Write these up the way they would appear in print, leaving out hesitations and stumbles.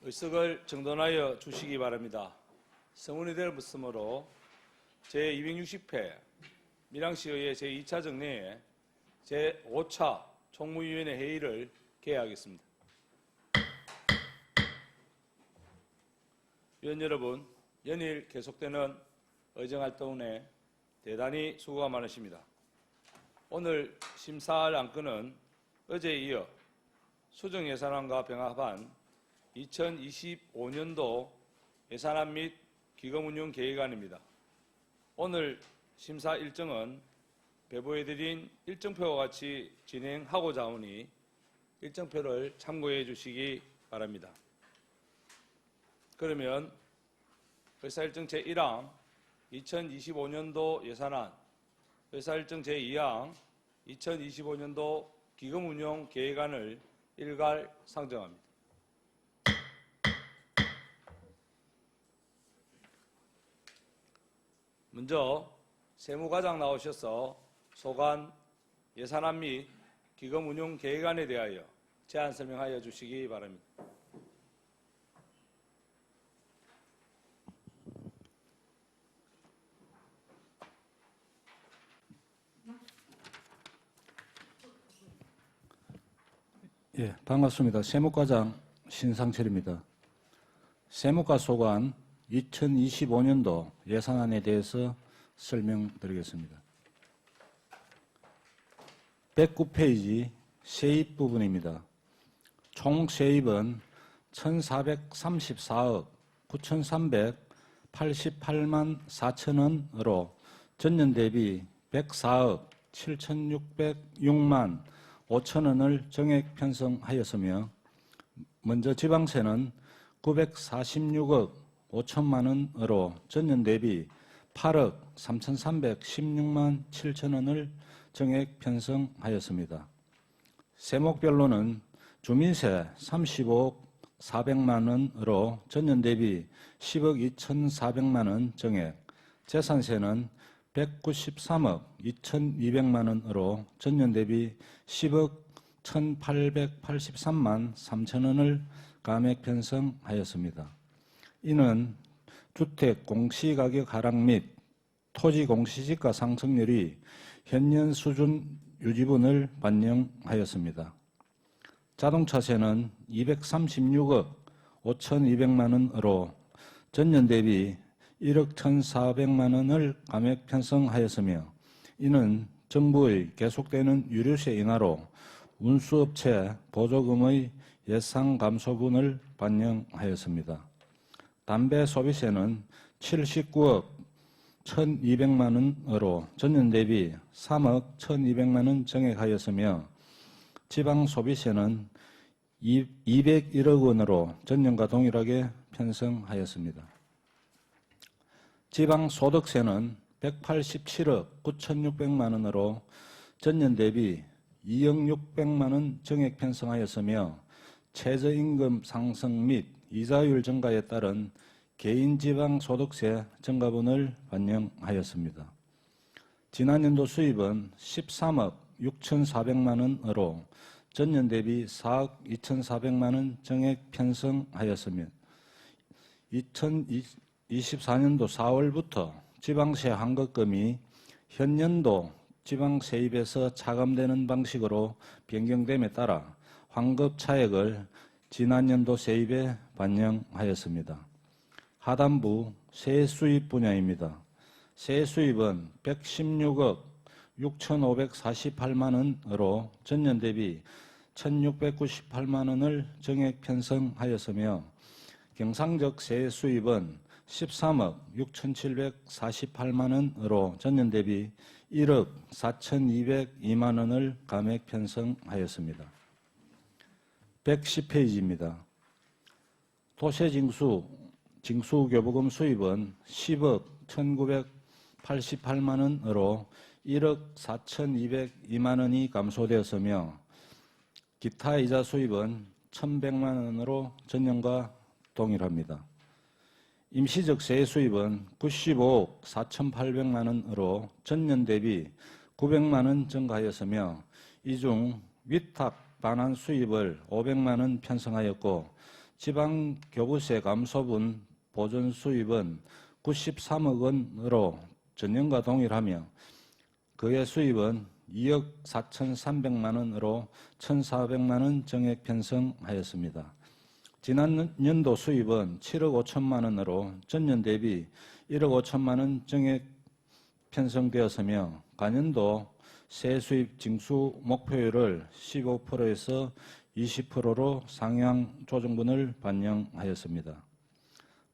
의석을 정돈하여 주시기 바랍니다. 성운이 될 말씀으로 제260회 밀양시의회 제2차 정례회 제5차 총무위원회 회의를 개회하겠습니다. 위원 여러분, 연일 계속되는 의정활동에 대단히 수고가 많으십니다. 오늘 심사할 안건은 어제에 이어 수정예산안과 병합한 2025년도 예산안 및 기금운용계획안입니다. 오늘 심사 일정은 배부해드린 일정표와 같이 진행하고자 하오니 일정표를 참고해 주시기 바랍니다. 그러면 의사일정 제1항 2025년도 예산안, 의사일정 제2항 2025년도 기금운용계획안을 일괄 상정합니다. 먼저 세무과장 나오셔서 소관 예산안 및 기금운용계획안에 대하여 제안 설명하여 주시기 바랍니다. 예, 반갑습니다. 세무과장 신상철입니다. 세무과 소관 2025년도 예산안에 대해서 설명드리겠습니다. 109페이지 세입 부분입니다. 총 세입은 1,434억 9,388만 4천원으로 전년 대비 104억 7,606만 5천원을 정액 편성하였으며 먼저 지방세는 946억 5천만 원으로 전년 대비 8억 3,316만 7천원을 정액 편성하였습니다. 세목별로는 주민세 35억 400만 원으로 전년 대비 10억 2,400만 원 정액, 재산세는 193억 2,200만 원으로 전년 대비 10억 1,883만 3천 원을 감액 편성하였습니다. 이는 주택 공시가격 하락 및 토지 공시지가 상승률이 현년 수준 유지분을 반영하였습니다. 자동차세는 236억 5,200만 원으로 전년 대비 1억 1,400만 원을 감액 편성하였으며 이는 정부의 계속되는 유류세 인하로 운수업체 보조금의 예상 감소분을 반영하였습니다. 담배 소비세는 79억 1,200만 원으로 전년 대비 3억 1,200만 원 정액하였으며 지방 소비세는 201억 원으로 전년과 동일하게 편성하였습니다. 지방 소득세는 187억 9,600만 원으로 전년 대비 2억 600만 원 정액 편성하였으며 최저임금 상승 및 이자율 증가에 따른 개인지방소득세 증가분을 반영하였습니다. 지난년도 수입은 13억 6,400만 원으로 전년 대비 4억 2,400만 원 정액 편성하였으며 2024년도 4월부터 지방세 환급금이 현년도 지방세입에서 차감되는 방식으로 변경됨에 따라 환급 차액을 지난년도 세입에 반영하였습니다. 하단부 세수입 분야입니다. 세수입은 116억 6,548만 원으로 전년 대비 1,698만 원을 정액 편성하였으며 경상적 세수입은 13억 6,748만 원으로 전년 대비 1억 4,202만 원을 감액 편성하였습니다. 110페이지입니다. 징수교부금 수입은 10억 1,988만 원으로 1억 4,202만 원이 감소되었으며 기타 이자 수입은 1,100만 원으로 전년과 동일합니다. 임시적 세액 수입은 95억 4,800만 원으로 전년 대비 900만 원 증가하였으며 이 중 위탁 반환 수입을 500만 원 편성하였고 지방교부세 감소분 보전 수입은 93억 원으로 전년과 동일하며 그의 수입은 2억 4,300만 원으로 1,400만 원 정액 편성하였습니다. 지난 연도 수입은 7억 5천만 원으로 전년 대비 1억 5천만 원 정액 편성되었으며 관연도 세수입 징수 목표율을 15%에서 20%로 상향 조정분을 반영하였습니다.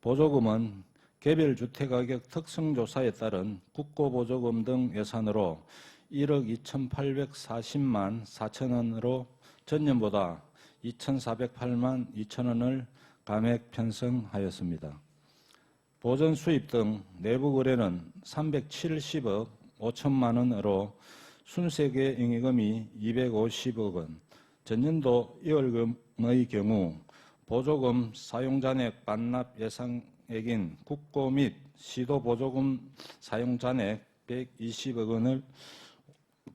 보조금은 개별 주택가격 특성조사에 따른 국고보조금 등 예산으로 1억 2,840만 4천 원으로 전년보다 2,408만 2천 원을 감액 편성하였습니다. 보전 수입 등 내부 거래는 370억 5천만 원으로 순세계 영입금이 250억 원, 전년도 2월금의 경우 보조금 사용잔액 반납 예상액인 국고 및 시도 보조금 사용잔액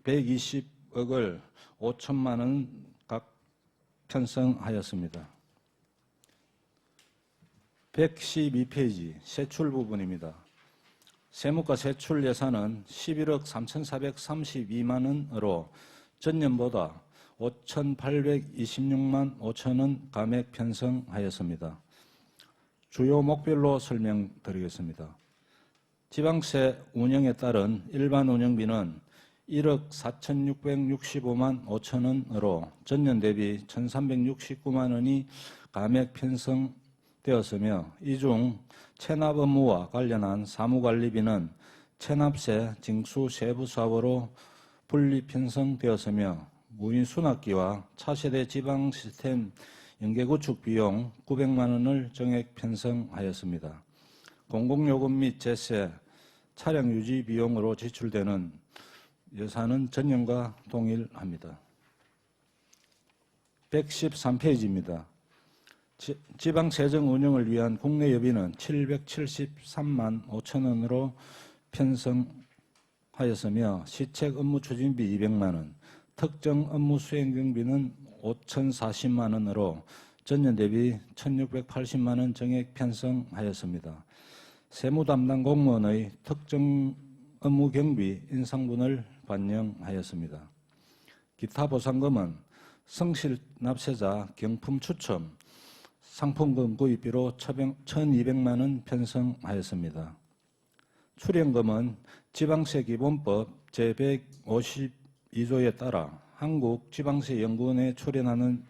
120억을 5천만 원 각 편성하였습니다. 112페이지 세출 부분입니다. 세무과 세출 예산은 11억 3,432만 원으로 전년보다 5,826만 5천 원 감액 편성하였습니다. 주요 목별로 설명드리겠습니다. 지방세 운영에 따른 일반 운영비는 1억 4,665만 5천 원으로 전년 대비 1,369만 원이 감액 편성되었으며 이 중 체납 업무와 관련한 사무관리비는 체납세 징수 세부 사업으로 분리 편성되었으며 무인순학기와 차세대 지방 시스템 연계 구축 비용 900만 원을 정액 편성하였습니다. 공공요금 및 제세, 차량 유지 비용으로 지출되는 예산은 전년과 동일합니다. 113페이지입니다. 지방세정 운영을 위한 국내 여비는 773만 5천 원으로 편성하였으며 시책 업무 추진비 200만 원, 특정 업무 수행 경비는 5,040만 원으로 전년 대비 1,680만 원 정액 편성하였습니다. 세무 담당 공무원의 특정 업무 경비 인상분을 반영하였습니다. 기타 보상금은 성실 납세자 경품 추첨, 상품금 구입비로 1,200만 원 편성하였습니다. 출연금은 지방세 기본법 제152조에 따라 한국지방세연구원에 출연하는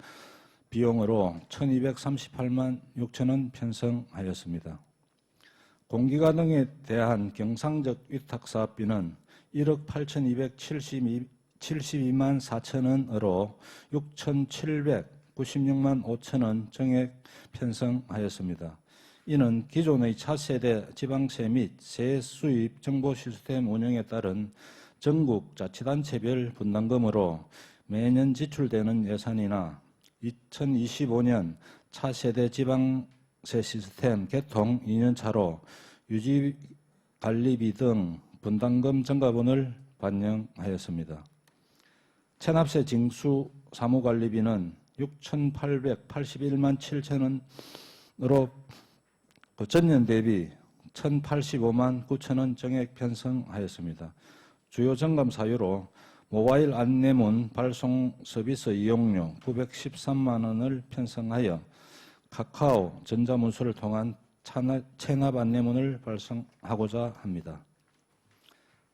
비용으로 1,238만 6천 원 편성하였습니다. 공기가 등에 대한 경상적 위탁사업비는 1억 8,272만 4천 원으로 6,796만 5천 원 정액 편성하였습니다. 이는 기존의 차세대 지방세 및 세수입 정보 시스템 운영에 따른 전국 자치단체별 분담금으로 매년 지출되는 예산이나 2025년 차세대 지방세 시스템 개통 2년차로 유지관리비 등 분담금 증가분을 반영하였습니다. 체납세 징수 사무관리비는 6,881만 7천 원으로 전년 대비 1,085만 9천 원 정액 편성하였습니다. 주요 점검 사유로 모바일 안내문 발송 서비스 이용료 913만 원을 편성하여 카카오 전자문서를 통한 체납 안내문을 발송하고자 합니다.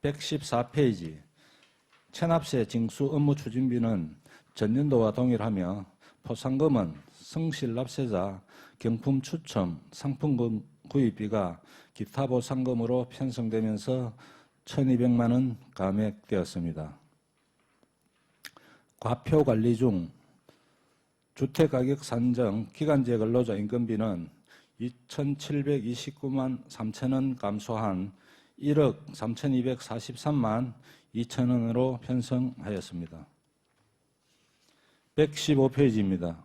114페이지 체납세 징수 업무 추진비는 전년도와 동일하며 포상금은 성실 납세자 경품 추첨 상품금 구입비가 기타 보상금으로 편성되면서 1,200만 원 감액되었습니다. 과표 관리 중 주택가격 산정 기간제 근로자 임금비는 2,729만 3천 원 감소한 1억 3,243만 2천 원으로 편성하였습니다. 115페이지입니다.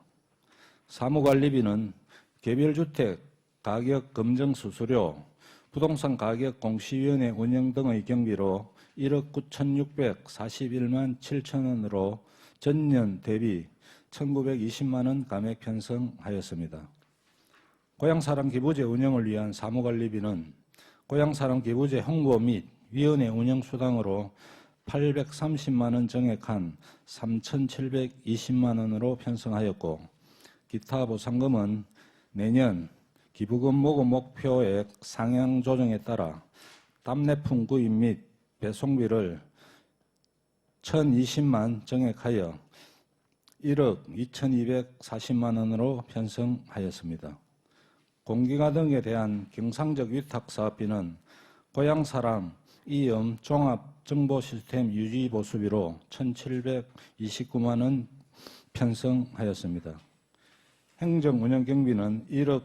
사무관리비는 개별주택 가격 검증 수수료, 부동산 가격 공시위원회 운영 등의 경비로 1억 9,641만 7천 원으로 전년 대비 1,920만 원 감액 편성하였습니다. 고향사랑기부제 운영을 위한 사무관리비는 고향사랑기부제 홍보 및 위원회 운영 수당으로 830만 원 정액한 3,720만 원으로 편성하였고, 기타 보상금은 내년 기부금 모금 목표액 상향 조정에 따라 답례품 구입 및 배송비를 1,020만 정액하여 1억 2,240만 원으로 편성하였습니다. 공기가 등에 대한 경상적 위탁사업비는 고향사랑 이음 종합정보시스템 유지보수비로 1,729만 원 편성하였습니다. 행정운영경비는 1억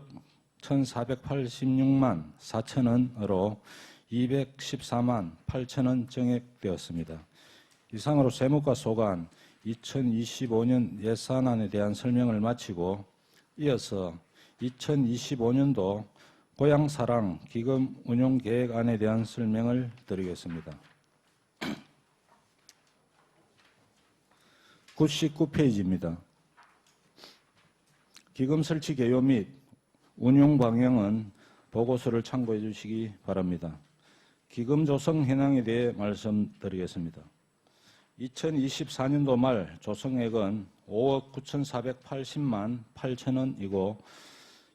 1,486만 4천 원으로 214만 8천 원 정액되었습니다. 이상으로 세무과 소관 2025년 예산안에 대한 설명을 마치고, 이어서 2025년도 고향사랑 기금 운용 계획안에 대한 설명을 드리겠습니다. 99페이지입니다. 기금 설치 개요 및 운용 방향은 보고서를 참고해 주시기 바랍니다. 기금 조성 현황에 대해 말씀드리겠습니다. 2024년도 말 조성액은 5억 9,480만 8천 원이고,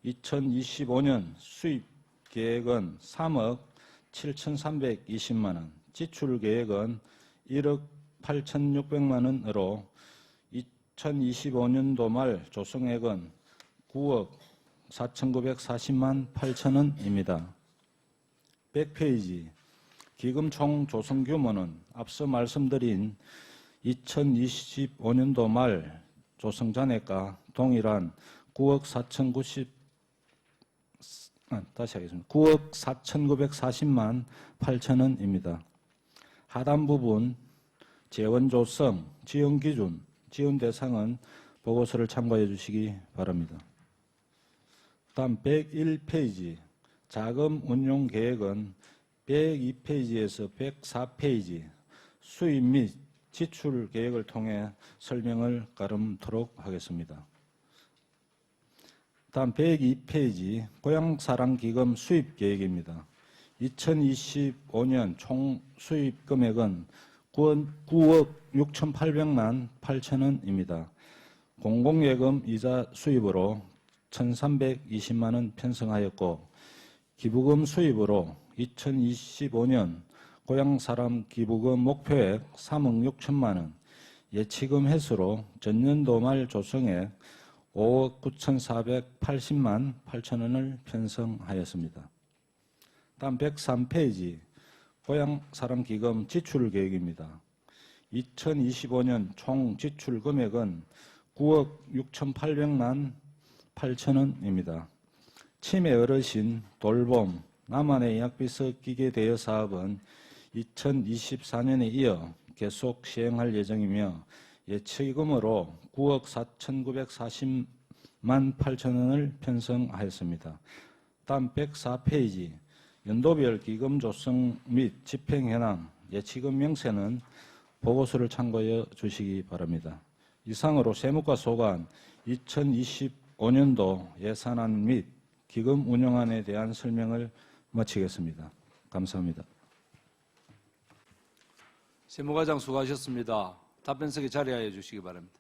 2025년 수입 계획은 3억 7,320만 원, 지출 계획은 1억 8,600만 원으로 2025년도 말 조성액은 9억 4,940만 8천 원입니다. 100페이지 기금 총 조성 규모는 앞서 말씀드린 2025년도 말 조성 잔액과 동일한 9억 4,940만 8천 원입니다. 하단 부분 재원 조성, 지원 기준, 지원 대상은 보고서를 참고해 주시기 바랍니다. 다음 101페이지 자금 운용 계획은 102페이지에서 104페이지 수입 및 지출 계획을 통해 설명을 가름토록 하겠습니다. 다음 102페이지 고향사랑기금 수입 계획입니다. 2025년 총 수입 금액은 9억 6,800만 8천 원입니다. 공공예금 이자 수입으로 1,320만 원 편성하였고, 기부금 수입으로 2025년 고향사람 기부금 목표액 3억 6천만 원, 예치금 회수로 전년도 말 조성액 5억 9,480만 8천 원을 편성하였습니다. 다음 103페이지 고향사람 기금 지출 계획입니다. 2025년 총 지출 금액은 9억 6,800만 8천 원입니다. 치매 어르신 돌봄 남한의 약비서 기계 대여 사업은 2024년에 이어 계속 시행할 예정이며, 예치금으로 9억 4,940만 8천 원을 편성하였습니다. 다음 104페이지 연도별 기금 조성 및 집행 현황, 예치금 명세는 보고서를 참고해 주시기 바랍니다. 이상으로 세무과 소관 2025년도 예산안 및 기금 운영안에 대한 설명을 마치겠습니다. 감사합니다. 세무과장 수고하셨습니다. 답변석에 자리하여 주시기 바랍니다.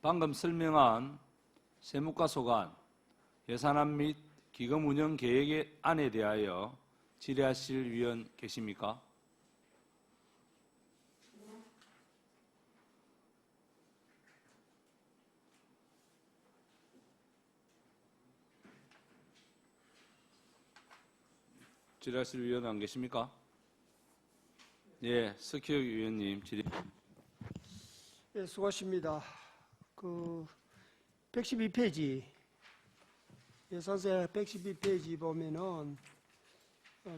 방금 설명한 세무과 소관, 예산안 및 기금 운영 계획의 안에 대하여 질의하실 위원 계십니까? 질의하실 위원 안 계십니까? 예, 석희혁 위원님 질의. 예, 수고하십니다. 112페이지 예산서 112페이지 보면은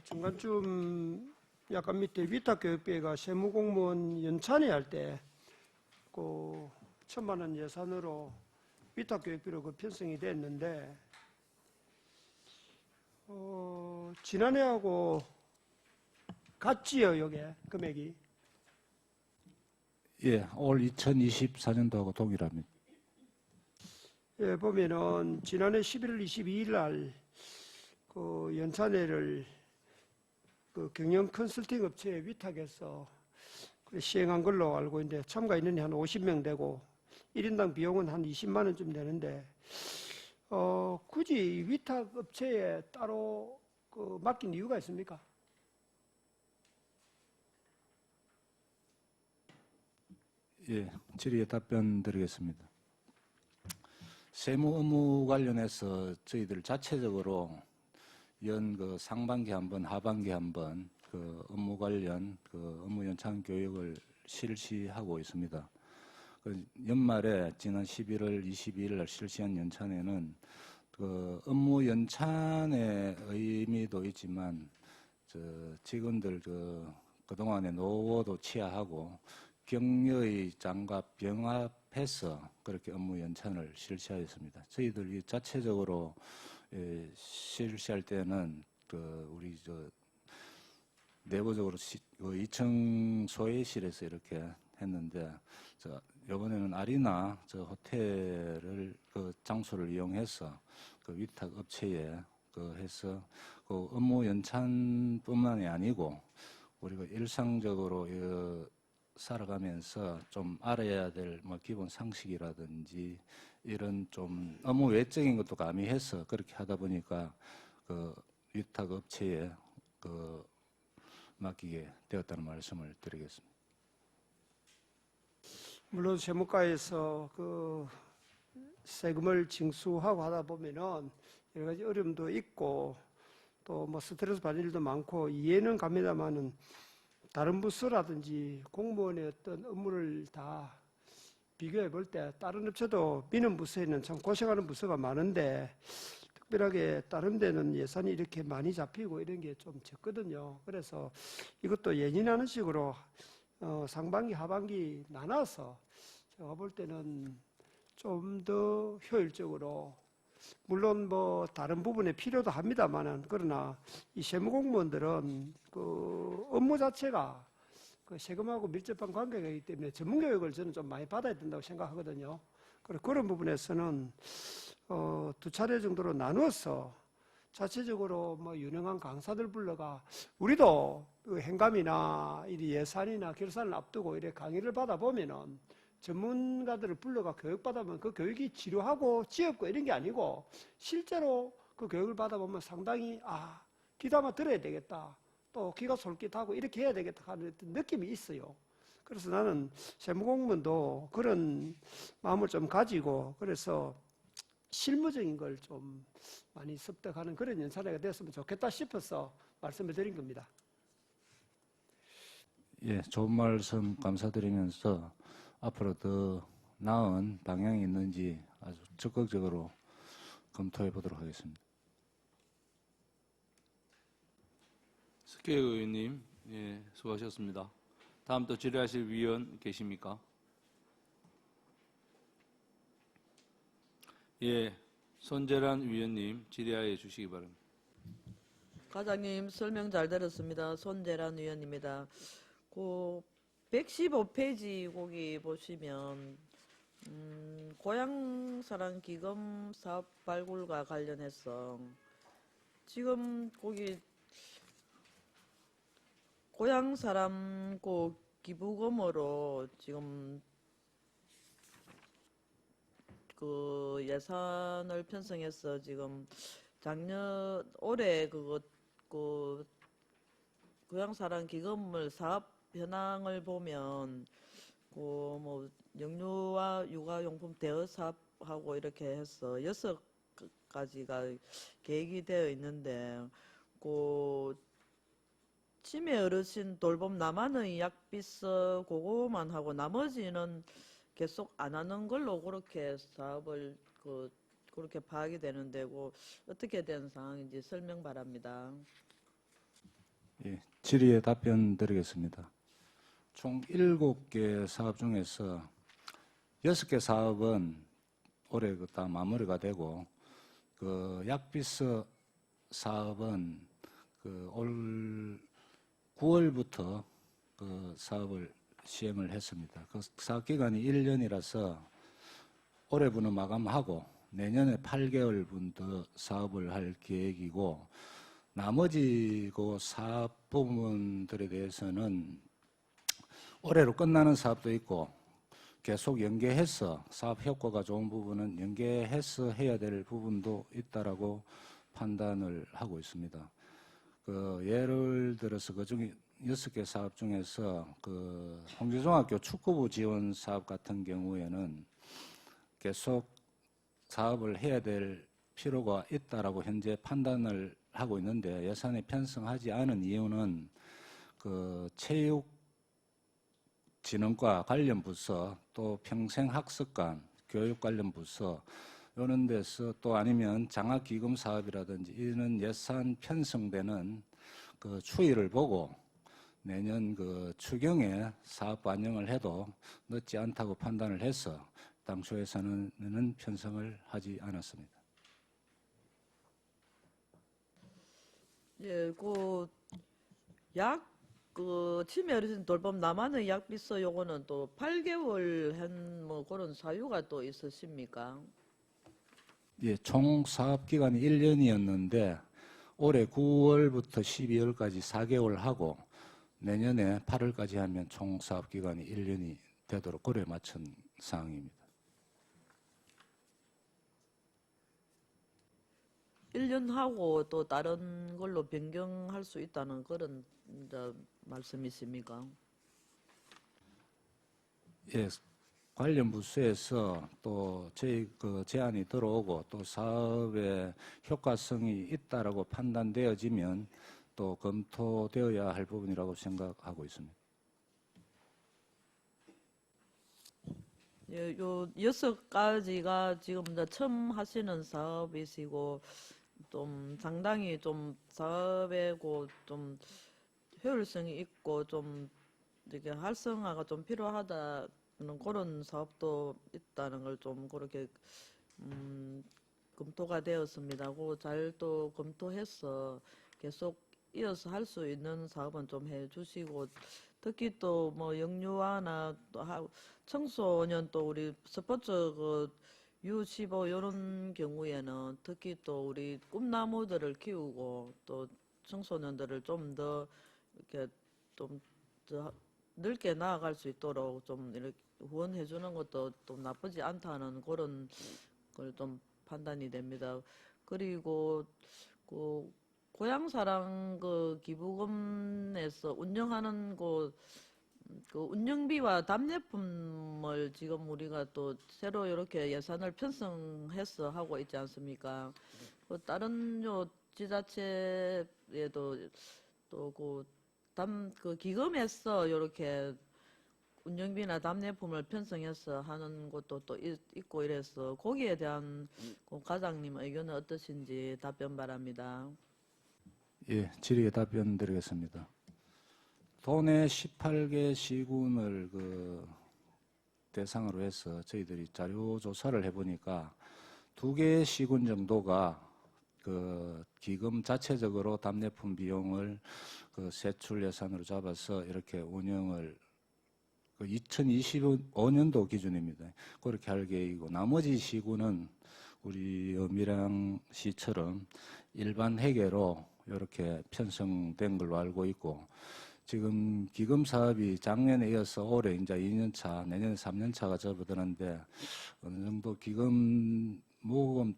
중간쯤 약간 밑에 위탁교육비가 세무공무원 연찬회 할 때 1,000만 원 예산으로 위탁교육비로 편성이 됐는데 지난해하고 같지요, 요게 금액이? 예, 올 2024년도하고 동일합니다. 예, 보면은 지난해 11월 22일 날 그 연찬회를 그 경영 컨설팅 업체에 위탁해서 시행한 걸로 알고 있는데 참가 인원이 한 50명 되고 1인당 비용은 한 20만 원쯤 되는데 굳이 위탁 업체에 따로 그 맡긴 이유가 있습니까? 예, 질의에 답변 드리겠습니다. 세무 업무 관련해서 저희들 자체적으로 연 그 상반기 한 번, 하반기 한 번 그 업무 관련 그 업무 연착 교육을 실시하고 있습니다. 그 연말에 지난 11월 22일 날 실시한 연찬에는 그 업무 연찬의 의미도 있지만 저 직원들 그동안의 노고도 치하하고 격려의 장과 병합해서 그렇게 업무 연찬을 실시하였습니다. 저희들이 자체적으로 실시할 때는 그 우리 내부적으로 이층 소외실에서 이렇게 했는데 이번에는 아리나 호텔을 그 장소를 이용해서 그 위탁 업체에 해서 그 업무 연찬뿐만이 아니고 우리가 일상적으로 살아가면서 좀 알아야 될 뭐 기본 상식이라든지 이런 좀 업무 외적인 것도 가미해서 그렇게 하다 보니까 그 위탁 업체에 맡기게 되었다는 말씀을 드리겠습니다. 물론 세무과에서 그 세금을 징수하고 하다 보면은 여러 가지 어려움도 있고 또 뭐 스트레스 받는 일도 많고 이해는 갑니다만은 다른 부서라든지 공무원의 어떤 업무를 다 비교해 볼 때 다른 업체도 비는 부서에는 참 고생하는 부서가 많은데 특별하게 다른 데는 예산이 이렇게 많이 잡히고 이런 게 좀 적거든요. 그래서 이것도 예진하는 식으로 상반기 하반기 나눠서 제가 볼 때는 좀 더 효율적으로 물론 뭐 다른 부분에 필요도 합니다만은 그러나 이 세무공무원들은 그 업무 자체가 그 세금하고 밀접한 관계가 있기 때문에 전문 교육을 저는 좀 많이 받아야 된다고 생각하거든요. 그런 부분에서는 두 차례 정도로 나누어서 자체적으로 뭐 유능한 강사들 불러가 우리도 그 행감이나 예산이나 결산을 앞두고 이렇게 강의를 받아보면은 전문가들을 불러가 교육받아보면 그 교육이 지루하고 지엽고 이런 게 아니고 실제로 그 교육을 받아보면 상당히 귀담아 들어야 되겠다. 또 귀가 솔깃하고 이렇게 해야 되겠다 하는 느낌이 있어요. 그래서 나는 세무공무원도 그런 마음을 좀 가지고 그래서 실무적인 걸 좀 많이 습득하는 그런 연차례가 됐으면 좋겠다 싶어서 말씀을 드린 겁니다. 예, 좋은 말씀 감사드리면서 앞으로 더 나은 방향이 있는지 아주 적극적으로 검토해 보도록 하겠습니다. 스케 의원님, 예, 수고하셨습니다. 다음 또 질의하실 위원 계십니까? 예, 손재란 위원님 질의하여 주시기 바랍니다. 과장님 설명 잘 들었습니다. 손재란 의원입니다. 그 115페이지 거기 보시면 고향사랑기금 사업 발굴과 관련해서 지금 거기 고향사람 그 기부금으로 지금 그 예산을 편성해서 지금 올해 그 고향사랑 기금을 사업 현황을 보면 그 뭐 영유아 육아용품 대여 사업하고 이렇게 해서 6가지가 계획이 되어 있는데 그 치매 어르신 돌봄 나만의 약비서 그거만 하고 나머지는 계속 안 하는 걸로 그렇게 사업을 그렇게 파악이 되는데 어떻게 된 상황인지 설명 바랍니다. 예, 질의에 답변 드리겠습니다. 총 7개 사업 중에서 6개 사업은 올해 다 마무리가 되고 그 약비서 사업은 올 9월부터 그 사업을 시행을 했습니다. 그 사업 기간이 1년이라서 올해분은 마감하고 내년에 8개월분 더 사업을 할 계획이고, 나머지 그 사업 부분들에 대해서는 올해로 끝나는 사업도 있고 계속 연계해서 사업 효과가 좋은 부분은 연계해서 해야 될 부분도 있다라고 판단을 하고 있습니다. 그 예를 들어서 그중에 6개 사업 중에서 그 홍제중학교 축구부 지원 사업 같은 경우에는 계속 사업을 해야 될 필요가 있다라고 현재 판단을 하고 있는데, 예산에 편성하지 않은 이유는 그 체육진흥과 관련 부서, 또 평생학습관, 교육 관련 부서 이런 데서, 또 아니면 장학기금 사업이라든지 이런 예산 편성되는 그 추이를 보고 내년 그 추경에 사업 반영을 해도 늦지 않다고 판단을 해서 당초 예산은 편성을 하지 않았습니다. 예, 그 치매 어르신 돌봄 남한의 약비서 요거는 또 8개월 한 뭐 그런 사유가 또 있으십니까? 예, 총 사업 기간이 1년이었는데 올해 9월부터 12월까지 4개월 하고 내년에 8월까지 하면 총 사업 기간이 1년이 되도록 고려에 맞춘 사항입니다. 1년 하고 또 다른 걸로 변경할 수 있다는 그런 이제 말씀이십니까? 예, 관련 부서에서 또 저희 그 제안이 들어오고 또 사업의 효과성이 있다라고 판단되어지면 또 검토되어야 할 부분이라고 생각하고 있습니다. 예, 요 6가지가 지금 이제 처음 하시는 사업이시고 좀 상당히 좀 사업이고 좀 효율성이 있고 좀 이렇게 활성화가 좀 필요하다는 그런 사업도 있다는 걸 좀 그렇게 검토가 되었습니다. 그 잘 또 검토해서 계속 이어서 할 수 있는 사업은 좀 해주시고, 특히 또 뭐 영유아나 또 청소년 또 우리 스포츠 그 U15 이런 경우에는 특히 또 우리 꿈나무들을 키우고 또 청소년들을 좀 더 이렇게 좀 더 넓게 나아갈 수 있도록 좀 이렇게 후원해 주는 것도 좀 나쁘지 않다는 그런 걸 좀 판단이 됩니다. 그리고 그 고향사랑 그 기부금에서 운영하는 그 운영비와 답례품을 지금 우리가 또 새로 이렇게 예산을 편성해서 하고 있지 않습니까? 그 다른 요 지자체에도 또 그 기금에서 이렇게 운영비나 답례품을 편성해서 하는 것도 또 있고 이래서 거기에 대한 그 과장님 의견은 어떠신지 답변 바랍니다. 예, 질의에 답변 드리겠습니다. 도내 18개 시군을 그 대상으로 해서 저희들이 자료 조사를 해보니까 2개 시군 정도가 그 기금 자체적으로 답례품 비용을 그 세출 예산으로 잡아서 이렇게 운영을 그 2025년도 기준입니다. 그렇게 할 계획이고, 나머지 시군은 우리 밀양시처럼 일반 회계로 이렇게 편성된 걸로 알고 있고, 지금 기금 사업이 작년에 이어서 올해 이제 2년차, 내년에 3년차가 접어드는데 어느 정도 기금 모금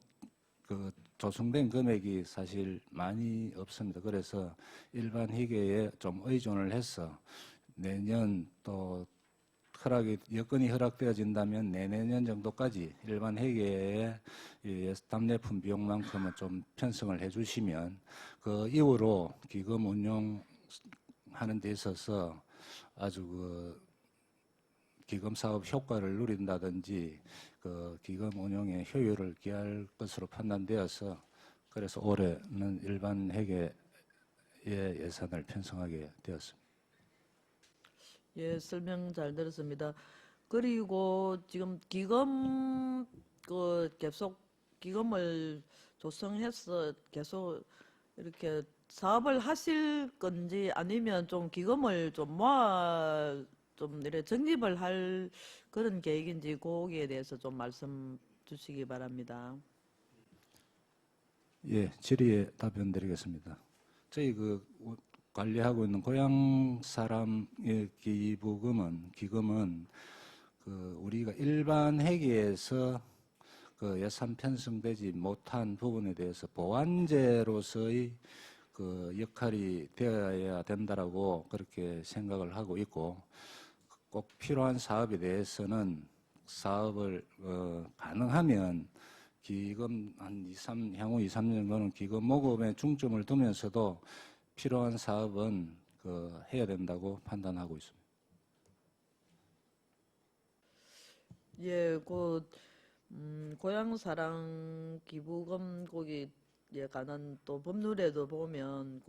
그 조성된 금액이 사실 많이 없습니다. 그래서 일반 회계에 좀 의존을 해서 내년 또 여건이 허락되어진다면 내내년 정도까지 일반 회계에 답례품 비용만큼은 좀 편성을 해주시면 그 이후로 기금 운용하는 데 있어서 아주 그 기금 사업 효과를 누린다든지 그 기금 운용의 효율을 기할 것으로 판단되어서 그래서 올해는 일반 회계에 예산을 편성하게 되었습니다. 예, 설명 잘 들었습니다. 그리고 지금 기금 계속 기금을 조성해서 계속 이렇게 사업을 하실 건지 아니면 좀 기금을 좀 모아 좀 이래 정립을 할 그런 계획인지 거기에 대해서 좀 말씀 주시기 바랍니다. 예, 질의에 답변 드리겠습니다. 저희 관리하고 있는 고향 사람의 기금은 우리가 일반 회계에서 예산 편성되지 못한 부분에 대해서 보완제로서의 역할이 되어야 된다라고 그렇게 생각을 하고 있고, 꼭 필요한 사업에 대해서는 사업을 가능하면 기금 향후 2, 3년 정도는 기금 모금에 중점을 두면서도 필요한 사업은 해야 된다고 판단하고 있습니다. 예, 고향사랑 기부금 거기에 관한 또 법률에도 보면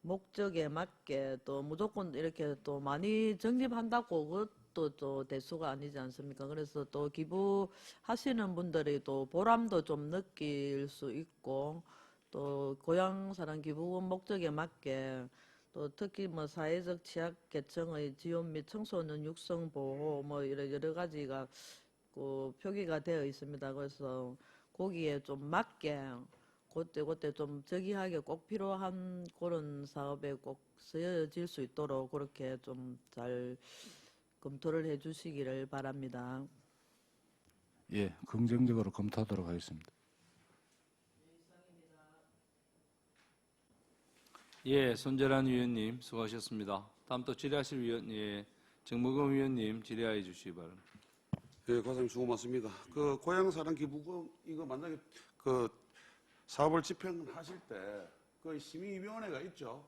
목적에 맞게 또 무조건 이렇게 또 많이 적립한다고 그것도 또 대수가 아니지 않습니까? 그래서 또 기부하시는 분들이 또 보람도 좀 느낄 수 있고, 또 고향사랑 기부금 목적에 맞게 또 특히 뭐 사회적 취약계층의 지원 및 청소년 육성 보호 뭐 여러 가지가 표기가 되어 있습니다. 그래서 거기에 좀 맞게 그때 좀 저기하게 꼭 필요한 그런 사업에 꼭 쓰여질 수 있도록 그렇게 좀 잘 검토를 해주시기를 바랍니다. 예, 긍정적으로 검토하도록 하겠습니다. 예, 손재란 위원님 수고하셨습니다. 다음 또 질의하실 위원, 정무금 위원님 질의하여 주시기 바랍니다. 예, 과장님 수고 많습니다. 고향사랑 기부금 이거 만약에 사업을 집행하실 때 심의위원회가 있죠.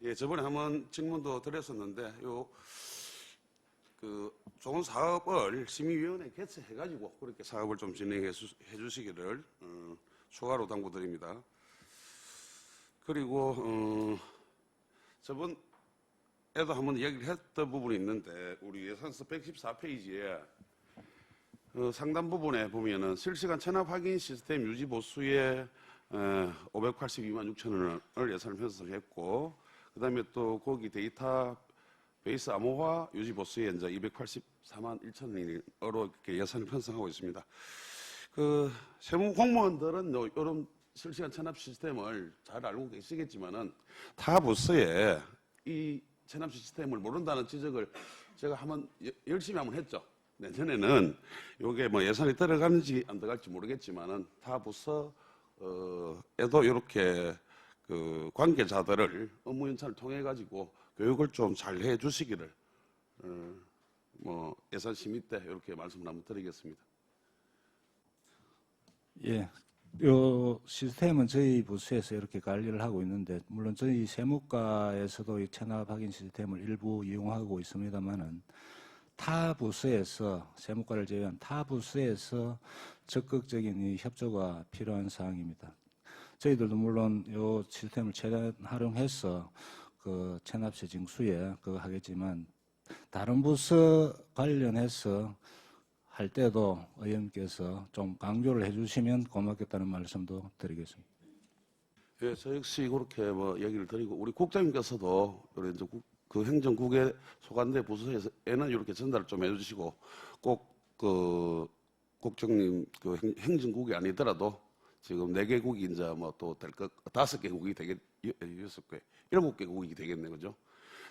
예, 저번에 한번 질문도 드렸었는데 좋은 사업을 심의위원회 개최해가지고 그렇게 사업을 좀 진행해 주시기를 추가로 당부드립니다. 그리고 저번에도 한번 얘기를 했던 부분이 있는데 우리 예산서 114페이지에 상단 부분에 보면은 실시간 체납 확인 시스템 유지 보수에 582만 6천 원을 예산을 편성했고, 그다음에 또 거기 데이터 베이스 암호화 유지 보수에 이제 284만 1천 원으로 이렇게 예산을 편성하고 있습니다. 세무 공무원들은 이런 실시간 체납 시스템을 잘 알고 계시겠지만은 타 부서에 이 체납 시스템을 모른다는 지적을 제가 열심히 한번 했죠. 내년에는 이게 뭐 예산이 들어가는지 안 들어갈지 모르겠지만은 타 부서에도 이렇게 관계자들을 업무 연차를 통해 가지고 교육을 좀 잘 해주시기를 예산 심의 때 이렇게 말씀을 한번 드리겠습니다. 예, 이 시스템은 저희 부서에서 이렇게 관리를 하고 있는데, 물론 저희 세무과에서도 이 체납 확인 시스템을 일부 이용하고 있습니다만은 타 부서에서, 세무과를 제외한 타 부서에서 적극적인 이 협조가 필요한 사항입니다. 저희들도 물론 이 시스템을 최대한 활용해서 체납세 징수에 하겠지만, 다른 부서 관련해서 할 때도 의원님께서 좀 강조를 해주시면 고맙겠다는 말씀도 드리겠습니다. 예, 저 역시 그렇게 얘기를 드리고, 우리 국장님께서도 이제 행정국에 소관된 부서에는 이렇게 전달을 좀 해주시고, 꼭 국장님 행정국이 아니더라도 지금 4개국이 이제 또 될 것, 5개국이 되겠, 6개, 7개국이 되겠네, 그죠?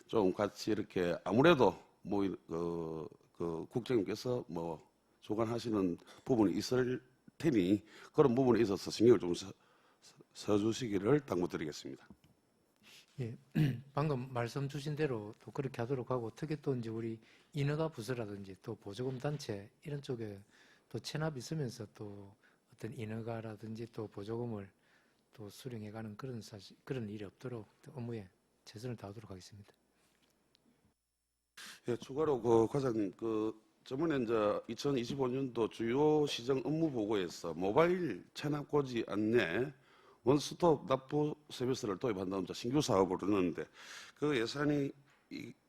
좀 같이 이렇게 아무래도 국장님께서 조관하시는 부분이 있을 테니 그런 부분에 있어서 신경을 좀 써주시기를 당부드리겠습니다. 예, 방금 말씀 주신 대로 또 그렇게 하도록 하고, 특히 또 이제 우리 인허가 부서라든지 또 보조금 단체 이런 쪽에 또 체납이 있으면서 또 어떤 인허가라든지 또 보조금을 또 수령해가는 그런 일이 없도록 업무에 최선을 다하도록 하겠습니다. 예, 추가로 과장님 저번에 이제 2025년도 주요 시정 업무 보고에서 모바일 체납고지 안내 원스톱 납부 서비스를 도입한다는 신규 사업을 했는데 그 예산이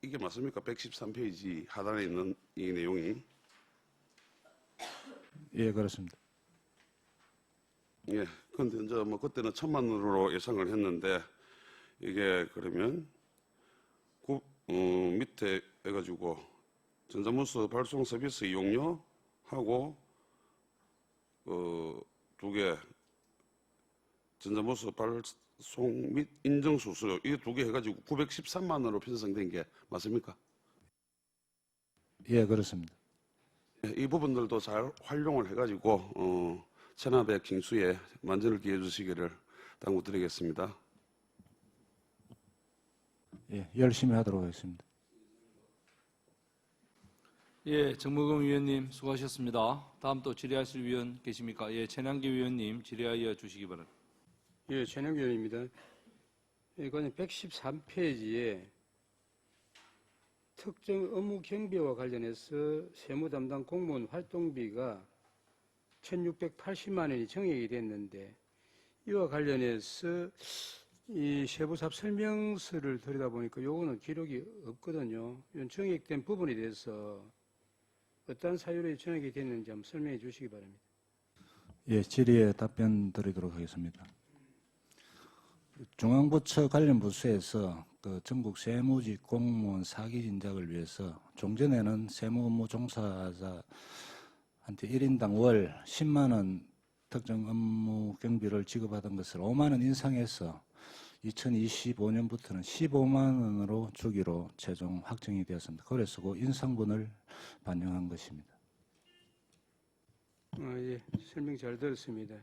이게 맞습니까? 113페이지 하단에 있는 이 내용이. 예, 그렇습니다. 예, 근데 이제 그때는 1,000만 원으로 예상을 했는데 이게 그러면 밑에 해가지고 전자문서 발송 서비스 이용료하고 두 개 전자문서 발송 및 인증 수수료 이 두 개 해가지고 913만 원으로 편성된 게 맞습니까? 예, 그렇습니다. 예, 이 부분들도 잘 활용을 해가지고 체납의 징수에 만전을 기해 주시기를 당부드리겠습니다. 예, 열심히 하도록 하겠습니다. 예, 정무금 위원님 수고하셨습니다. 다음 또 질의하실 위원 계십니까? 예, 최남기 위원님 질의하여 주시기 바랍니다. 예, 최남기 의원입니다. 이거는 113페이지에 특정 업무 경비와 관련해서 세무 담당 공무원 활동비가 1,680만 원이 정액이 됐는데 이와 관련해서 이 세부사업 설명서를 들여다보니까 요거는 기록이 없거든요. 이런 정액된 부분에 대해서 어떠한 사유로 정액이 됐는지 한번 설명해 주시기 바랍니다. 예, 질의에 답변 드리도록 하겠습니다. 중앙부처 관련 부서에서 그 전국 세무직 공무원 사기 진작을 위해서 종전에는 세무 업무 종사자한테 1인당 월 10만 원 특정 업무 경비를 지급하던 것을 5만 원 인상해서 2025년부터는 15만 원으로 주기로 최종 확정이 되었습니다. 그래서 그 인상분을 반영한 것입니다. 예, 설명 잘 들었습니다.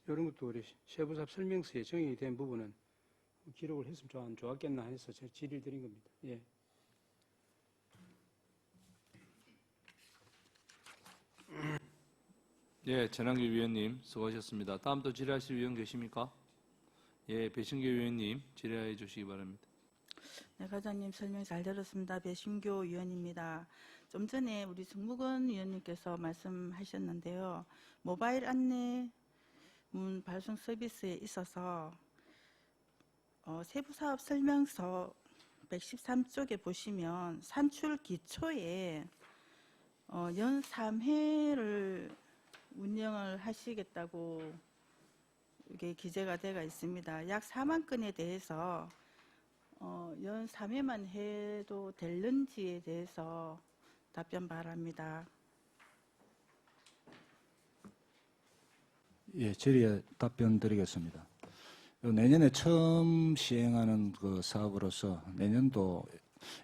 이런 것도 우리 세부사업 설명서에 정의된 된 부분은 기록을 했으면 좋았겠나 해서 제가 질의를 드린 겁니다. 예. 예, 전환기 위원님 수고하셨습니다. 다음 또 질의하실 위원 계십니까? 예, 배신교 위원님 질의해 주시기 바랍니다. 네, 과장님 설명 잘 들었습니다. 배신교 위원입니다. 좀 전에 우리 정무근 위원님께서 말씀하셨는데요. 모바일 안내문 발송 서비스에 있어서 세부사업 설명서 113쪽에 보시면 산출 기초에 연 3회를 운영을 하시겠다고 이게 기재가 되어 있습니다. 약 4만 건에 대해서 연 3회만 해도 될는지에 대해서 답변 바랍니다. 예, 질의에 답변 드리겠습니다. 내년에 처음 시행하는 그 사업으로서 내년도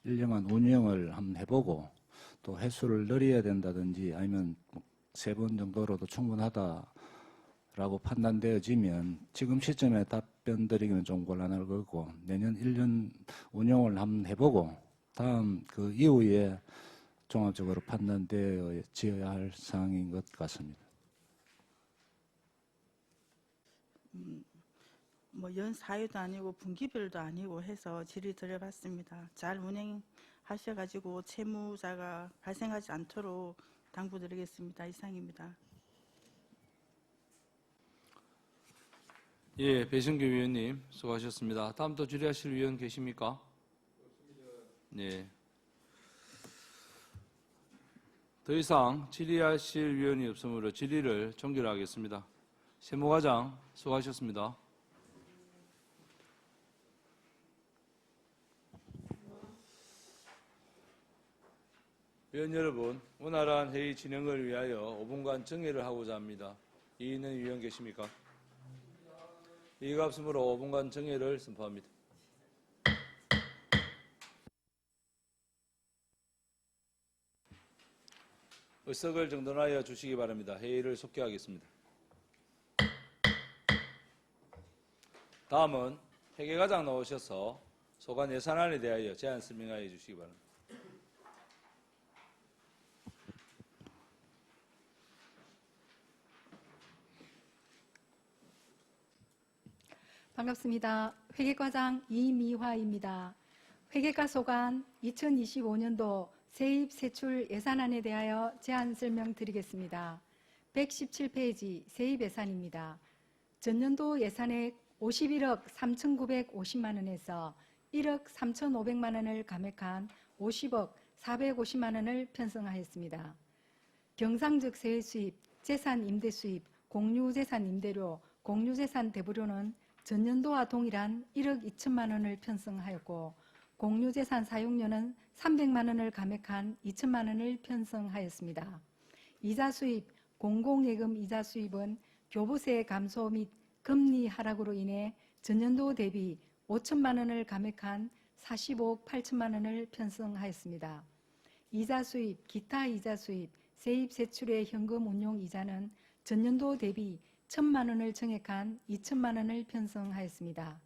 1년간 운영을 한번 해보고 또 횟수를 늘려야 된다든지 아니면 3번 정도로도 충분하다라고 판단되어지면 지금 시점에 답변 드리기는 좀 곤란할 거고 내년 1년 운영을 한번 해보고 다음 그 이후에 종합적으로 판단되어져야 할 사항인 것 같습니다. 뭐 연 4회도 아니고 분기별도 아니고 해서 질의 드려봤습니다. 잘 운행하셔가지고 채무자가 발생하지 않도록 당부드리겠습니다. 이상입니다. 예, 배신교 위원님 수고하셨습니다. 다음 또 질의하실 위원 계십니까? 네. 더 이상 질의하실 위원이 없으므로 질의를 종결하겠습니다. 세무과장 수고하셨습니다. 위원 여러분, 원활한 회의 진행을 위하여 5분간 정회를 하고자 합니다. 이의 있는 위원 계십니까? 이의가 없으므로 5분간 정회를 선포합니다. 의석을 정돈하여 주시기 바랍니다. 회의를 속개하겠습니다. 다음은 회계과장 나오셔서 소관 예산안에 대하여 제안 설명하여 주시기 바랍니다. 반갑습니다. 회계과장 이미화입니다. 회계과 소관 2025년도 세입 세출 예산안에 대하여 제안 설명드리겠습니다. 117페이지 세입 예산입니다. 전년도 예산액 51억 3,950만 원에서 1억 3,500만 원을 감액한 50억 450만 원을 편성하였습니다. 경상적 세외 수입, 재산 임대 수입, 공유재산 임대료, 공유재산 대부료는 전년도와 동일한 1억 2천만 원을 편성하였고 공유재산 사용료는 300만 원을 감액한 2천만 원을 편성하였습니다. 이자 수입, 공공예금 이자 수입은 교부세 감소 및 금리 하락으로 인해 전년도 대비 5천만 원을 감액한 45억 8천만 원을 편성하였습니다. 이자 수입, 기타 이자 수입, 세입 세출의 현금 운용 이자는 전년도 대비 1천만 원을 증액한 2천만 원을 편성하였습니다.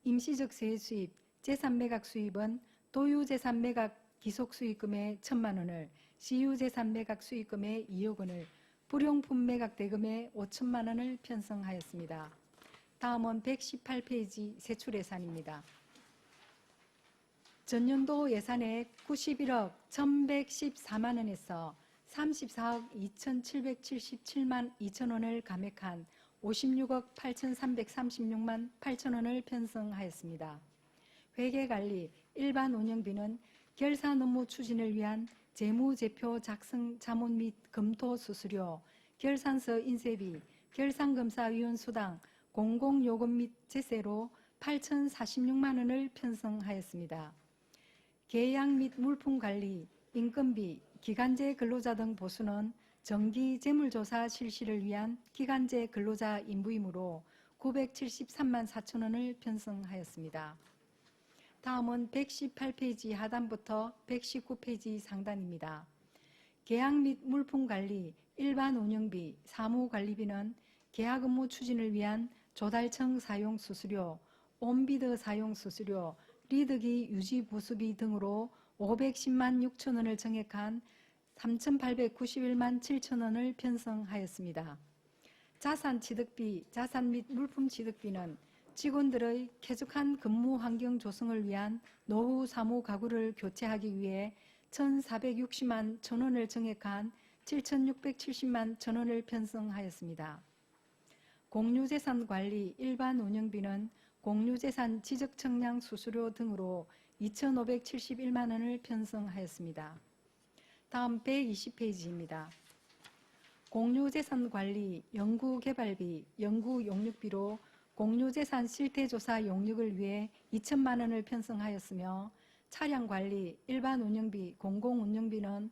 임시적 세액 수입, 재산 매각 수입은 도유재산 매각 기속 수익금의 1천만 원을, 시유재산 매각 수익금의 2억 원을, 불용품 매각 대금의 5천만 원을 편성하였습니다. 다음은 118페이지 세출 예산입니다. 전년도 예산액 91억 1,114만 원에서 34억 2,777만 2천 원을 감액한 56억 8,336만 8천 원을 편성하였습니다. 회계관리, 일반 운영비는 결산 업무 추진을 위한 재무제표 작성 자문 및 검토 수수료, 결산서 인쇄비, 결산검사위원 수당, 공공요금 및 제세로 8,046만 원을 편성하였습니다. 계약 및 물품관리, 인건비, 기간제 근로자 등 보수는 정기 재물조사 실시를 위한 기간제 근로자 인부이므로 973만 4천 원을 편성하였습니다. 다음은 118페이지 하단부터 119페이지 상단입니다. 계약 및 물품관리, 일반 운영비, 사무관리비는 계약 업무 추진을 위한 조달청 사용 수수료, 온비드 사용 수수료, 리드기 유지 보수비 등으로 510만 6천 원을 증액한 3,891만 7천 원을 편성하였습니다. 자산 취득비, 자산 및 물품 취득비는 직원들의 쾌적한 근무 환경 조성을 위한 노후 사무 가구를 교체하기 위해 1,460만 1천 원을 증액한 7,670만 1천 원을 편성하였습니다. 공유재산 관리, 일반 운영비는 공유재산 지적청량 수수료 등으로 2,571만 원을 편성하였습니다. 다음 120페이지입니다. 공유재산 관리, 연구개발비, 연구용역비로 공유재산 실태조사 용역을 위해 2천만 원을 편성하였으며 차량관리, 일반 운영비, 공공운영비는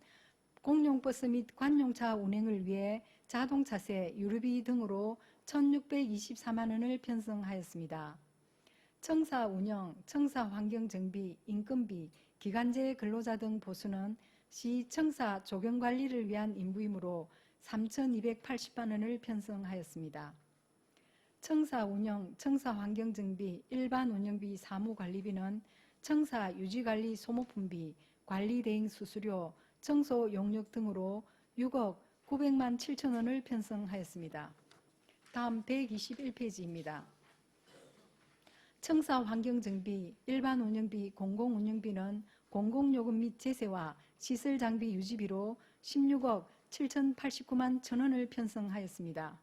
공용버스 및 관용차 운행을 위해 자동차세, 유류비 등으로 1,624만 원을 편성하였습니다. 청사 운영, 청사 환경정비, 인건비, 기간제 근로자 등 보수는 시 청사 조경관리를 위한 인부이므로 3,280만 원을 편성하였습니다. 청사 운영, 청사 환경정비, 일반 운영비 사무관리비는 청사 유지관리 소모품비, 관리대행 수수료, 청소 용역 등으로 6억 900만 7천 원을 편성하였습니다. 다음 121페이지입니다. 청사 환경정비, 일반 운영비, 공공운영비는 공공요금 및 제세와 시설장비 유지비로 16억 7,089만 1천 원을 편성하였습니다.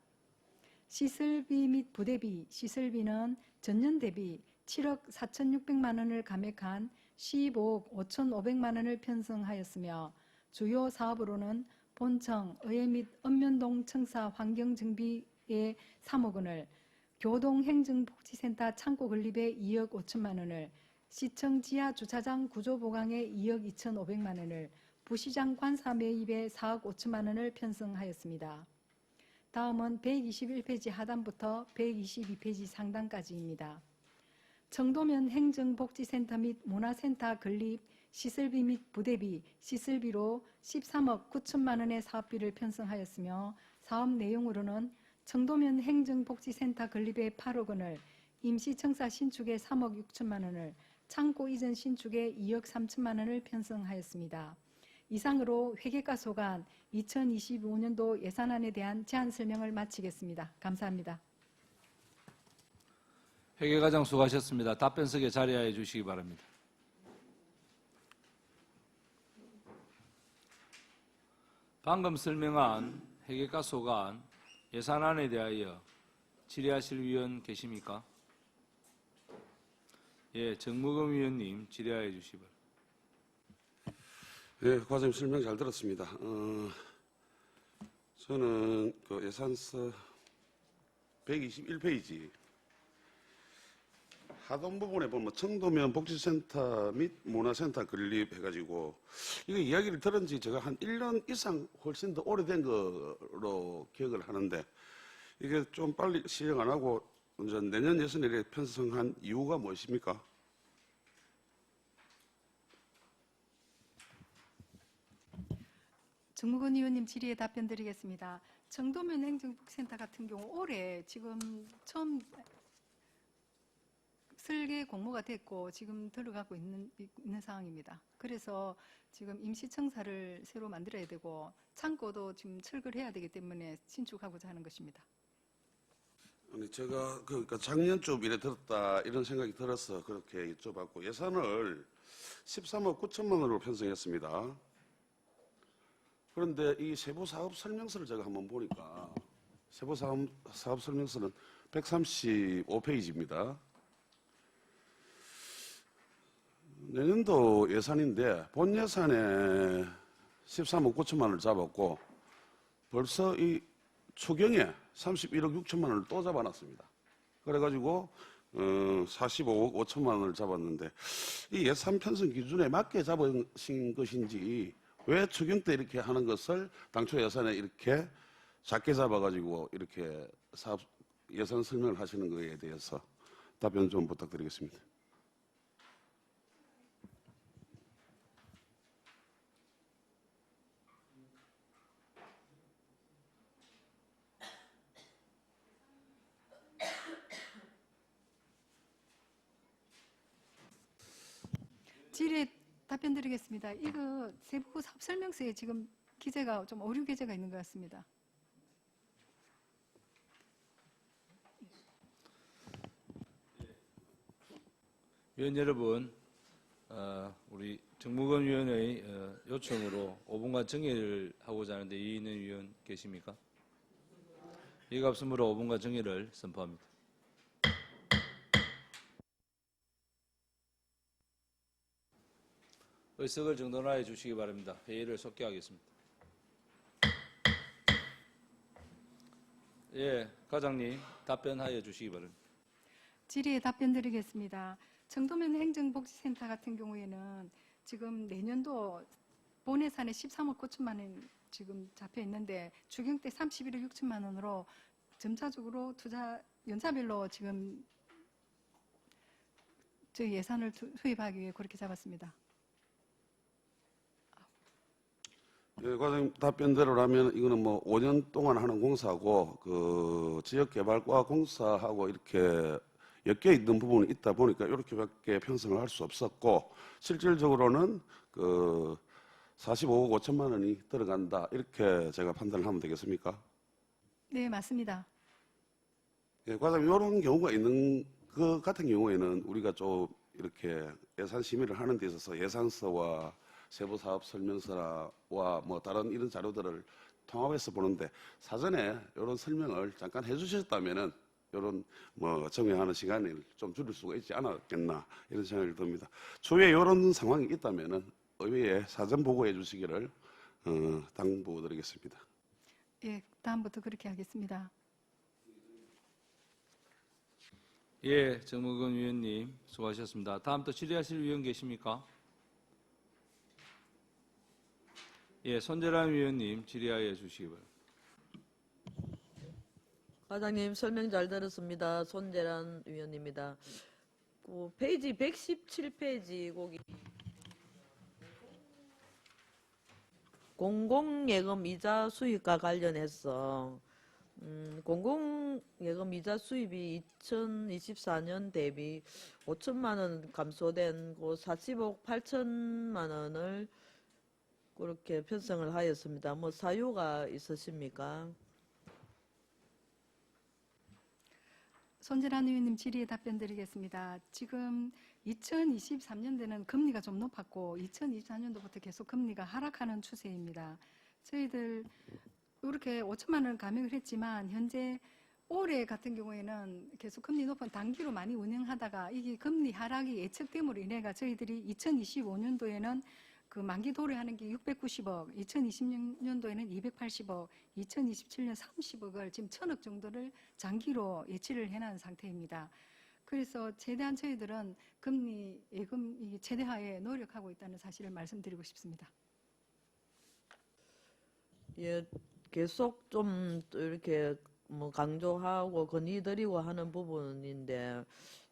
시설비 및 부대비, 시설비는 전년 대비 7억 4,600만 원을 감액한 15억 5,500만 원을 편성하였으며 주요 사업으로는 본청, 의회 및 읍면동 청사 환경정비에 3억 원을, 교동행정복지센터 창고 건립에 2억 5천만 원을, 시청 지하 주차장 구조 보강에 2억 2,500만 원을, 부시장 관사 매입에 4억 5천만 원을 편성하였습니다. 다음은 121페이지 하단부터 122페이지 상단까지입니다. 청도면 행정복지센터 및 문화센터 건립, 시설비 및 부대비, 시설비로 13억 9천만 원의 사업비를 편성하였으며 사업 내용으로는 청도면 행정복지센터 건립에 8억 원을, 임시청사 신축에 3억 6천만 원을, 창고 이전 신축에 2억 3천만 원을 편성하였습니다. 이상으로 회계과 소관 2025년도 예산안에 대한 제안 설명을 마치겠습니다. 감사합니다. 회계과장 수고하셨습니다. 답변석에 자리하여 주시기 바랍니다. 방금 설명한 회계과 소관 예산안에 대하여 질의하실 위원 계십니까? 예, 정무금 위원님 질의하여 주시기 바랍니다. 네, 과장님 설명 잘 들었습니다. 저는 그 예산서 121페이지 하동 부분에 보면 청도면 복지센터 및 문화센터 건립해가지고 이거 이야기를 들은 지 제가 한 1년 이상 훨씬 더 오래된 거로 기억을 하는데 이게 좀 빨리 시행 안 하고 이제 내년 예산에 편성한 이유가 무엇입니까? 정무근 의원님 질의에 답변 드리겠습니다. 청도면 행정복지센터 같은 경우 올해 지금 처음 설계 공모가 됐고 지금 들어가고 있는 상황입니다. 그래서 지금 임시청사를 새로 만들어야 되고 창고도 지금 철거를 해야 되기 때문에 신축하고자 하는 것입니다. 아니 제가 그러니까 작년쯤 이래 들었다 이런 생각이 들어서 그렇게 여쭤봤고 예산을 13억 9천만 원으로 편성했습니다. 그런데 이 세부 사업 설명서를 제가 한번 보니까 세부 사업 설명서는 135페이지입니다. 내년도 예산인데 본 예산에 13억 9천만 원을 잡았고 벌써 이 추경에 31억 6천만 원을 또 잡아놨습니다. 그래가지고 45억 5천만 원을 잡았는데 이 예산 편성 기준에 맞게 잡으신 것인지 왜 추경 때 이렇게 하는 것을 당초 예산에 이렇게 작게 잡아가지고 이렇게 사업 예산 설명을 하시는 거에 대해서 답변 좀 부탁드리겠습니다. 질의에 답변 드리겠습니다. 이거 세부 사업 설명서에 지금 기재가 좀 오류 기재가 있는 것 같습니다. 위원 여러분, 우리 정무근 위원의 요청으로 5분간 정회를 하고자 하는데 이의 있는 위원 계십니까? 이가 없으므로 5분간 정회를 선포합니다. 의석을 정돈하여 주시기 바랍니다. 회의를 속개하겠습니다. 예, 과장님 답변하여 주시기 바랍니다. 질의에 답변 드리겠습니다. 청도면 행정복지센터 같은 경우에는 지금 내년도 본 예산에 13억 9천만 원 지금 잡혀 있는데 추경 때 31억 6천만 원으로 점차적으로 투자 연차별로 지금 저희 예산을 투입하기 위해 그렇게 잡았습니다. 예, 과장님 답변대로라면 이거는 뭐 5년 동안 하는 공사고 그 지역개발과 공사하고 이렇게 엮여 있는 부분이 있다 보니까 이렇게밖에 편성을 할 수 없었고 실질적으로는 그 45억 5천만 원이 들어간다 이렇게 제가 판단을 하면 되겠습니까? 네, 맞습니다. 예, 과장님 이런 경우가 있는 그 같은 경우에는 우리가 좀 이렇게 예산 심의를 하는 데 있어서 예산서와 세부 사업 설명서와 뭐 다른 이런 자료들을 통합해서 보는데 사전에 이런 설명을 잠깐 해주셨다면은 이런 뭐 정회하는 시간을 좀 줄일 수가 있지 않았겠나 이런 생각이 듭니다. 추후에 이런 상황이 있다면은 의회에 사전 보고해 주시기를 당부드리겠습니다. 예, 다음부터 그렇게 하겠습니다. 예, 정무근 위원님 수고하셨습니다. 다음 또 질의하실 위원 계십니까? 예, 손재란 위원님 질의하여 주시기 바랍니다. 과장님 설명 잘 들었습니다. 손재란 위원입니다. 그 페이지 117페이지 거기 공공예금 이자 수입과 관련해서 공공예금 이자 수입이 2024년 대비 5천만 원 감소된 그 40억 8천만 원을 그렇게 편성을 하였습니다. 뭐 사유가 있으십니까? 손재란 의원님 질의에 답변 드리겠습니다. 지금 2023년도에는 금리가 좀 높았고 2024년도부터 계속 금리가 하락하는 추세입니다. 저희들 이렇게 5천만 원 감액을 했지만 현재 올해 같은 경우에는 계속 금리 높은 단기로 많이 운영하다가 이게 금리 하락이 예측됨으로 인해가 저희들이 2025년도에는 그 만기 도래하는 게 690억, 2026년도에는 280억, 2027년 30억을 지금 1,000억 정도를 장기로 예치를 해놓은 상태입니다. 그래서 최대한 저희들은 금리 예금 최대화에 노력하고 있다는 사실을 말씀드리고 싶습니다. 예, 계속 좀 또 이렇게 뭐 강조하고 건의드리고 하는 부분인데,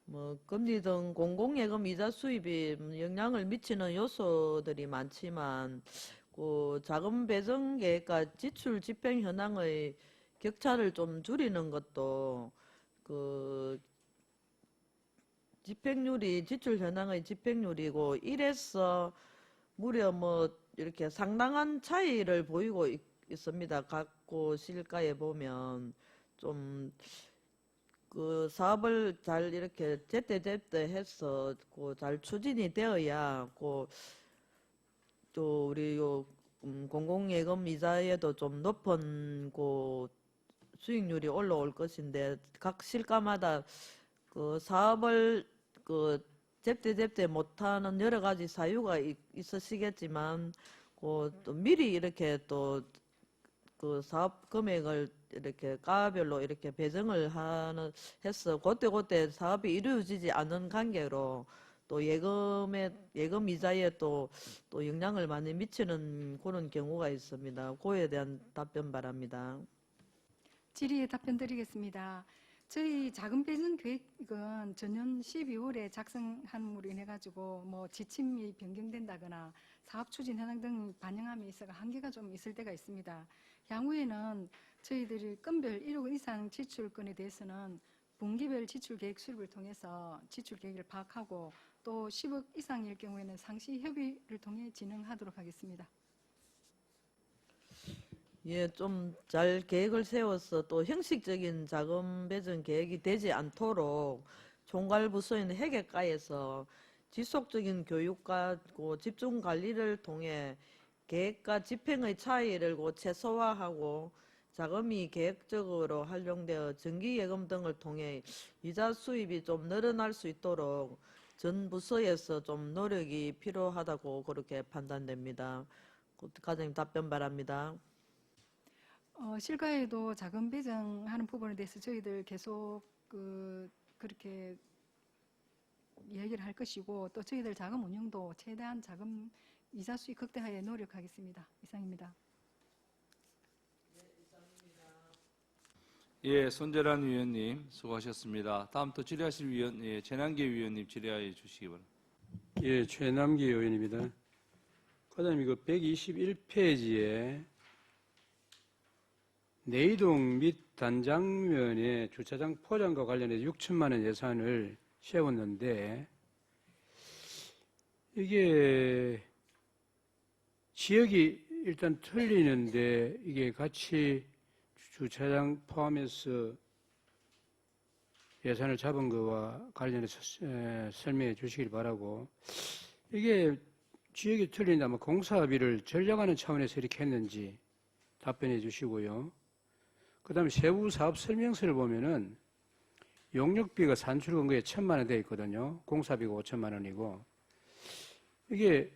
뭐 금리 등 공공예금 이자 수입이 영향을 미치는 요소들이 많지만, 그 자금 배정 계획과 지출 집행 현황의 격차를 좀 줄이는 것도 그 집행률이 지출 현황의 집행률이고 이래서 무려 뭐 이렇게 상당한 차이를 보이고 있습니다. 각 실가에 보면 좀 그 사업을 잘 이렇게 제때제때 해서 그 잘 추진이 되어야 또 우리 요 공공예금 이자에도 좀 높은 그 수익률이 올라올 것인데, 각 실가마다 그 사업을 그 제때 못하는 여러 가지 사유가 있으시겠지만, 또 미리 이렇게 또 그 사업 금액을 이렇게 가별로 이렇게 배정을 해서 그때 사업이 이루어지지 않는 관계로 또 예금 이자에 또 영향을 많이 미치는 그런 경우가 있습니다. 그에 대한 답변 바랍니다. 질의에 답변 드리겠습니다. 저희 자금 배정 계획은 전년 12월에 작성함으로 인해 가지고 뭐 지침이 변경된다거나 사업 추진 현황 등 반영함에 있어가 한계가 좀 있을 때가 있습니다. 향후에는 저희들이 건별 1억 원 이상 지출건에 대해서는 분기별 지출 계획 수립을 통해서 지출 계획을 파악하고 또 10억 이상일 경우에는 상시 협의를 통해 진행하도록 하겠습니다. 예, 좀 잘 계획을 세워서 또 형식적인 자금 배정 계획이 되지 않도록 총괄 부서인 회계과에서 지속적인 교육과 집중 관리를 통해 계획과 집행의 차이를 최소화하고 자금이 계획적으로 활용되어 정기예금 등을 통해 이자 수입이 좀 늘어날 수 있도록 전 부서에서 좀 노력이 필요하다고 그렇게 판단됩니다. 과장님 답변 바랍니다. 실가에도 자금 배정하는 부분에 대해서 저희들 계속 그렇게 얘기를 할 것이고 또 저희들 자금 운용도 최대한 자금 이자 수익 극대화에 노력하겠습니다. 이상입니다. 예, 손재란 위원님 수고하셨습니다. 다음 또 질의하실 위원, 예, 최남기 위원님 질의해 주시기 바랍니다. 예, 최남기 의원입니다. 과장님, 이거 121페이지에 내이동 및 단장면의 주차장 포장과 관련해서 6천만 원 예산을 세웠는데 이게 지역이 일단 틀리는데 이게 같이 주차장 포함해서 예산을 잡은 거와 관련해서 설명해 주시길 바라고. 이게 지역이 틀린데 아마 공사비를 전략하는 차원에서 이렇게 했는지 답변해 주시고요. 그 다음에 세부 사업 설명서를 보면은 용역비가 산출 근거에 1,000만 원 되어 있거든요. 공사비가 5천만 원이고. 이게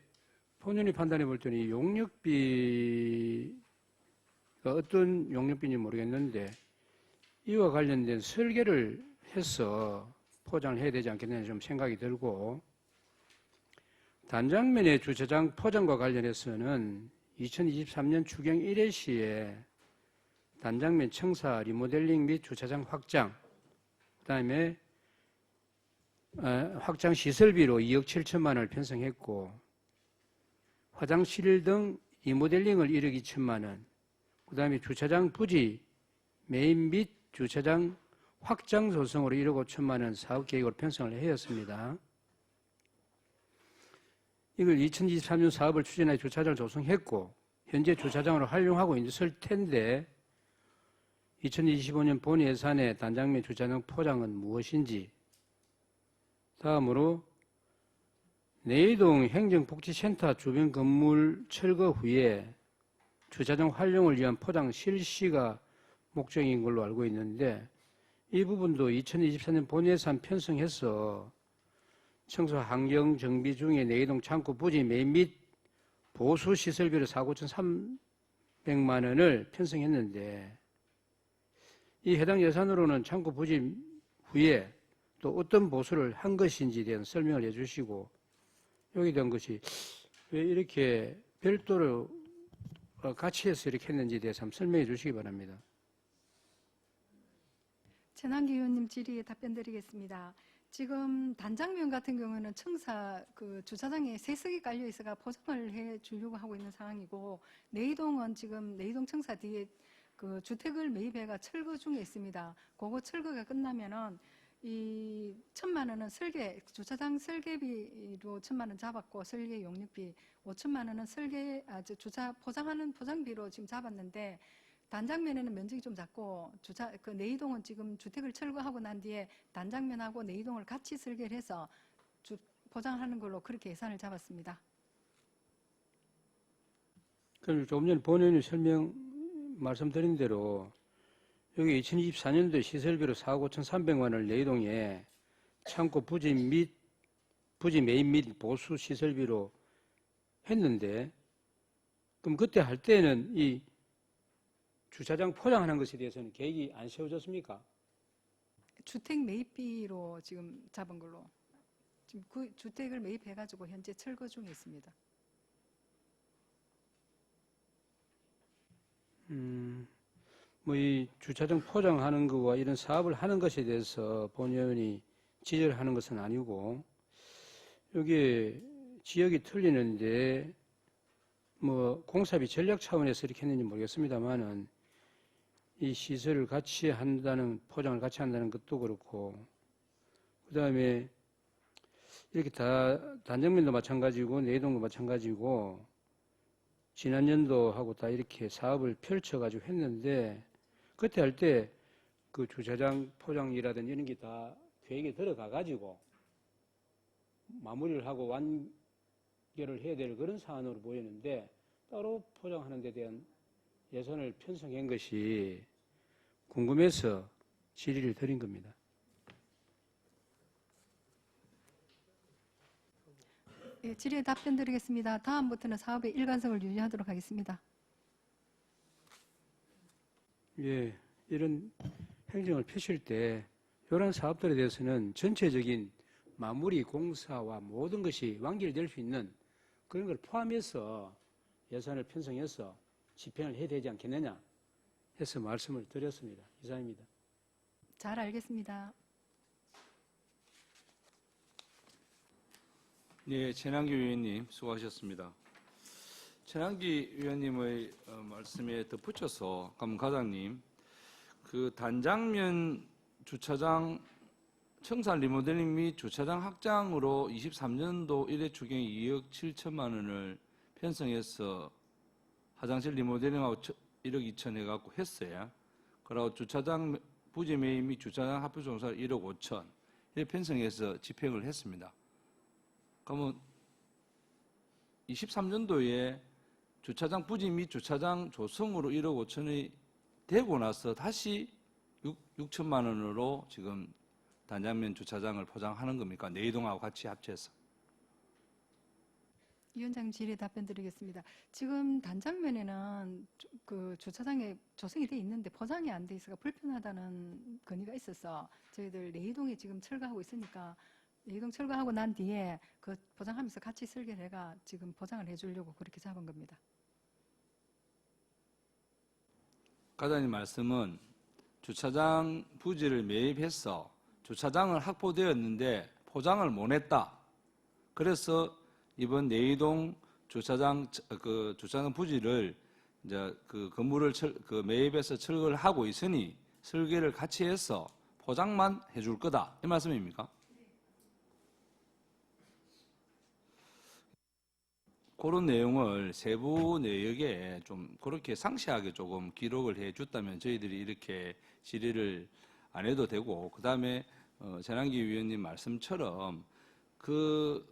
본인이 판단해 볼 때는 용역비가 어떤 용역비인지 모르겠는데 이와 관련된 설계를 해서 포장을 해야 되지 않겠느냐 좀 생각이 들고, 단장면의 주차장 포장과 관련해서는 2023년 추경 1회 시에 단장면 청사 리모델링 및 주차장 확장, 그다음에 확장 시설비로 2억 7천만 원을 편성했고, 화장실 등 리모델링을 1억 2천만 원, 그다음에 주차장 부지 매입 및 주차장 확장 조성으로 1억 5천만 원 사업 계획으로 편성을 하였습니다. 이걸 2023년 사업을 추진해 주차장을 조성했고 현재 주차장으로 활용하고 있을 텐데 2025년 본 예산의 단장면 주차장 포장은 무엇인지, 다음으로 내이동 행정복지센터 주변 건물 철거 후에 주차장 활용을 위한 포장 실시가 목적인 걸로 알고 있는데 이 부분도 2024년 본 예산 편성해서 청소 환경 정비 중에 내이동 창고 부지 매입 및 보수 시설비로 4억 5,300만 원을 편성했는데 이 해당 예산으로는 창고 부지 후에 또 어떤 보수를 한 것인지에 대한 설명을 해주시고 여기에 대한 것이 왜 이렇게 별도로 같이 해서 이렇게 했는지에 대해서 한번 설명해 주시기 바랍니다. 전환기 의원님 질의에 답변 드리겠습니다. 지금 단장면 같은 경우는 청사 그 주차장에 세석이 깔려 있어가 포장을 해 주려고 하고 있는 상황이고, 내이동은 지금 내이동 청사 뒤에 그 주택을 매입해가 철거 중에 있습니다. 그거 철거가 끝나면은 이 1,000만 원은 설계 주차장 설계비로 1,000만 원 잡았고, 설계 용역비 5천만 원은 주차 포장하는 포장비로 지금 잡았는데, 단장면에는 면적이 좀 작고 그 내이동은 지금 주택을 철거하고 난 뒤에 단장면하고 내이동을 같이 설계를 해서 포장하는 걸로 그렇게 예산을 잡았습니다. 그럼 조금 전에 본회의원 말씀드린 대로 여기 2024년도에 시설비로 4억 5,300만 원을 내이동에 창고 부지 매입 및 보수 시설비로 했는데, 그럼 그때 할 때는 이 주차장 포장하는 것에 대해서는 계획이 안 세워졌습니까? 주택 매입비로 지금 잡은 걸로, 지금 그 주택을 매입해가지고 현재 철거 중에 있습니다. 뭐 이 주차장 포장하는 거와 이런 사업을 하는 것에 대해서 본 의원이 지적하는 것은 아니고, 여기 지역이 틀리는데 뭐 공사비 전략 차원에서 이렇게 했는지 모르겠습니다만은 이 시설을 같이 한다는, 포장을 같이 한다는 것도 그렇고, 그 다음에 이렇게 다 단정면도 마찬가지고 내동도 마찬가지고 지난 연도하고 다 이렇게 사업을 펼쳐가지고 했는데, 그때 할 때 그 주차장 포장이라든지 이런 게 다 계획에 들어가가지고 마무리를 하고 완결을 해야 될 그런 사안으로 보이는데, 따로 포장하는 데 대한 예산을 편성한 것이 궁금해서 질의를 드린 겁니다. 예, 질의에 답변 드리겠습니다. 다음부터는 사업의 일관성을 유지하도록 하겠습니다. 예, 이런 행정을 펼칠 때 이런 사업들에 대해서는 전체적인 마무리 공사와 모든 것이 완결될 수 있는 그런 걸 포함해서 예산을 편성해서 집행을 해야 되지 않겠느냐 해서 말씀을 드렸습니다. 이상입니다. 잘 알겠습니다. 네, 최남기 위원님 수고하셨습니다. 최남기 위원님의 말씀에 덧붙여서 감사장님, 그 단장면 주차장 청사 리모델링 및 주차장 확장으로 23년도 1회 추경 2억 7천만 원을 편성해서 화장실 리모델링하고 1억 2천 해갖고 했어요. 그리고 주차장 부지 매입 및 주차장 합부 종사를 1억 5천 이렇게 편성해서 집행을 했습니다. 그러면 23년도에 주차장 부지 및 주차장 조성으로 1억 5천이 되고 나서 다시 6천만 원으로 지금 단장면 주차장을 포장하는 겁니까? 내이동하고 같이 합쳐서. 위원장님 질의에 답변 드리겠습니다. 지금 단장면에는 그 주차장에 조성이 돼 있는데 포장이 안 돼 있어서 불편하다는 건의가 있어서 저희들 내이동에 지금 철거하고 있으니까 내이동 철거하고 난 뒤에 그 포장하면서 같이 설계를 해가 지금 포장을 해주려고 그렇게 잡은 겁니다. 과장님 말씀은 주차장 부지를 매입해서 주차장을 확보되었는데 포장을 못 했다. 그래서 이번 내이동 주차장 부지를 이제 그 건물을 매입해서 철거를 하고 있으니 설계를 같이 해서 포장만 해줄 거다. 이 말씀입니까? 그런 내용을 세부 내역에 좀 그렇게 상세하게 조금 기록을 해 줬다면 저희들이 이렇게 질의를 안 해도 되고, 그 다음에 전환기 위원님 말씀처럼 그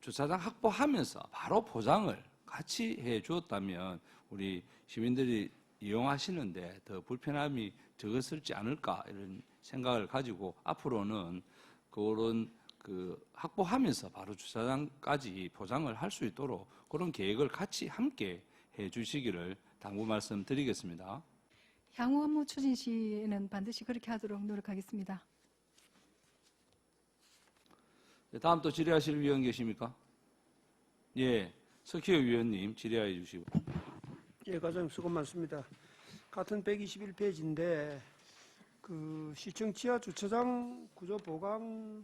주차장 확보하면서 바로 포장을 같이 해 주었다면 우리 시민들이 이용하시는데 더 불편함이 적었을지 않을까 이런 생각을 가지고 앞으로는 그런 확보하면서 바로 주차장까지 포장을 할 수 있도록 그런 계획을 같이 함께 해 주시기를 당부 말씀드리겠습니다. 향후 업무 추진 시에는 반드시 그렇게 하도록 노력하겠습니다. 다음 또 질의하실 위원 계십니까? 예, 석희우 위원님 질의해 주시고. 예, 과장님 수고 많습니다. 같은 121페이지인데 그 시청 지하 주차장 구조 보강에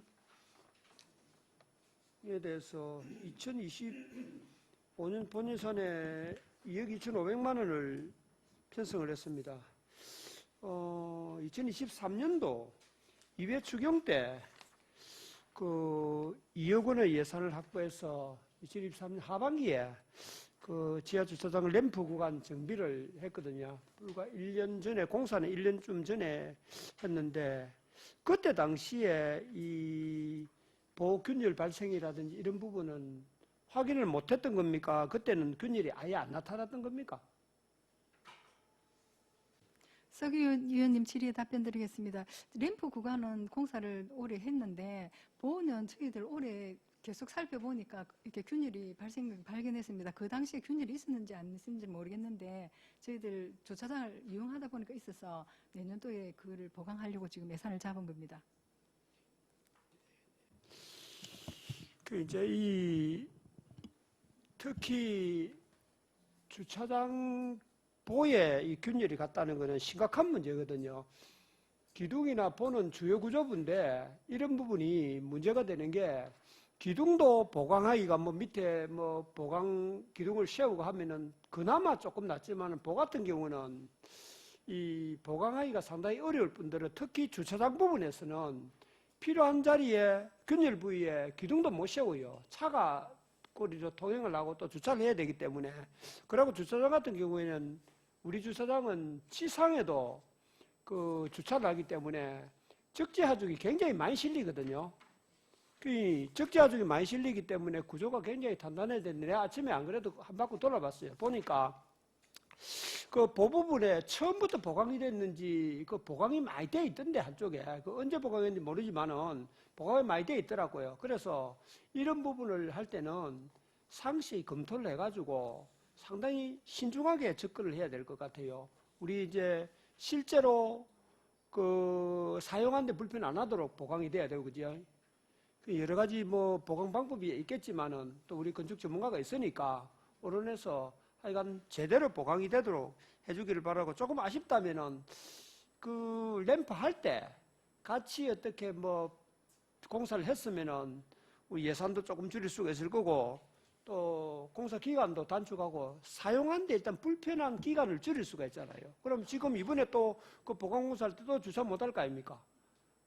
대해서 2025년 본 예산에 2억 2,500만 원을 편성을 했습니다. 2023년도 2회 추경 때 그 2억 원의 예산을 확보해서 2023년 하반기에 그 지하 주차장 램프 구간 정비를 했거든요. 불과 1년 전에, 공사는 1년쯤 전에 했는데, 그때 당시에 이 보호균열 발생이라든지 이런 부분은 확인을 못 했던 겁니까? 그때는 균열이 아예 안 나타났던 겁니까? 서기 위원님 질의에 답변 드리겠습니다. 램프 구간은 공사를 오래 했는데 보호는 저희들 올해 계속 살펴보니까 이렇게 균열이 발견했습니다. 그 당시에 균열이 있었는지 안 있었는지 모르겠는데 저희들 주차장을 이용하다 보니까 있어서 내년도에 그거를 보강하려고 지금 예산을 잡은 겁니다. 그 이제 특히 주차장 보에 이 균열이 갔다는 것은 심각한 문제거든요. 기둥이나 보는 주요 구조부인데 이런 부분이 문제가 되는 게 기둥도 보강하기가 뭐 밑에 뭐 보강 기둥을 세우고 하면은 그나마 조금 낫지만 보 같은 경우는 이 보강하기가 상당히 어려울 뿐더러 특히 주차장 부분에서는 필요한 자리에 균열 부위에 기둥도 못 세워요. 차가 꼬리로 통행을 하고 또 주차를 해야 되기 때문에. 그리고 주차장 같은 경우에는 우리 주차장은 지상에도 그 주차를 하기 때문에 적재 하중이 굉장히 많이 실리거든요. 그 적재 하중이 많이 실리기 때문에 구조가 굉장히 단단해야 되는데 아침에 안 그래도 한 바퀴 돌아봤어요. 보니까 그 부분에 처음부터 보강이 됐는지 그 보강이 많이 돼 있던데 한쪽에 그 언제 보강했는지 모르지만은 보강이 많이 돼 있더라고요. 그래서 이런 부분을 할 때는 상시 검토를 해가지고 상당히 신중하게 접근을 해야 될 것 같아요. 우리 이제 실제로 그 사용하는데 불편 안 하도록 보강이 돼야 되고 그죠? 여러 가지 뭐 보강 방법이 있겠지만은 또 우리 건축 전문가가 있으니까 언론에서 하여간 제대로 보강이 되도록 해주기를 바라고 조금 아쉽다면은 그 램프 할 때 같이 어떻게 뭐 공사를 했으면은 우리 예산도 조금 줄일 수가 있을 거고 또 공사 기간도 단축하고 사용하는데 일단 불편한 기간을 줄일 수가 있잖아요. 그럼 지금 이번에 또 그 보강 공사할 때도 주차 못 할 거 아닙니까?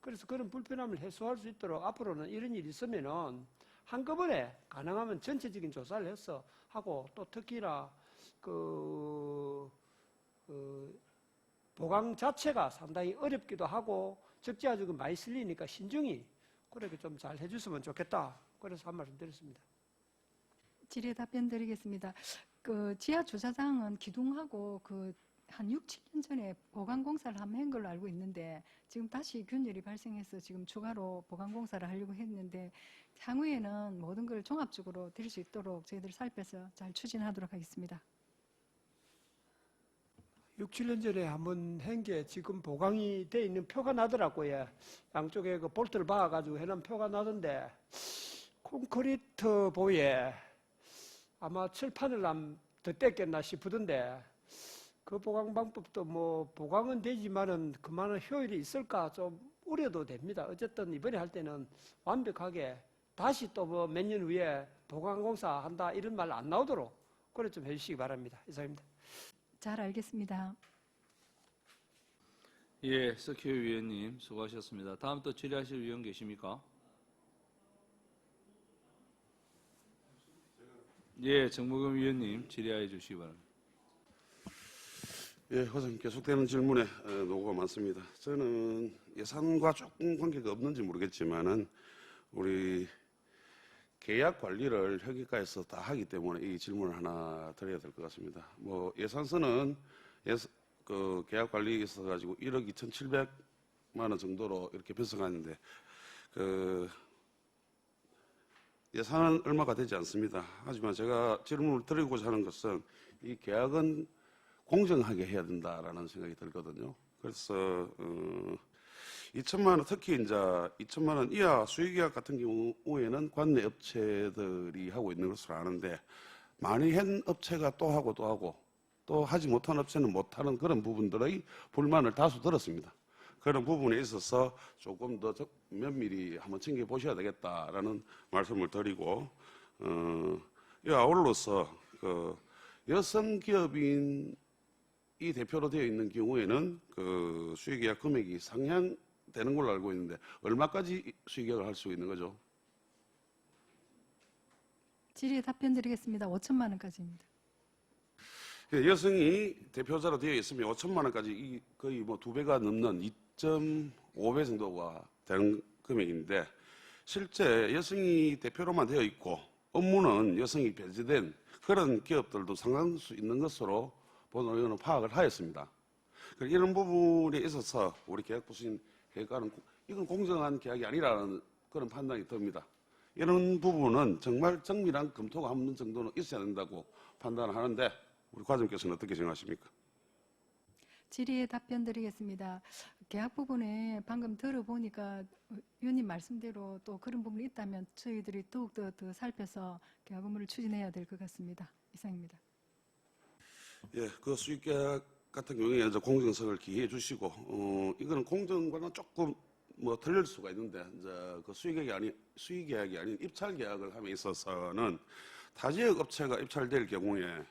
그래서 그런 불편함을 해소할 수 있도록 앞으로는 이런 일이 있으면은 한꺼번에 가능하면 전체적인 조사를 해서 하고 또 특히나 보강 자체가 상당히 어렵기도 하고 적재하중은 많이 쓸리니까 신중히 그렇게 좀 잘 해줬으면 좋겠다. 그래서 한 말씀 드렸습니다. 질의 답변 드리겠습니다. 그 지하 주차장은 기둥하고 그 한 6, 7년 전에 보강 공사를 한번 한 걸로 알고 있는데 지금 다시 균열이 발생해서 지금 추가로 보강 공사를 하려고 했는데 향후에는 모든 걸 종합적으로 드릴 수 있도록 저희들 살펴서 잘 추진하도록 하겠습니다. 6, 7년 전에 한번 한 게 지금 보강이 돼 있는 표가 나더라고요. 양쪽에 그 볼트를 박아가지고 해놓은 표가 나던데 콘크리트 보에 아마 철판을 더 뗐겠나 싶던데 그 보강 방법도 뭐 보강은 되지만은 그만한 효율이 있을까 좀 우려도 됩니다. 어쨌든 이번에 할 때는 완벽하게 다시 또 뭐 몇 년 후에 보강 공사 한다 이런 말 안 나오도록 그래 좀 해주시기 바랍니다. 이상입니다. 잘 알겠습니다. 예, 석희우 위원님 수고하셨습니다. 다음 또 질의하실 위원 계십니까? 예, 정무금 위원님 질의해 주시기 바랍니다. 예, 과장님 계속되는 질문에 노고가 많습니다. 저는 예산과 조금 관계가 없는지 모르겠지만은 우리 계약 관리를 회계과에서 다 하기 때문에 이 질문을 하나 드려야 될 것 같습니다. 뭐 예산서는 그 계약 관리에 있어 가지고 1억 2,700만 원 정도로 이렇게 편성하는데 그 예산은 얼마가 되지 않습니다. 하지만 제가 질문을 드리고자 하는 것은 이 계약은 공정하게 해야 된다라는 생각이 들거든요. 그래서 2천만 원, 특히 이제 2천만 원 이하 수의계약 같은 경우에는 관내 업체들이 하고 있는 것으로 아는데, 많이 한 업체가 또 하고 또 하지 못한 업체는 못하는 그런 부분들의 불만을 다수 들었습니다. 그런 부분에 있어서 조금 더 면밀히 한번 챙겨보셔야 되겠다라는 말씀을 드리고, 이 아울러서 그 여성 기업인이 대표로 되어 있는 경우에는 그 수의계약 금액이 상향되는 걸로 알고 있는데, 얼마까지 수의계약을 할 수 있는 거죠? 질의에 답변 드리겠습니다. 5천만 원까지입니다. 여성이 대표자로 되어 있으면 5천만 원까지 거의 뭐 2배가 넘는 2.5배 정도가 되는 금액인데, 실제 여성이 대표로만 되어 있고 업무는 여성이 배제된 그런 기업들도 상당수 있는 것으로 본의원은 파악을 하였습니다. 이런 부분에 있어서 우리 계약부수인 계획관은 이건 공정한 계약이 아니라는 그런 판단이 듭니다. 이런 부분은 정말 정밀한 검토가 한 정도는 있어야 된다고 판단하는데, 우리 과장님께서는 어떻게 생각하십니까? 질의에 답변 드리겠습니다. 계약 부분에 방금 들어보니까 위원님 말씀대로 또 그런 부분이 있다면 저희들이 더욱더 더 살펴서 계약 업무를 추진해야 될 것 같습니다. 이상입니다. 예, 그 수익계약 같은 경우에 이제 공정성을 기해해 주시고, 이거는 공정과는 조금 뭐 틀릴 수가 있는데, 이제 그 수의계약이 아닌 입찰계약을 함에 있어서는 타지역 업체가 입찰될 경우에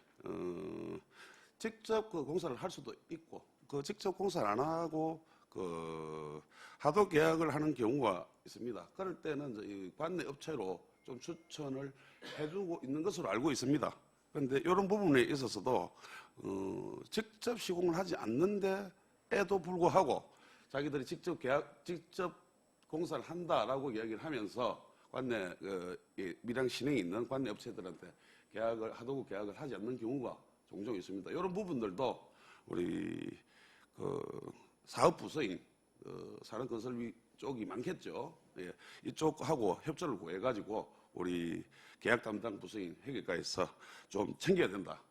직접 그 공사를 할 수도 있고, 그 직접 공사를 안 하고 그 하도 계약을 하는 경우가 있습니다. 그럴 때는 이제 이 관내 업체로 좀 추천을 해주고 있는 것으로 알고 있습니다. 그런데 이런 부분에 있어서도 직접 시공을 하지 않는데에도 불구하고 자기들이 직접 공사를 한다라고 이야기를 하면서 관내 밀양 신행이 있는 관내 업체들한테 하도급 계약을 하지 않는 경우가 종종 있습니다. 이런 부분들도 우리 그 사업부서인 산업건설비 쪽이 많겠죠. 예, 이쪽하고 협조를 구해가지고 우리 계약 담당 부서인 회계과에서 좀 챙겨야 된다.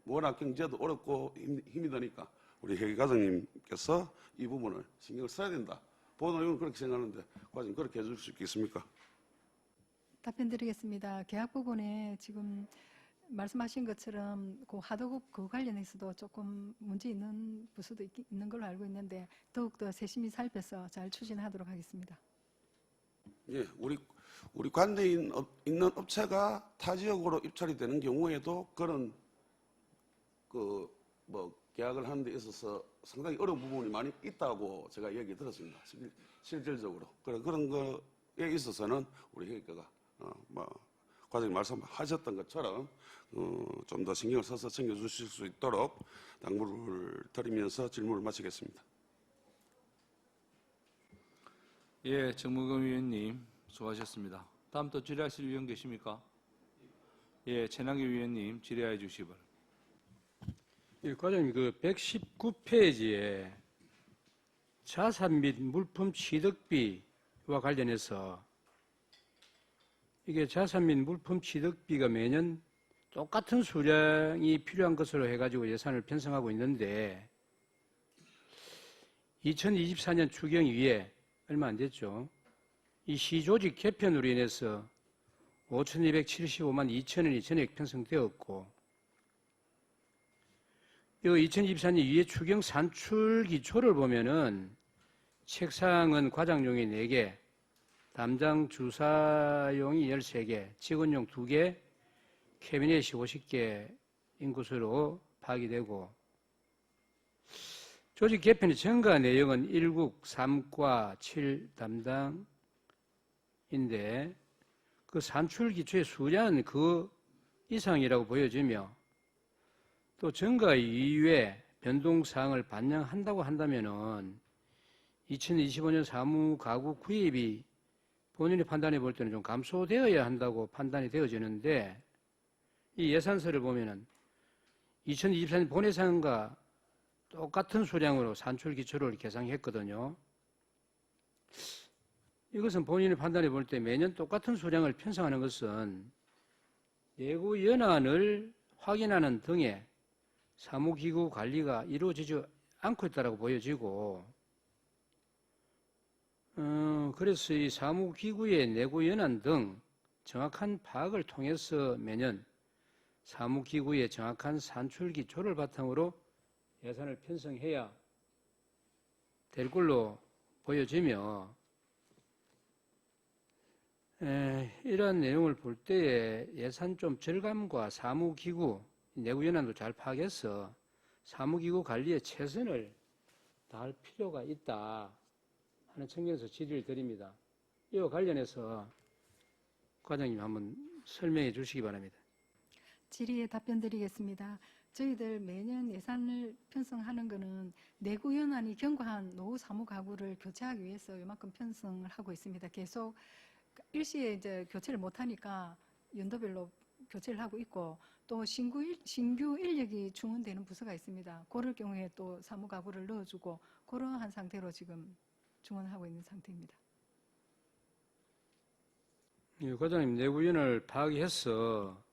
워낙 경제도 어렵고 힘이 드니까 우리 회계과장님께서 이 부분을 신경을 써야 된다. 본의원은 그렇게 생각하는데 과장님 그렇게 해줄 수 있겠습니까? 답변 드리겠습니다. 계약 부분에 지금 말씀하신 것처럼 그 하도급 그 관련해서도 조금 문제 있는 부서도 있는 걸로 알고 있는데 더욱더 세심히 살펴서 잘 추진하도록 하겠습니다. 예, 우리 관내에 있는 업체가 타 지역으로 입찰이 되는 경우에도 그런 그 뭐 계약을 하는 데 있어서 상당히 어려운 부분이 많이 있다고 제가 얘기 들었습니다. 실질적으로 그런 거에 있어서는 우리 회계과가 과장님 말씀하셨던 것처럼 좀 더 신경을 써서 챙겨주실 수 있도록 당부를 드리면서 질문을 마치겠습니다. 예, 정무금 위원님 수고하셨습니다. 다음 또 질의하실 위원 계십니까? 예, 최남기 위원님 질의해 주시기 바랍니다. 예, 과장님, 그 119페이지에 자산 및 물품 취득비와 관련해서 이게 자산 및 물품 취득비가 매년 똑같은 수량이 필요한 것으로 해가지고 예산을 편성하고 있는데 2024년 추경 이후에 얼마 안 됐죠. 이 시조직 개편으로 인해서 5,275만 2천원이 전액 편성되었고 이 2024년 이후에 추경 산출 기초를 보면은 책상은 과장용이 4개, 담당 주사용이 13개, 직원용 2개, 캐비넷이 50개인 것으로 파악이 되고 조직 개편의 전가 내용은 1국 3과 7 담당인데 그 산출 기초의 수량은 그 이상이라고 보여지며 또 전가 이후에 변동사항을 반영한다고 한다면은 2025년 사무 가구 구입이 본인이 판단해 볼 때는 좀 감소되어야 한다고 판단이 되어지는데 이 예산서를 보면은 2024년 본 예산과 똑같은 수량으로 산출 기초를 계상했거든요. 이것은 본인이 판단해 볼 때 매년 똑같은 수량을 편성하는 것은 예고 연한을 확인하는 등의 사무기구 관리가 이루어지지 않고 있다고 보여지고 그래서 이 사무기구의 내구 연한 등 정확한 파악을 통해서 매년 사무기구의 정확한 산출 기초를 바탕으로 예산을 편성해야 될 걸로 보여지며 이러한 내용을 볼 때에 예산 좀 절감과 사무기구 내구 연한도 잘 파악해서 사무기구 관리에 최선을 다할 필요가 있다 하는 측면에서 질의를 드립니다. 이와 관련해서 과장님 한번 설명해 주시기 바랍니다. 질의에 답변 드리겠습니다. 저희들 매년 예산을 편성하는 것은 내구 연한이 경과한 노후 사무 가구를 교체하기 위해서 이만큼 편성을 하고 있습니다. 계속 일시에 이제 교체를 못 하니까 연도별로 교체를 하고 있고 또 신규 인력이 충원되는 부서가 있습니다. 그럴 경우에 또 사무 가구를 넣어주고 그러한 상태로 지금 충원하고 있는 상태입니다. 예, 과장님 내구연을 파악해서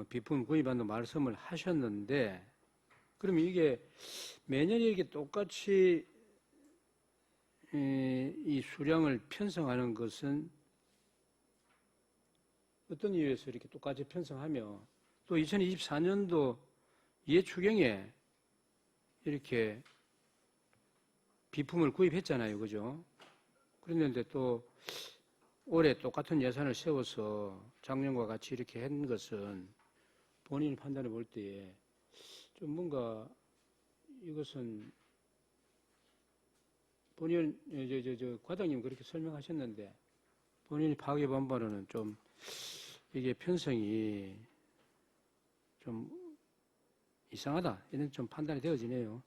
비품 구입한다고 말씀을 하셨는데 그러면 이게 매년 이렇게 똑같이 이 수량을 편성하는 것은 어떤 이유에서 이렇게 똑같이 편성하며 또 2024년도 예추경에 이렇게 비품을 구입했잖아요. 그죠? 그랬는데 또 올해 똑같은 예산을 세워서 작년과 같이 이렇게 한 것은 본인이 판단해 볼 때에 좀 뭔가 이것은 본인, 과장님 그렇게 설명하셨는데 본인이 파악해 본 바로는 좀 이게 편성이 좀 이상하다 이런 좀 판단이 되어지네요.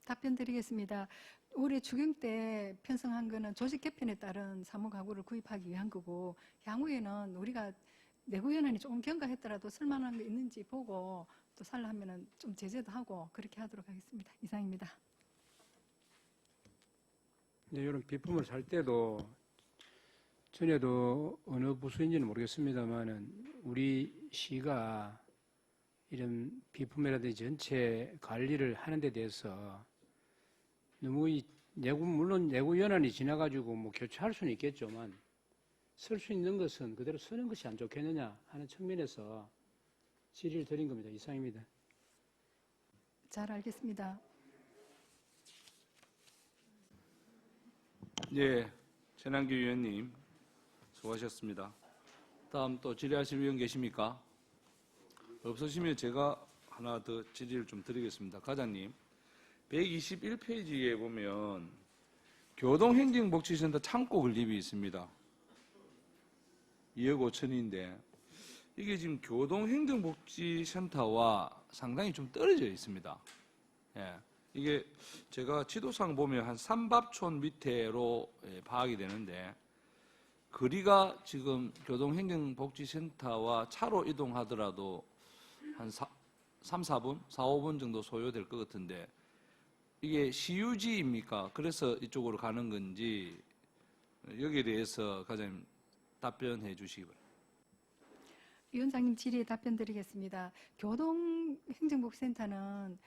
답변 드리겠습니다. 올해 추경 때 편성한 거는 조직 개편에 따른 사무 가구를 구입하기 위한 거고 향후에는 우리가 내구 연한이 조금 경과했더라도 쓸만한 게 있는지 보고 또 살려면은 좀 제재도 하고 그렇게 하도록 하겠습니다. 이상입니다. 네, 이런 비품을 살 때도 전에도 어느 부서인지는 모르겠습니다만은 우리 시가 이런 비품이라든지 전체 관리를 하는 데 대해서 너무 물론 내구 연한이 지나가지고 뭐 교체할 수는 있겠지만 쓸 수 있는 것은 그대로 쓰는 것이 안 좋겠느냐 하는 측면에서 질의를 드린 겁니다. 이상입니다. 잘 알겠습니다. 예, 전한규 위원님 수고하셨습니다. 다음 또 질의하실 위원 계십니까? 없으시면 제가 하나 더 질의를 좀 드리겠습니다. 과장님, 121페이지에 보면 교동행정복지센터 창고 건립이 있습니다. 2억 5천인데 이게 지금 교동행정복지센터와 상당히 좀 떨어져 있습니다. 예, 이게 제가 지도상 보면 한 삼밥촌 밑에로 파악이 되는데 거리가 지금 교동행정복지센터와 차로 이동하더라도 한 3, 4분, 4, 5분 정도 소요될 것 같은데 이게 시유지입니까? 그래서 이쪽으로 가는 건지 여기에 대해서 과장님 답변해 주시기 바랍니다. 위원장님 질의에 답변 드리겠습니다. 교동행정복지센터는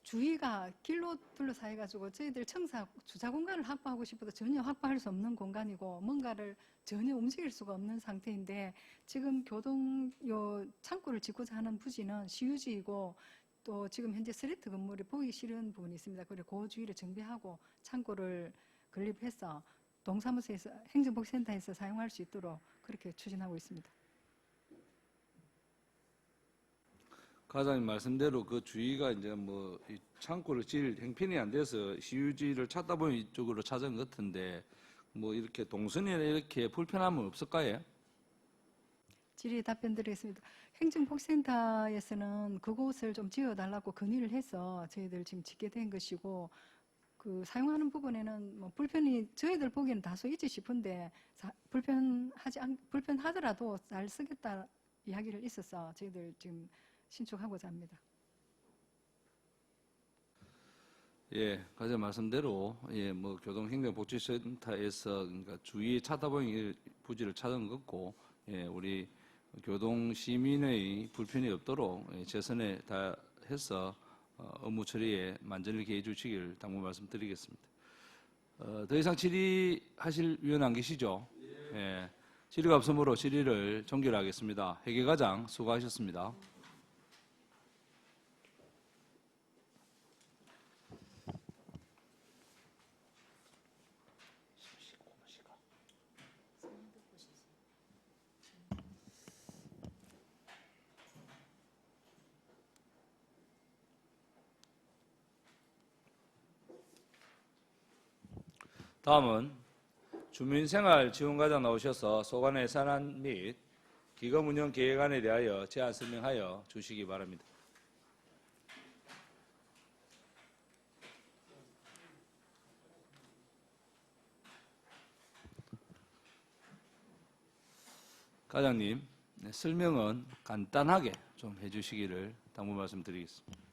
주위가 길로 둘러싸여가지고 저희들 청사 주차 공간을 확보하고 싶어도 전혀 확보할 수 없는 공간이고 뭔가를 전혀 움직일 수가 없는 상태인데 지금 교동 창고를 짓고자 하는 부지는 시유지이고 또 지금 현재 스레트 건물이 보기 싫은 부분이 있습니다. 그리고 그 주위를 정비하고 창고를 건립해서 동사무소에서 행정복지센터에서 사용할 수 있도록 그렇게 추진하고 있습니다. 과장님 말씀대로 그 주위가 이제 뭐 이 창고를 지을 형편이 안 돼서 시유지를 찾다 보면 이쪽으로 찾은 것 같은데 뭐 이렇게 동선이나 이렇게 불편함은 없을까요? 질의에 답변 드리겠습니다. 행정복지센터에서는 그곳을 좀 지어달라고 건의를 해서 저희들 지금 짓게 된 것이고 그 사용하는 부분에는 뭐 불편이 저희들 보기에는 다소 있지 싶은데 불편하더라도 잘 쓰겠다 이야기를 있어서 저희들 지금 신축하고자 합니다. 예, 과장 말씀대로 뭐 교동행정복지센터에서 그러니까 주위에 찾아보니 부지를 찾은 것 같고 우리 교동 시민의 불편이 없도록 최선에 다해서 업무 처리에 만전을 기해 주시길 당부 말씀드리겠습니다. 더 이상 질의하실 위원 안 계시죠? 예. 질의가 없으므로 질의를 종결하겠습니다. 회계과장 수고하셨습니다. 다음은 주민생활지원과장 나오셔서 소관 예산안 및 기금 운영 계획안에 대하여 제안 설명하여 주시기 바랍니다. 과장님, 네, 설명은 간단하게 좀 해주시기를 당부 말씀드리겠습니다.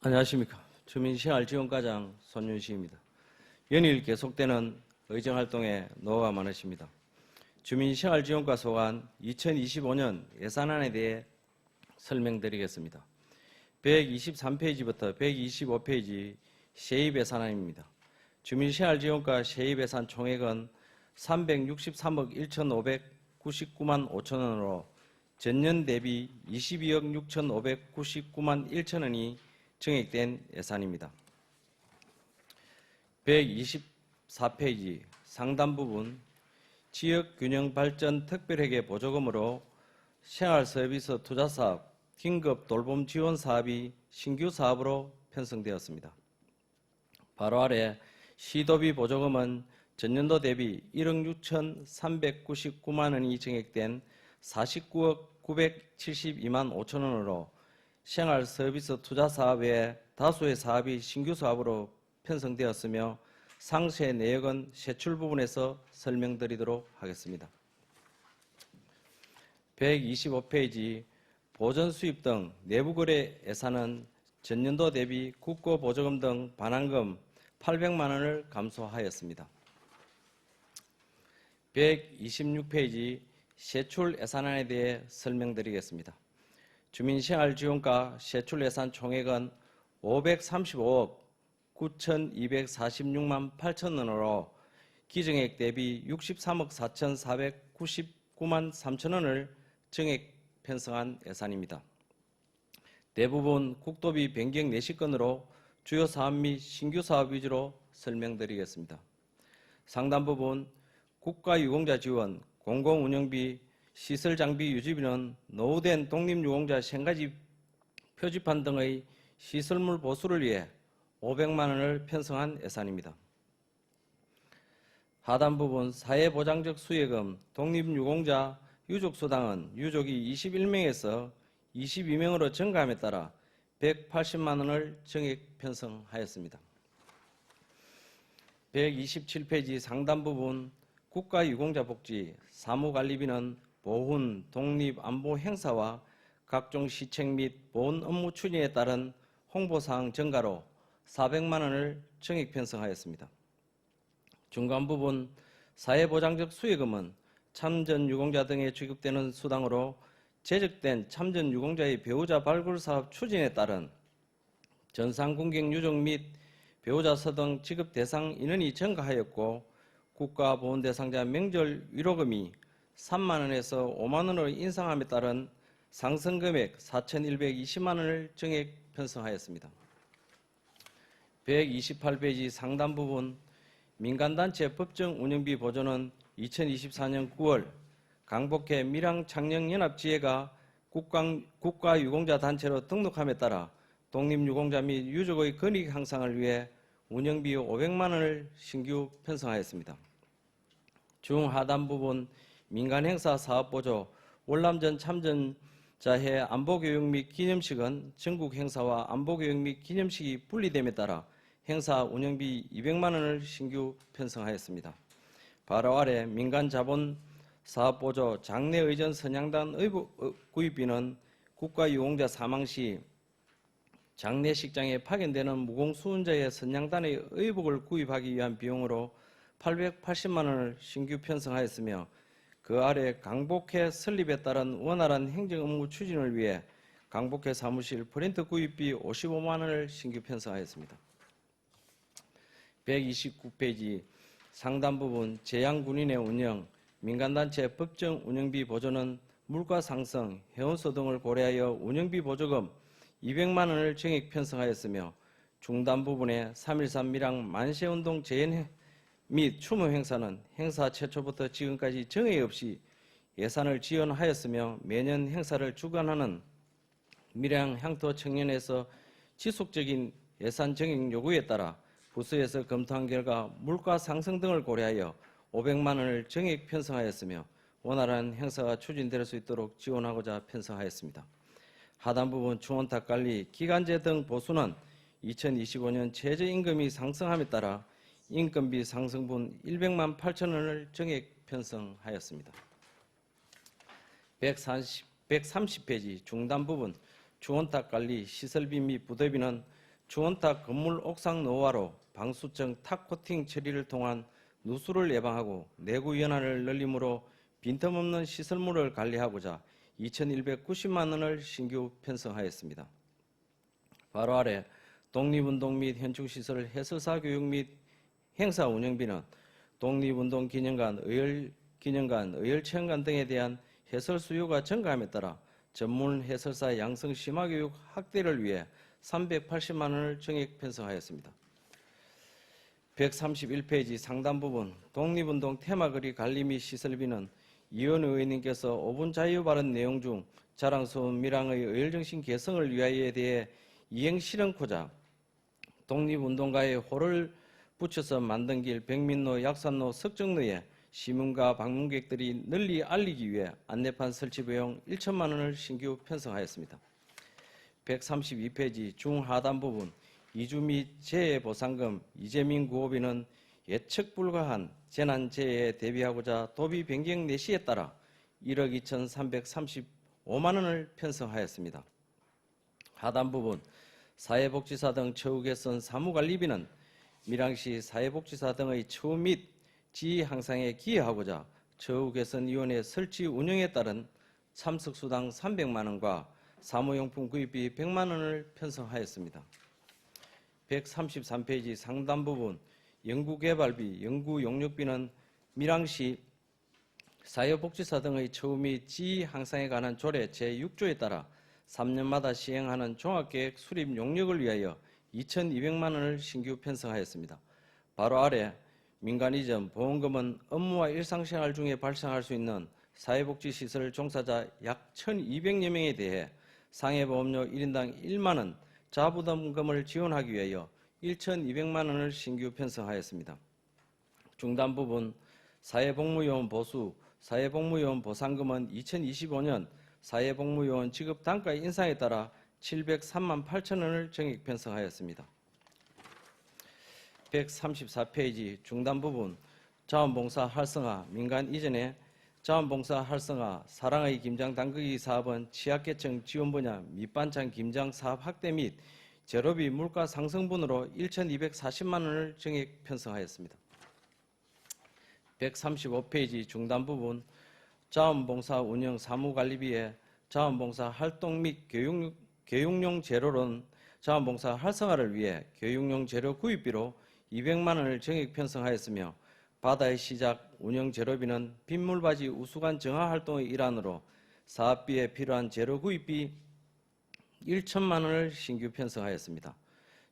안녕하십니까. 주민생활지원과장 손윤식입니다. 연일 계속되는 의정활동에 노고가 많으십니다. 주민생활지원과 소관 2025년 예산안에 대해 설명드리겠습니다. 123페이지부터 125페이지 세입 예산안입니다. 주민생활지원과 세입 예산 총액은 363억 1,599만 5천 원으로 전년 대비 22억 6,599만 1천 원이 증액된 예산입니다. 124페이지 상단 부분 지역균형발전 특별회계 보조금으로 생활서비스 투자사업 긴급 돌봄 지원 사업이 신규 사업으로 편성되었습니다. 바로 아래 시도비 보조금은 전년도 대비 1억 6,399만 원이 증액된 49억 972만 5천 원으로 생활 서비스 투자 사업 외에 다수의 사업이 신규 사업으로 편성되었으며 상세 내역은 세출 부분에서 설명드리도록 하겠습니다. 125페이지 보전 수입 등 내부 거래 예산은 전년도 대비 국고 보조금 등 반환금 800만 원을 감소하였습니다. 126페이지 세출 예산안에 대해 설명드리겠습니다. 주민생활지원과 세출 예산 총액은 535억 9,246만 8천 원으로 기증액 대비 63억 4,499만 3천 원을 증액 편성한 예산입니다. 대부분 국도비 변경 내시건으로 주요 사업 및 신규 사업 위주로 설명드리겠습니다. 상단 부분 국가유공자 지원, 공공운영비, 시설장비 유지비는 노후된 독립유공자 생가지 표지판 등의 시설물 보수를 위해 500만 원을 편성한 예산입니다. 하단 부분 사회보장적 수혜금, 독립유공자 유족수당은 유족이 21명에서 22명으로 증가함에 따라 180만 원을 증액 편성하였습니다. 127페이지 상단 부분 국가유공자 복지, 사무관리비는 보훈, 독립, 안보 행사와 각종 시책 및 보훈 업무 추진에 따른 홍보사항 증가로 400만 원을 증액 편성하였습니다. 중간 부분 사회보장적 수혜금은 참전유공자 등에 지급되는 수당으로 제적된 참전유공자의 배우자 발굴 사업 추진에 따른 전상군경 유족 및 배우자 서등 지급 대상 인원이 증가하였고 국가보훈 대상자 명절 위로금이 3만 원에서 5만 원으로 인상함에 따른 상승금액 4,120만 원을 증액 편성하였습니다. 128페이지 상단 부분 민간단체 법정 운영비 보조는 2024년 9월 강복회 밀양창녕연합지회가 국가유공자 단체로 등록함에 따라 독립유공자 및 유족의 권익 향상을 위해 운영비 500만 원을 신규 편성하였습니다. 중하단 부분 민간행사 사업보조 월남전 참전자회 안보교육 및 기념식은 전국 행사와 안보교육 및 기념식이 분리됨에 따라 행사 운영비 200만 원을 신규 편성하였습니다. 바로 아래 민간자본 사업보조 장례의전 선양단 구입비는 국가유공자 사망 시 장례식장에 파견되는 무공수훈자의 선양단의 의복을 구입하기 위한 비용으로 880만 원을 신규 편성하였으며 그 아래 강복회 설립에 따른 원활한 행정 업무 추진을 위해 강복회 사무실 프린터 구입비 55만 원을 신규 편성하였습니다. 129페이지 상단 부분 재향군인의 운영, 민간단체 법정 운영비 보조는 물가 상승, 해운소 등을 고려하여 운영비 보조금 200만 원을 정액 편성하였으며 중단 부분에 3.13 밀양 만세운동 재연 및 추모 행사는 행사 최초부터 지금까지 정액 없이 예산을 지원하였으며 매년 행사를 주관하는 밀양 향토 청년에서 지속적인 예산 정액 요구에 따라 부서에서 검토한 결과 물가 상승 등을 고려하여 500만 원을 정액 편성하였으며 원활한 행사가 추진될 수 있도록 지원하고자 편성하였습니다. 하단 부분 중원탑 관리, 기간제 등 보수는 2025년 최저임금이 상승함에 따라 인건비 상승분 100만 8천 원을 정액 편성하였습니다. 130페이지 중단 부분 중원탑 관리, 시설비 및 부대비는 중원탑 건물 옥상 노화로 방수청 탑 코팅 처리를 통한 누수를 예방하고 내구 연한을 늘림으로 빈틈없는 시설물을 관리하고자 2,190만 원을 신규 편성하였습니다. 바로 아래 독립운동 및 현충시설 해설사 교육 및 행사 운영비는 독립운동 기념관, 의열기념관, 의열체험관 등에 대한 해설 수요가 증가함에 따라 전문 해설사 양성 심화교육 확대를 위해 380만 원을 정액 편성하였습니다. 131페이지 상단 부분 독립운동 테마거리 관리 및 시설비는 이원 의원님께서 5분 자유 발언 내용 중 자랑스러운 밀양의 의열정신 개성을 위하여에 대해 이행 실현코자 독립운동가의 호를 붙여서 만든 길 백민로, 약산로, 석정로에 시민과 방문객들이 널리 알리기 위해 안내판 설치 비용 1천만 원을 신규 편성하였습니다. 132페이지 중하단 부분 이주 및 재해 보상금, 이재민 구호비는 예측 불가한 재난재해에 대비하고자 도비 변경 내시에 따라 1억 2,335만 원을 편성하였습니다. 하단 부분 사회복지사 등 처우 개선 사무관리비는 밀양시 사회복지사 등의 처우 및 지위 향상에 기여하고자 처우 개선위원회 설치 운영에 따른 참석수당 300만 원과 사무용품 구입비 100만 원을 편성하였습니다. 133페이지 상단 부분 연구개발비, 연구용역비는 밀양시 사회복지사 등의 처우 및 지위 향상에 관한 조례 제6조에 따라 3년마다 시행하는 종합계획 수립 용역을 위하여 2,200만 원을 신규 편성하였습니다. 바로 아래 민간이전, 보험금은 업무와 일상생활 중에 발생할 수 있는 사회복지시설 종사자 약 1,200여 명에 대해 상해보험료 1인당 1만 원 자부담금을 지원하기 위하여 1,200만 원을 신규 편성하였습니다. 중단 부분 사회복무요원 보수, 사회복무요원 보상금은 2025년 사회복무요원 지급 단가 인상에 따라 703만 8천 원을 정액 편성하였습니다. 134페이지 중단 부분 자원봉사 활성화, 민간 이전에 자원봉사 활성화, 사랑의 김장 담그기 사업은 취약계층 지원 분야 밑반찬 김장 사업 확대 및 제로비 물가 상승분으로 1,240만 원을 정액 편성하였습니다. 135페이지 중단 부분 자원봉사 운영 사무관리비에 자원봉사 활동 및 교육용 재료론 자원봉사 활성화를 위해 교육용 재료 구입비로 200만 원을 정액 편성하였으며 바다의 시작 운영 재료비는 빗물바지 우수관 정화 활동의 일환으로 사업비에 필요한 재료 구입비 1천만 원을 신규 편성하였습니다.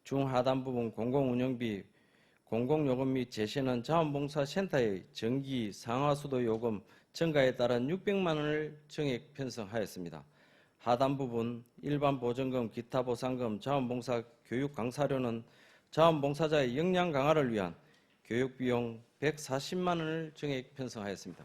중하단 부분 공공운영비, 공공요금 및 제시는 자원봉사센터의 전기, 상하수도 요금 증가에 따른 600만 원을 정액 편성하였습니다. 하단 부분 일반 보전금, 기타 보상금, 자원봉사 교육 강사료는 자원봉사자의 역량 강화를 위한 교육비용 140만 원을 정액 편성하였습니다.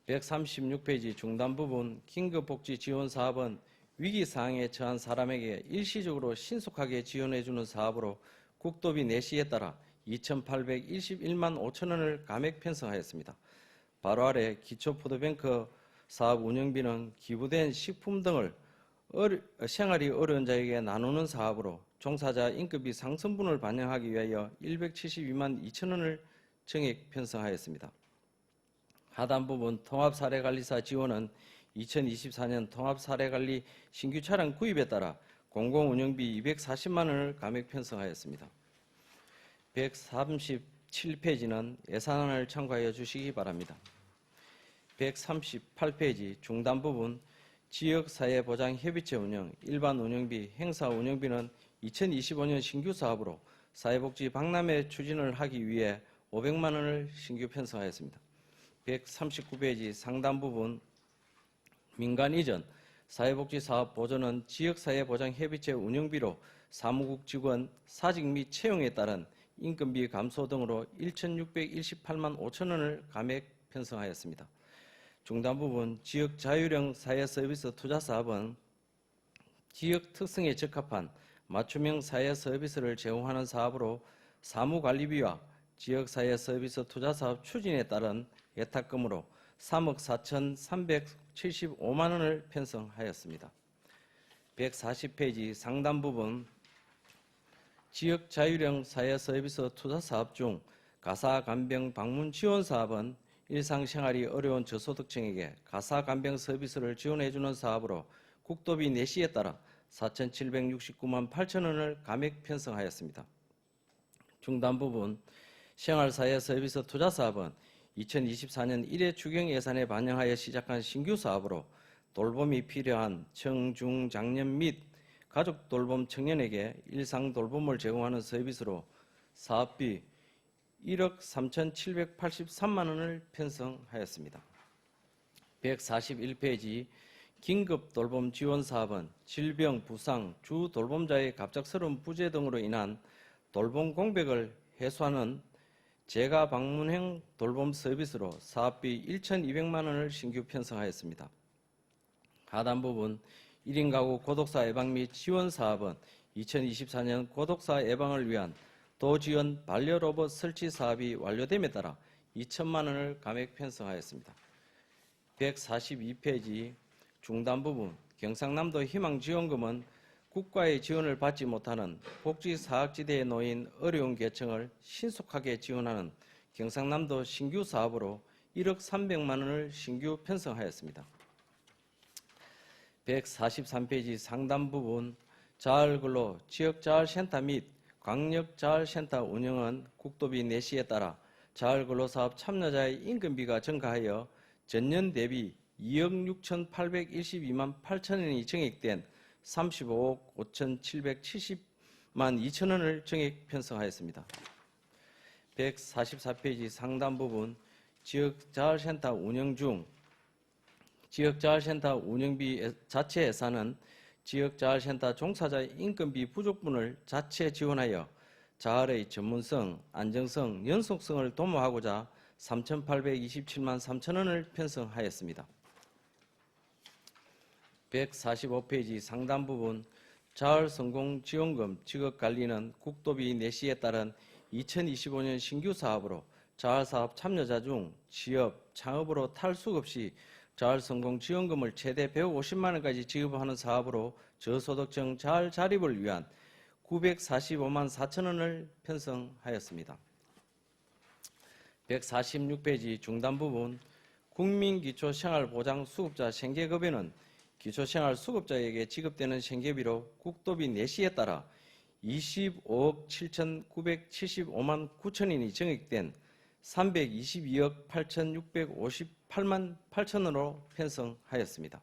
136페이지 중단 부분 긴급복지 지원 사업은 위기사항에 처한 사람에게 일시적으로 신속하게 지원해주는 사업으로 국도비 내시에 따라 2,821만 5천 원을 감액 편성하였습니다. 바로 아래 기초푸드뱅크 사업 운영비는 기부된 식품 등을 생활이 어려운 자에게 나누는 사업으로 종사자 인건비 상승분을 반영하기 위하여 172만 2천 원을 정액 편성하였습니다. 하단 부분 통합사례관리사 지원은 2024년 통합사례관리 신규 차량 구입에 따라 공공운영비 240만 원을 감액 편성하였습니다. 137페이지는 예산안을 참고하여 주시기 바랍니다. 138페이지 중단 부분 지역사회보장협의체 운영, 일반 운영비, 행사 운영비는 2025년 신규 사업으로 사회복지 박람회 추진을 하기 위해 500만 원을 신규 편성하였습니다. 139페이지 상단 부분 민간 이전 사회복지 사업 보조는 지역사회보장협의체 운영비로 사무국 직원 사직 및 채용에 따른 인건비 감소 등으로 1,628만 5천 원을 감액 편성하였습니다. 중단 부분 지역 자율형 사회 서비스 투자 사업은 지역 특성에 적합한 맞춤형 사회 서비스를 제공하는 사업으로 사무관리비와 지역 사회 서비스 투자 사업 추진에 따른 예탁금으로 3억 4,375만 원을 편성하였습니다. 140페이지 상단 부분 지역 자율형 사회 서비스 투자 사업 중 가사 간병 방문 지원 사업은 일상생활이 어려운 저소득층에게 가사 간병 서비스를 지원해주는 사업으로 국도비 내시에 따라 4,769만 8천 원을 감액 편성하였습니다. 중단 부분 생활사회 서비스 투자 사업은 2024년 1회 추경 예산에 반영하여 시작한 신규 사업으로 돌봄이 필요한 청중 장년 및 가족 돌봄 청년에게 일상 돌봄을 제공하는 서비스로 사업비 1억 3,783만 원을 편성하였습니다. 141페이지 긴급 돌봄 지원 사업은 질병, 부상, 주 돌봄자의 갑작스러운 부재 등으로 인한 돌봄 공백을 해소하는 재가 방문형 돌봄 서비스로 사업비 1,200만 원을 신규 편성하였습니다. 하단 부분 1인 가구 고독사 예방 및 지원 사업은 2024년 고독사 예방을 위한 도지원 반려로봇 설치 사업이 완료됨에 따라 2천만 원을 감액 편성하였습니다. 142페이지 중단 부분 경상남도 희망지원금은 국가의 지원을 받지 못하는 복지사각지대에 놓인 어려운 계층을 신속하게 지원하는 경상남도 신규 사업으로 1억 300만 원을 신규 편성하였습니다. 143페이지 상단 부분 자활근로 지역자활센터 및 광역자활센터 운영은 국도비 내시에 따라 자활근로사업 참여자의 인건비가 증가하여 전년 대비 2억 6,812만 8천 원이 증액된 35억 5,770만 2천 원을 증액 편성하였습니다. 144페이지 상단 부분 지역자활센터 운영 중 지역자활센터 운영비 자체 예산은 지역자활센터 종사자의 인건비 부족분을 자체 지원하여 자활의 전문성, 안정성, 연속성을 도모하고자 3,827만 3천 원을 편성하였습니다. 145페이지 상단 부분 자활성공지원금 지급관리는 국도비 내시에 따른 2025년 신규 사업으로 자활사업 참여자 중 취업, 창업으로 탈숙 없이 자활성공지원금을 최대 150만 원까지 지급하는 사업으로 저소득층 자활 자립을 위한 945만 4천 원을 편성하였습니다. 146페이지 중단 부분 국민기초생활보장수급자 생계급여는 기초생활수급자에게 지급되는 생계비로 국도비 내시에 따라 25억 7,975만 9천원이 증액된 322억 8,658만 8천원으로 편성하였습니다.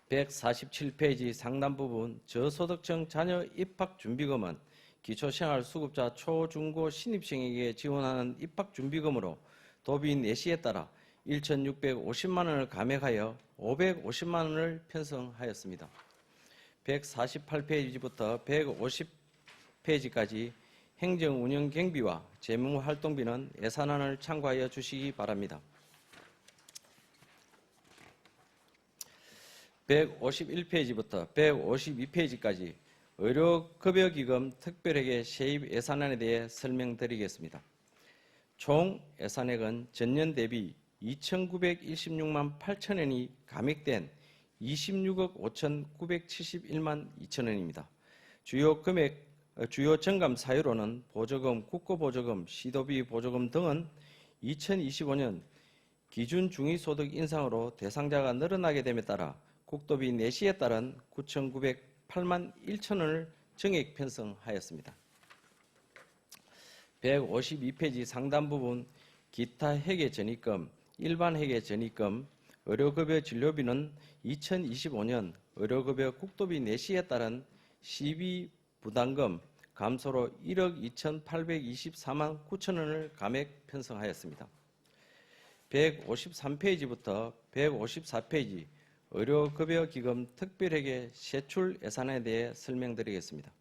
147페이지 상단 부분 저소득층 자녀 입학준비금은 기초생활수급자 초중고 신입생에게 지원하는 입학준비금으로 도비 내시에 따라 1,650만 원을 감액하여 550만 원을 편성하였습니다. 148페이지부터 150페이지까지 행정운영경비와 재무활동비는 예산안을 참고하여 주시기 바랍니다. 151페이지부터 152페이지까지 의료급여기금 특별회계 세입 예산안에 대해 설명드리겠습니다. 총 예산액은 전년 대비 2,916만 8천원이 감액된 26억 5,971만 2천원입니다. 주요 정감 사유로는 보조금, 국고보조금, 시도비 보조금 등은 2025년 기준 중위소득 인상으로 대상자가 늘어나게 됨에 따라 국도비 내시에 따른 9,908만 1천원을 정액 편성하였습니다. 152페이지 상단 부분 기타 회계 전입금, 일반 회계 전입금, 의료급여 진료비는 2025년 의료급여 국도비 내시에 따른 시비 부담금 감소로 1억 2,824만 9천원을 감액 편성하였습니다. 153페이지부터 154페이지 의료급여기금 특별회계 세출 예산에 대해 설명드리겠습니다.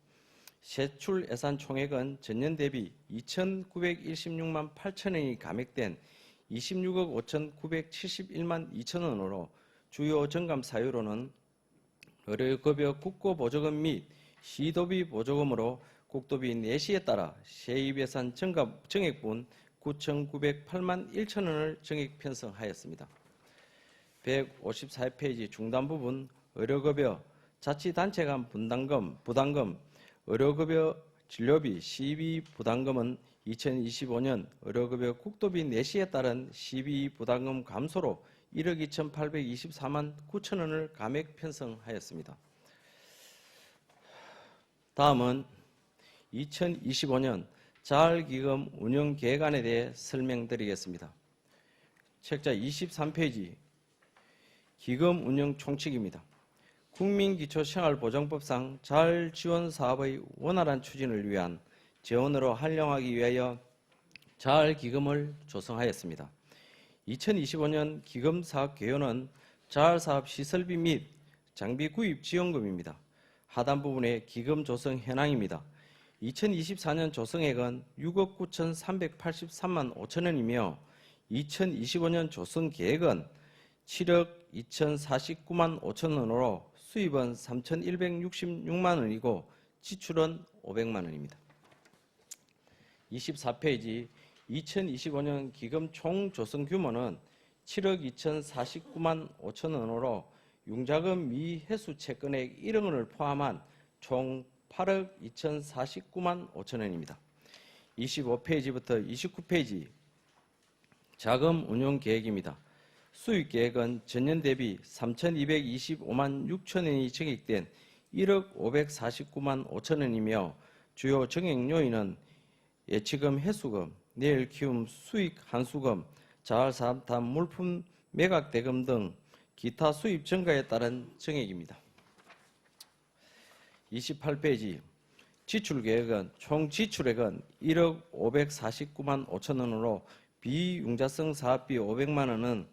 세출 예산 총액은 전년 대비 2,916만 8천원이 감액된 26억 5,971만 2천원으로 주요 정감 사유로는 의료급여 국고보조금 및 시도비 보조금으로 국도비 내시에 따라 세입예산 정액분 9,908만 1천원을 정액 편성하였습니다. 154페이지 중단 부분 의료급여 자치단체 간 부담금 의료급여 진료비 시비 부담금은 2025년 의료급여 국도비 내시에 따른 시비 부담금 감소로 1억 2,824만 9천원을 감액 편성하였습니다. 다음은 2025년 자활기금 운영 계획안에 대해 설명드리겠습니다. 책자 23페이지 기금 운영 총칙입니다. 국민기초생활보장법상 자활지원사업의 원활한 추진을 위한 재원으로 활용하기 위하여 자활기금을 조성하였습니다. 2025년 기금사업 개요는 자활사업 시설비 및 장비 구입 지원금입니다. 하단 부분의 기금 조성 현황입니다. 2024년 조성액은 6억 9,383만 5천원이며 2025년 조성 계획은 7억 2,049만 5천원으로 수입은 3,166만 원이고 지출은 500만 원입니다. 24페이지 2025년 기금 총 조성 규모는 7억 2,049만 5천원으로 융자금 미회수 채권액 1억 원을 포함한 총 8억 2,049만 5천원입니다. 25페이지부터 29페이지 자금 운용 계획입니다. 수익 계획은 전년 대비 3,225만 6천원이 정액된 1억 549만 5천원이며 주요 정액 요인은 예치금 회수금, 내일 키움 수익 환수금, 자활사업단 물품 매각 대금 등 기타 수입 증가에 따른 정액입니다. 28페이지 지출 계획은 총 지출액은 1억 549만 5천원으로 비융자성 사업비 500만 원은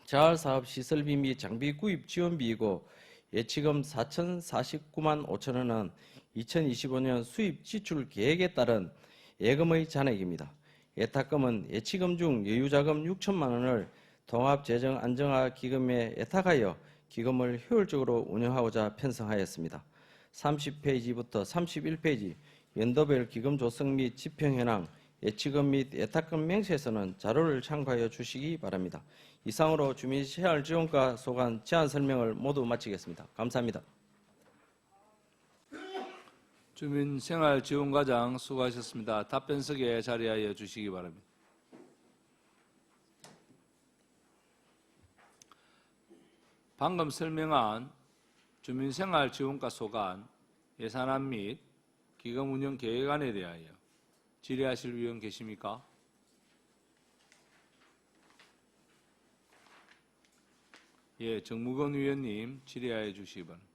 자활사업 시설비 및 장비 구입 지원비이고 예치금 4,049만 5천원은 2025년 수입 지출 계획에 따른 예금의 잔액입니다. 예탁금은 예치금 중 여유자금 6천만 원을 통합재정안정화기금에 예탁하여 기금을 효율적으로 운영하고자 편성하였습니다. 30페이지부터 31페이지 연도별 기금 조성 및 집행 현황, 예치금 및 예탁금 명세서는 자료를 참고하여 주시기 바랍니다. 이상으로 주민생활지원과 소관 제안 설명을 모두 마치겠습니다. 감사합니다. 주민생활지원과장 수고하셨습니다. 답변석에 자리하여 주시기 바랍니다. 방금 설명한 주민생활지원과 소관, 예산안 및 기금운영계획안에 대하여 질의하실 위원 계십니까? 예, 정무건 위원님 질의하여 주시기 바랍니다.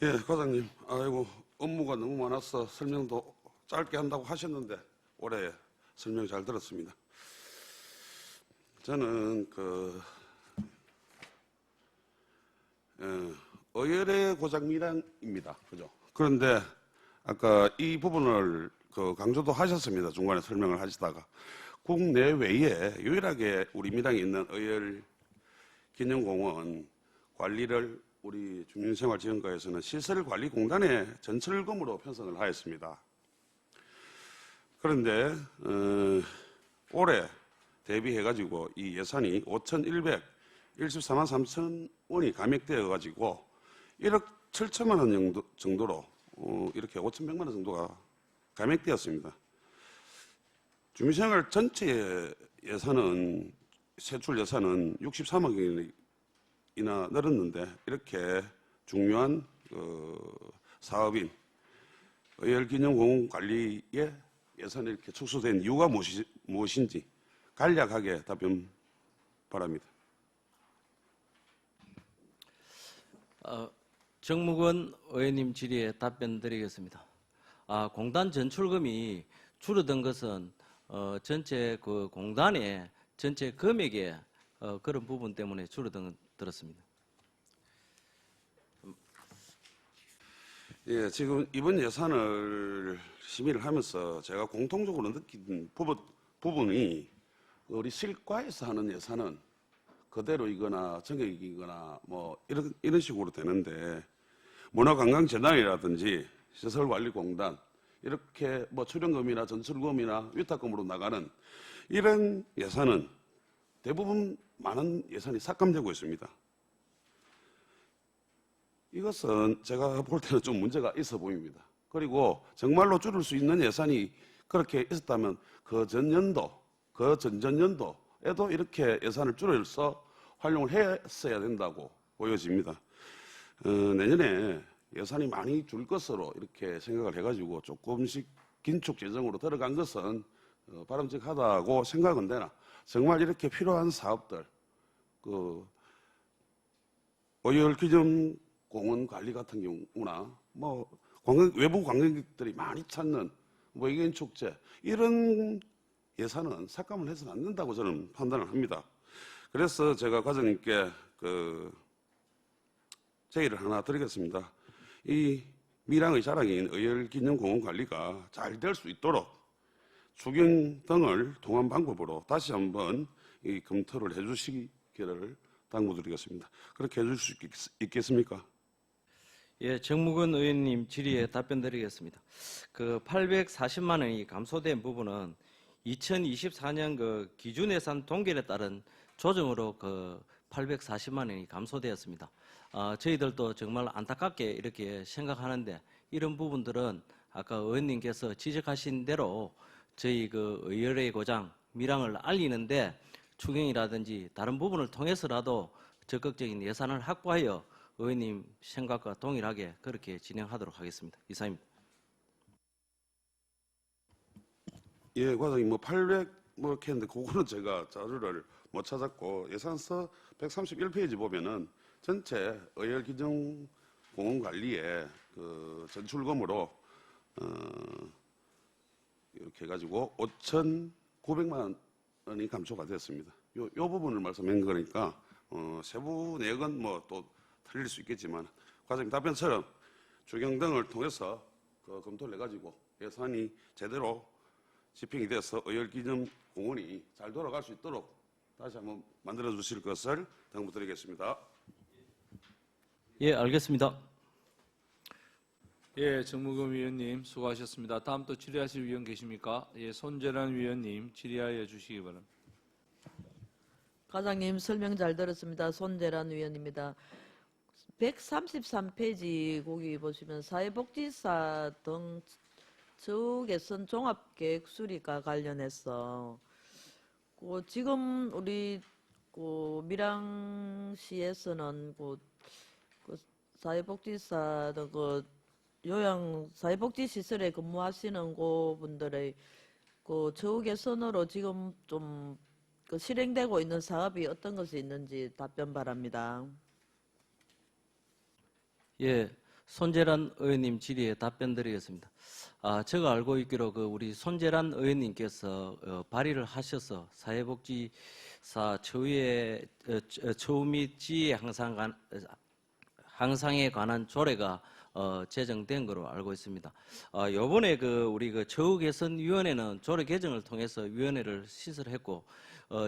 예, 과장님. 아이고, 업무가 너무 많아서 설명도 짧게 한다고 하셨는데 올해 설명 잘 들었습니다. 저는 의열의 고장 미량입니다. 그죠? 그런데 아까 이 부분을 강조도 하셨습니다. 중간에 설명을 하시다가 국내외에 유일하게 우리 밀양에 있는 의열 기념공원 관리를 우리 주민생활지원과에서는 시설관리공단의 전철금으로 편성을 하였습니다. 그런데 올해 대비해가지고 이 예산이 5,114만 3천 원이 감액되어가지고 1억 7천만 원 정도로 이렇게 5,100만 원 정도가 감액되었습니다. 주민생활 전체 예산은 세출 예산은 63억 원이나 늘었는데 이렇게 중요한 사업인 의열기념공원관리의 예산이 이렇게 축소된 이유가 무엇인지 간략하게 답변 바랍니다. 정무근 의원님 질의에 답변 드리겠습니다. 공단 전출금이 줄어든 것은 전체 그 공단의 전체 금액의 그런 부분 때문에 줄어들었습니다. 예, 지금 이번 예산을 심의를 하면서 제가 공통적으로 느낀 부분이 우리 실과에서 하는 예산은 그대로이거나 정액이거나 뭐 이런 식으로 되는데 문화관광재단이라든지 시설관리공단 이렇게 뭐 출연금이나 전출금이나 위탁금으로 나가는 이런 예산은 대부분 많은 예산이 삭감되고 있습니다. 이것은 제가 볼 때는 좀 문제가 있어 보입니다. 그리고 정말로 줄일 수 있는 예산이 그렇게 있었다면 그 전년도, 그 전전년도에도 이렇게 예산을 줄여서 활용을 했어야 된다고 보여집니다. 내년에 예산이 많이 줄 것으로 이렇게 생각을 해가지고 조금씩 긴축 재정으로 들어간 것은 바람직하다고 생각은 되나 정말 이렇게 필요한 사업들, 그 의열기념 공원 관리 같은 경우나 뭐 외부 관광객들이 많이 찾는 뭐 외계인 축제 이런 예산은 삭감을 해서는 안 된다고 저는 판단을 합니다. 그래서 제가 과장님께 제의를 하나 드리겠습니다. 이 밀양의 자랑인 의열기념공원 관리가 잘 될 수 있도록 주경 등을 통한 방법으로 다시 한번 이 검토를 해주시기를 당부드리겠습니다. 그렇게 해주실 수 있겠습니까? 예, 정무근 의원님 질의에 답변 드리겠습니다. 그 840만 원이 감소된 부분은 2024년 그 기준 예산 동결에 따른 조정으로 그 840만 원이 감소되었습니다. 저희들도 정말 안타깝게 이렇게 생각하는데 이런 부분들은 아까 의원님께서 지적하신 대로 저희 그 의열의 고장 밀양을 알리는데 추경이라든지 다른 부분을 통해서라도 적극적인 예산을 확보하여 의원님 생각과 동일하게 그렇게 진행하도록 하겠습니다. 이상입니다. 예, 과장님 뭐 800 뭐 이렇게 했는데 그거는 제가 자료를 못 찾았고 예산서 131페이지 보면은 전체 의열기념공원 관리에 그 전출금으로 이렇게 해가지고 5,900만 원이 감소가 됐습니다. 요 부분을 말씀한 거니까 세부 내역은 뭐 또 틀릴 수 있겠지만 과장님 답변처럼 주경 등을 통해서 그 검토를 해가지고 예산이 제대로 집행이 돼서 의열기념공원이 잘 돌아갈 수 있도록 다시 한번 만들어 주실 것을 당부드리겠습니다. 예, 알겠습니다. 예, 정무금 위원님 수고하셨습니다. 다음 또 질의하실 위원 계십니까? 예, 손재란 위원님 질의하여 주시기 바랍니다. 과장님 설명 잘 들었습니다. 손재란 위원입니다. 133페이지 거기 보시면 사회복지사 등 처우 개선 종합계획 수립과 관련해서 지금 우리 밀양시에서는 사회복지사 등 요양 사회복지 시설에 근무하시는 분들의 처우 개선으로 지금 좀 실행되고 있는 사업이 어떤 것이 있는지 답변 바랍니다. 예, 손재란 의원님 질의에 답변 드리겠습니다. 제가 알고 있기로 우리 손재란 의원님께서 발의를 하셔서 사회복지사 처우 및 지혜 향상에 관한 조례가 제정된 것으로 알고 있습니다. 요번에 우리 처우 개선 위원회는 조례 개정을 통해서 위원회를 시설했고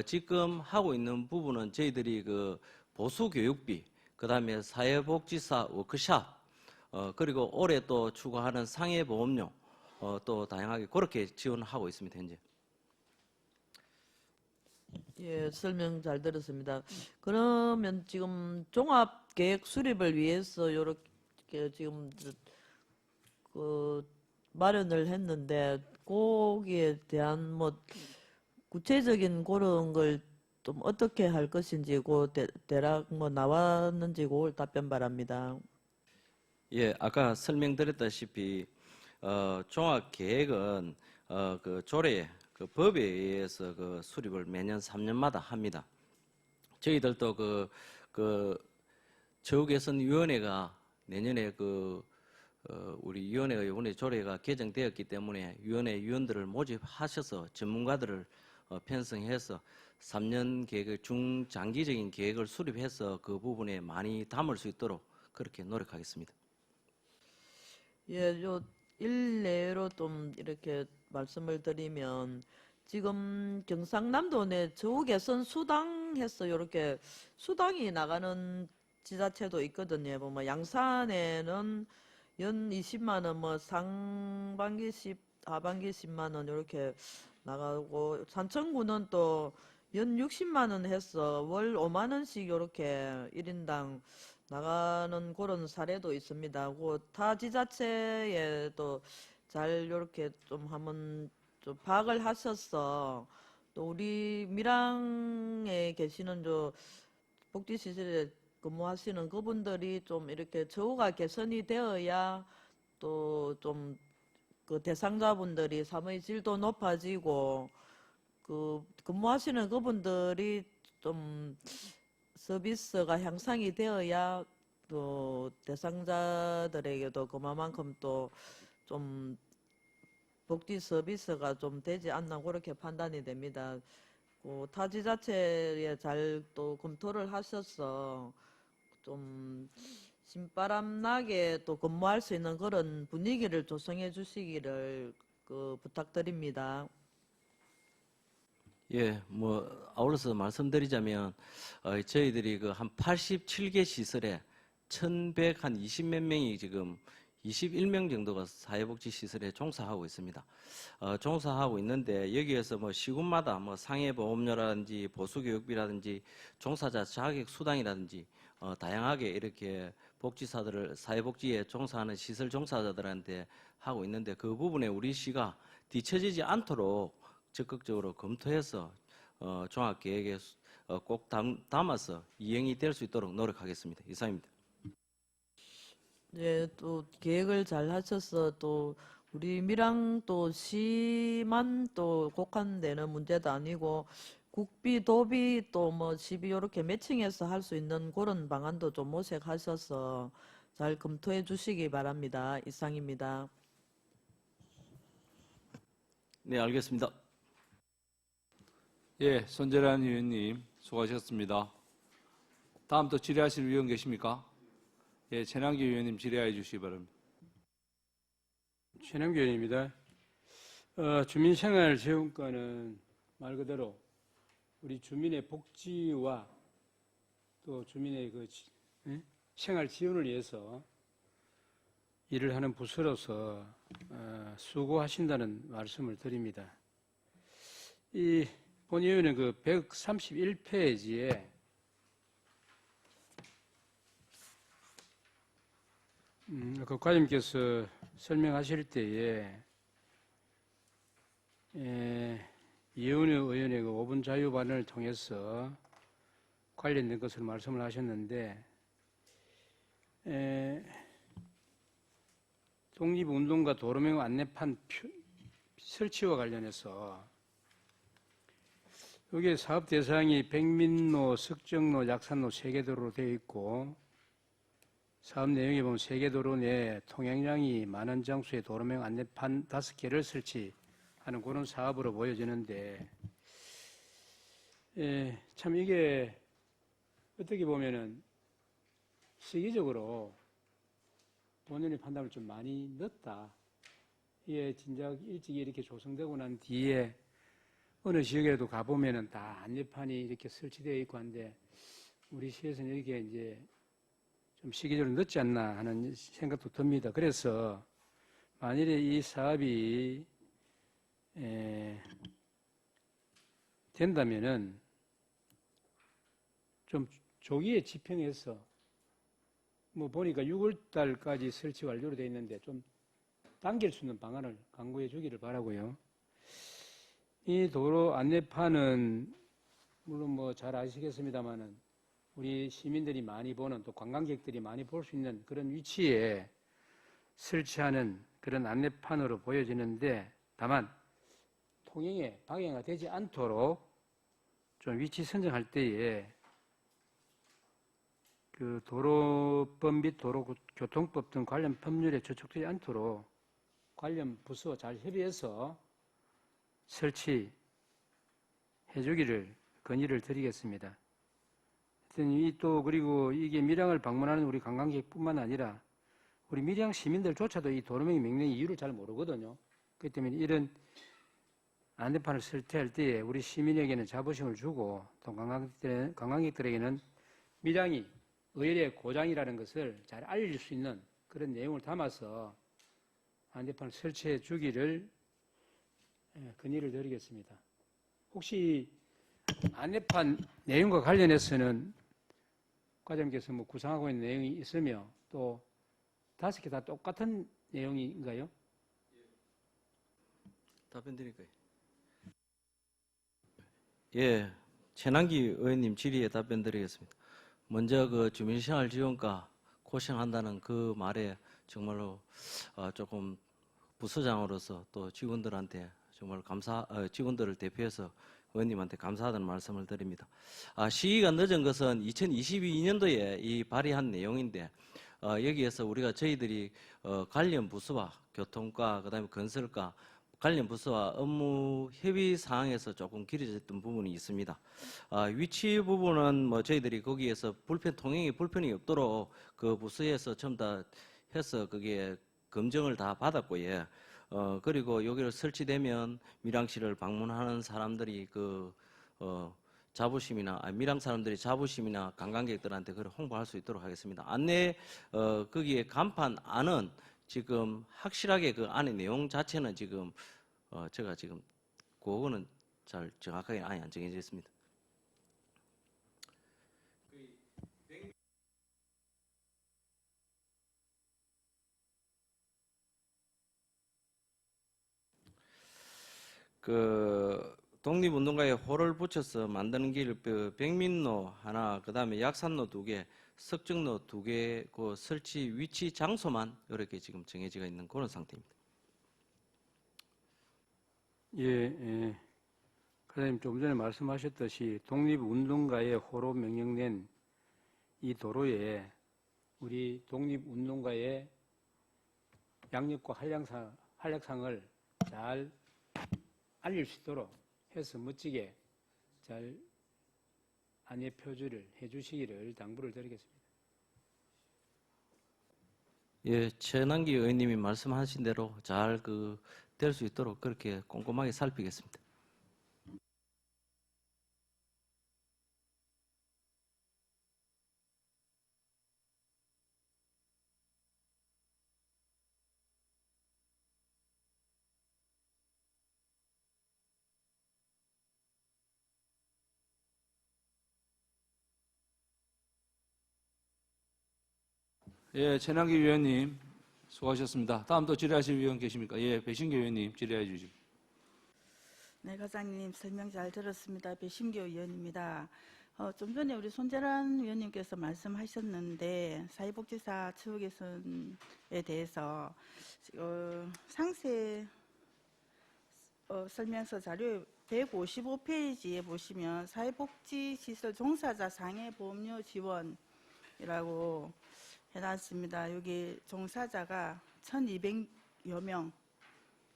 지금 하고 있는 부분은 저희들이 보수 교육비, 그다음에 사회복지사 워크샵, 그리고 올해 또 추가하는 상해보험료 또 다양하게 그렇게 지원하고 있습니다. 현재. 예, 설명 잘 들었습니다. 그러면 지금 종합계획 수립을 위해서 이렇게 지금 마련을 했는데 거기에 대한 뭐 구체적인 그런 걸 좀 어떻게 할 것인지 대략 뭐 나왔는지 그걸 답변 바랍니다. 예, 아까 설명드렸다시피 종합 계획은 그 조례 그 법에 의해서 그 수립을 매년 3년마다 합니다. 저희들도 그 처우개선위원회가 내년에 우리 위원회가 이번에 조례가 개정되었기 때문에 위원회 위원들을 모집하셔서 전문가들을 편성해서 3년 계획, 중장기적인 계획을 수립해서 그 부분에 많이 담을 수 있도록 그렇게 노력하겠습니다. 예, 요 일례로 좀 이렇게 말씀을 드리면 지금 경상남도 내 저우개선 수당해서 이렇게 수당이 나가는 지자체도 있거든요. 뭐 양산에는 연 20만 원, 뭐 상반기 10, 하반기 10만 원 이렇게 나가고 산청구는 또 연 60만 원 해서 월 5만 원씩 이렇게 1인당 나가는 그런 사례도 있습니다. 타 지자체에도 잘 이렇게 좀 한번 좀 파악을 하셔서 또 우리 밀양에 계시는 저 복지시설에 근무하시는 그분들이 좀 이렇게 처우가 개선이 되어야 또 좀 그 대상자분들이 삶의 질도 높아지고 그 근무하시는 그분들이 좀 서비스가 향상이 되어야 또 대상자들에게도 그만큼 또 좀 복지 서비스가 좀 되지 않나 그렇게 판단이 됩니다. 타 지자체에 잘 또 검토를 하셔서 좀 신바람 나게 또 근무할 수 있는 그런 분위기를 조성해 주시기를 부탁드립니다. 예, 뭐 아울러서 말씀드리자면 저희들이 그 한 87개 시설에 1,120몇 명이 지금 21명 정도가 사회복지 시설에 종사하고 있습니다. 종사하고 있는데 여기에서 뭐 시군마다 뭐 상해보험료라든지 보수교육비라든지 종사자 자격 수당이라든지 다양하게 이렇게 복지사들을 사회복지에 종사하는 시설 종사자들한테 하고 있는데 그 부분에 우리 시가 뒤처지지 않도록 적극적으로 검토해서 종합계획에 꼭 담아서 이행이 될 수 있도록 노력하겠습니다. 이상입니다. 예, 또 계획을 잘 하셔서 또 우리 밀양 또 시만 또 국한되는 문제도 아니고 국비, 도비 또 뭐 시비 이렇게 매칭해서 할 수 있는 그런 방안도 좀 모색하셔서 잘 검토해 주시기 바랍니다. 이상입니다. 네, 알겠습니다. 예, 손재란 의원님 수고하셨습니다. 다음 또 질의하실 의원 계십니까? 예, 최남기 의원님 질의해 주시기 바랍니다. 최남기 의원입니다. 주민생활지원과는 말 그대로 우리 주민의 복지와 또 주민의 생활 지원을 위해서 일을 하는 부서로서 수고하신다는 말씀을 드립니다. 이 본의원은 그 131페이지에 그 과장님께서 설명하실 때에 이현우 의원의 그 5분 자유 발언을 통해서 관련된 것을 말씀을 하셨는데 독립운동과 도로명 안내판 설치와 관련해서 여기에 사업 대상이 백민로, 석정로, 약산로 3개도로로 되어 있고 사업 내용에 보면 3개도로 내 통행량이 많은 장소에 도로명 안내판 5개를 설치하는 그런 사업으로 보여지는데 참 이게 어떻게 보면은 시기적으로 본연의 판단을 좀 많이 늦다. 이게 진작 일찍 이렇게 조성되고 난 뒤에 어느 지역에도 가보면은 다 안내판이 이렇게 설치되어 있고 한데 우리 시에서는 이렇게 이제 좀 시기적으로 늦지 않나 하는 생각도 듭니다. 그래서 만일에 이 사업이 된다면은 좀 조기에 집행해서 뭐 보니까 6월 달까지 설치 완료로 되어 있는데 좀 당길 수 있는 방안을 강구해 주기를 바라고요. 이 도로 안내판은 물론 뭐 잘 아시겠습니다만은 우리 시민들이 많이 보는 또 관광객들이 많이 볼 수 있는 그런 위치에 설치하는 그런 안내판으로 보여지는데 다만 통행에 방해가 되지 않도록 좀 위치 선정할 때에 그 도로법 및 도로교통법 등 관련 법률에 저촉되지 않도록 관련 부서와 잘 협의해서 설치해 주기를 건의를 드리겠습니다. 하여튼 또 그리고 이게 밀양을 방문하는 우리 관광객뿐만 아니라 우리 밀양 시민들조차도 이 도로명 명령 이유를 잘 모르거든요. 그렇기 때문에 이런 안내판을 설치할 때에 우리 시민에게는 자부심을 주고 또 관광객들에게는 밀양이 의례의 고장이라는 것을 잘 알릴 수 있는 그런 내용을 담아서 안내판을 설치해 주기를 건의를 드리겠습니다. 혹시 안내판 내용과 관련해서는 과장님께서 뭐 구상하고 있는 내용이 있으며 또 5개 다 똑같은 내용인가요? 답변 드릴까요? 예, 최남기 의원님 질의에 답변 드리겠습니다. 먼저 그 주민생활지원과 고생한다는 그 말에 정말로 조금 부서장으로서 또 직원들한테 정말 직원들을 대표해서 의원님한테 감사하다는 말씀을 드립니다. 시기가 늦은 것은 2022년도에 이 발의한 내용인데 여기에서 우리가 저희들이 관련 부서와 교통과 그다음에 건설과 관련 부서와 업무 협의 사항에서 조금 길어졌던 부분이 있습니다. 위치 부분은 뭐 저희들이 거기에서 통행에 불편이 없도록 그 부서에서 전부 다 해서 그게 검증을 다 받았고요. 그리고 여기를 설치되면 밀양시를 방문하는 사람들이 밀양 사람들이 자부심이나 관광객들한테 그걸 홍보할 수 있도록 하겠습니다. 안내 거기에 간판 안은 지금 확실하게 그 안의 내용 자체는 지금 제가 지금 그거는 잘 정확하게 안이 안 정해져 있습니다. 독립운동가에 호를 붙여서 만드는 길 백민로 하나, 그다음에 약산로 2개, 석정로 2개, 그 설치 위치 장소만 이렇게 지금 정해져 있는 그런 상태입니다. 예, 과장님 좀 전에 말씀하셨듯이 독립운동가의 호로 명령된 이 도로에 우리 독립운동가의 양력과 한략상을 잘 알릴 수 있도록 해서 멋지게 잘 안내 표주를 해주시기를 당부를 드리겠습니다. 예, 최남기 의원님이 말씀하신 대로 잘 될 수 있도록 그렇게 꼼꼼하게 살피겠습니다. 예, 최남기 위원님 수고하셨습니다. 다음 또 질의하실 위원 계십니까? 예, 배신교 위원님 질의해 주시죠. 네, 과장님 설명 잘 들었습니다. 배신교 의원입니다. 좀 전에 우리 손재란 위원님께서 말씀하셨는데 사회복지사 처우 개선에 대해서 상세 설명서 자료 155페이지에 보시면 사회복지시설 종사자 장애보험료 지원이라고 해놨습니다. 여기 종사자가 1,200여 명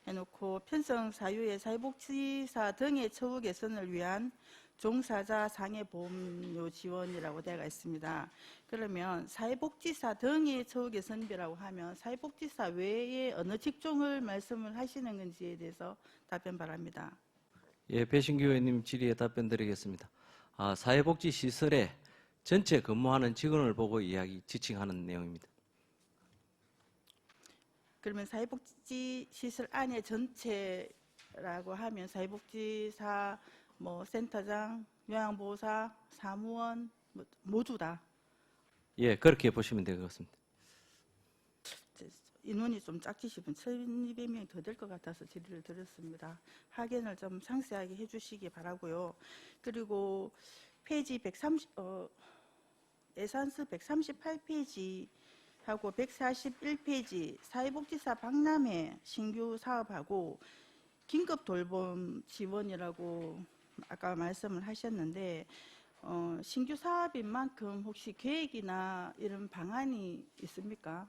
해놓고 편성 사유의 사회복지사 등의 처우 개선을 위한 종사자 장애보험료 지원이라고 되어 있습니다. 그러면 사회복지사 등의 처우 개선비라고 하면 사회복지사 외에 어느 직종을 말씀을 하시는 건지에 대해서 답변 바랍니다. 예, 배신규 의원님 질의에 답변 드리겠습니다. 사회복지시설에 전체 근무하는 직원을 보고 지칭하는 내용입니다. 그러면 사회복지시설 안에 전체라고 하면 사회복지사, 센터장, 요양보호사, 사무원 모두 다. 예, 그렇게 보시면 될 것 같습니다. 인원이 좀 작지 싶은 1,200명이 더 될 것 같아서 질의를 드렸습니다. 확인을 좀 상세하게 해주시기 바라고요. 그리고 페이지 130, 예산서 138페이지 하고 141페이지 사회복지사 박람회 신규 사업하고 긴급 돌봄 지원이라고 아까 말씀을 하셨는데 신규 사업인 만큼 혹시 계획이나 이런 방안이 있습니까?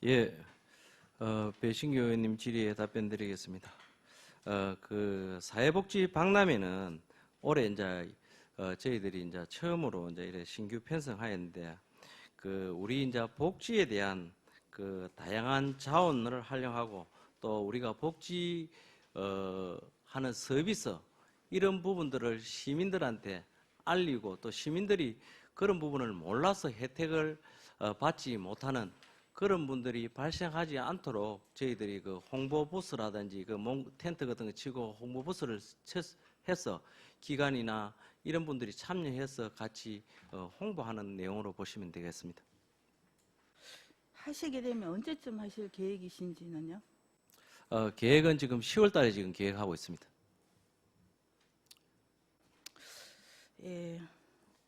예, 배신규 의원님 질의에 답변드리겠습니다. 그 사회복지 박람회는 올해 이제 저희들이 이제 처음으로 이제 이래 신규 편성하였는데 그 우리 이제 복지에 대한 그 다양한 자원을 활용하고 또 우리가 복지 하는 서비스 이런 부분들을 시민들한테 알리고 또 시민들이 그런 부분을 몰라서 혜택을 받지 못하는 그런 분들이 발생하지 않도록 저희들이 그 홍보 부스라든지 그 텐트 같은 거 치고 홍보 부스를 해서 기관이나 이런 분들이 참여해서 같이 홍보하는 내용으로 보시면 되겠습니다. 하시게 되면 언제쯤 하실 계획이신지는요? 계획은 지금 10월 달에 지금 계획하고 있습니다. 예,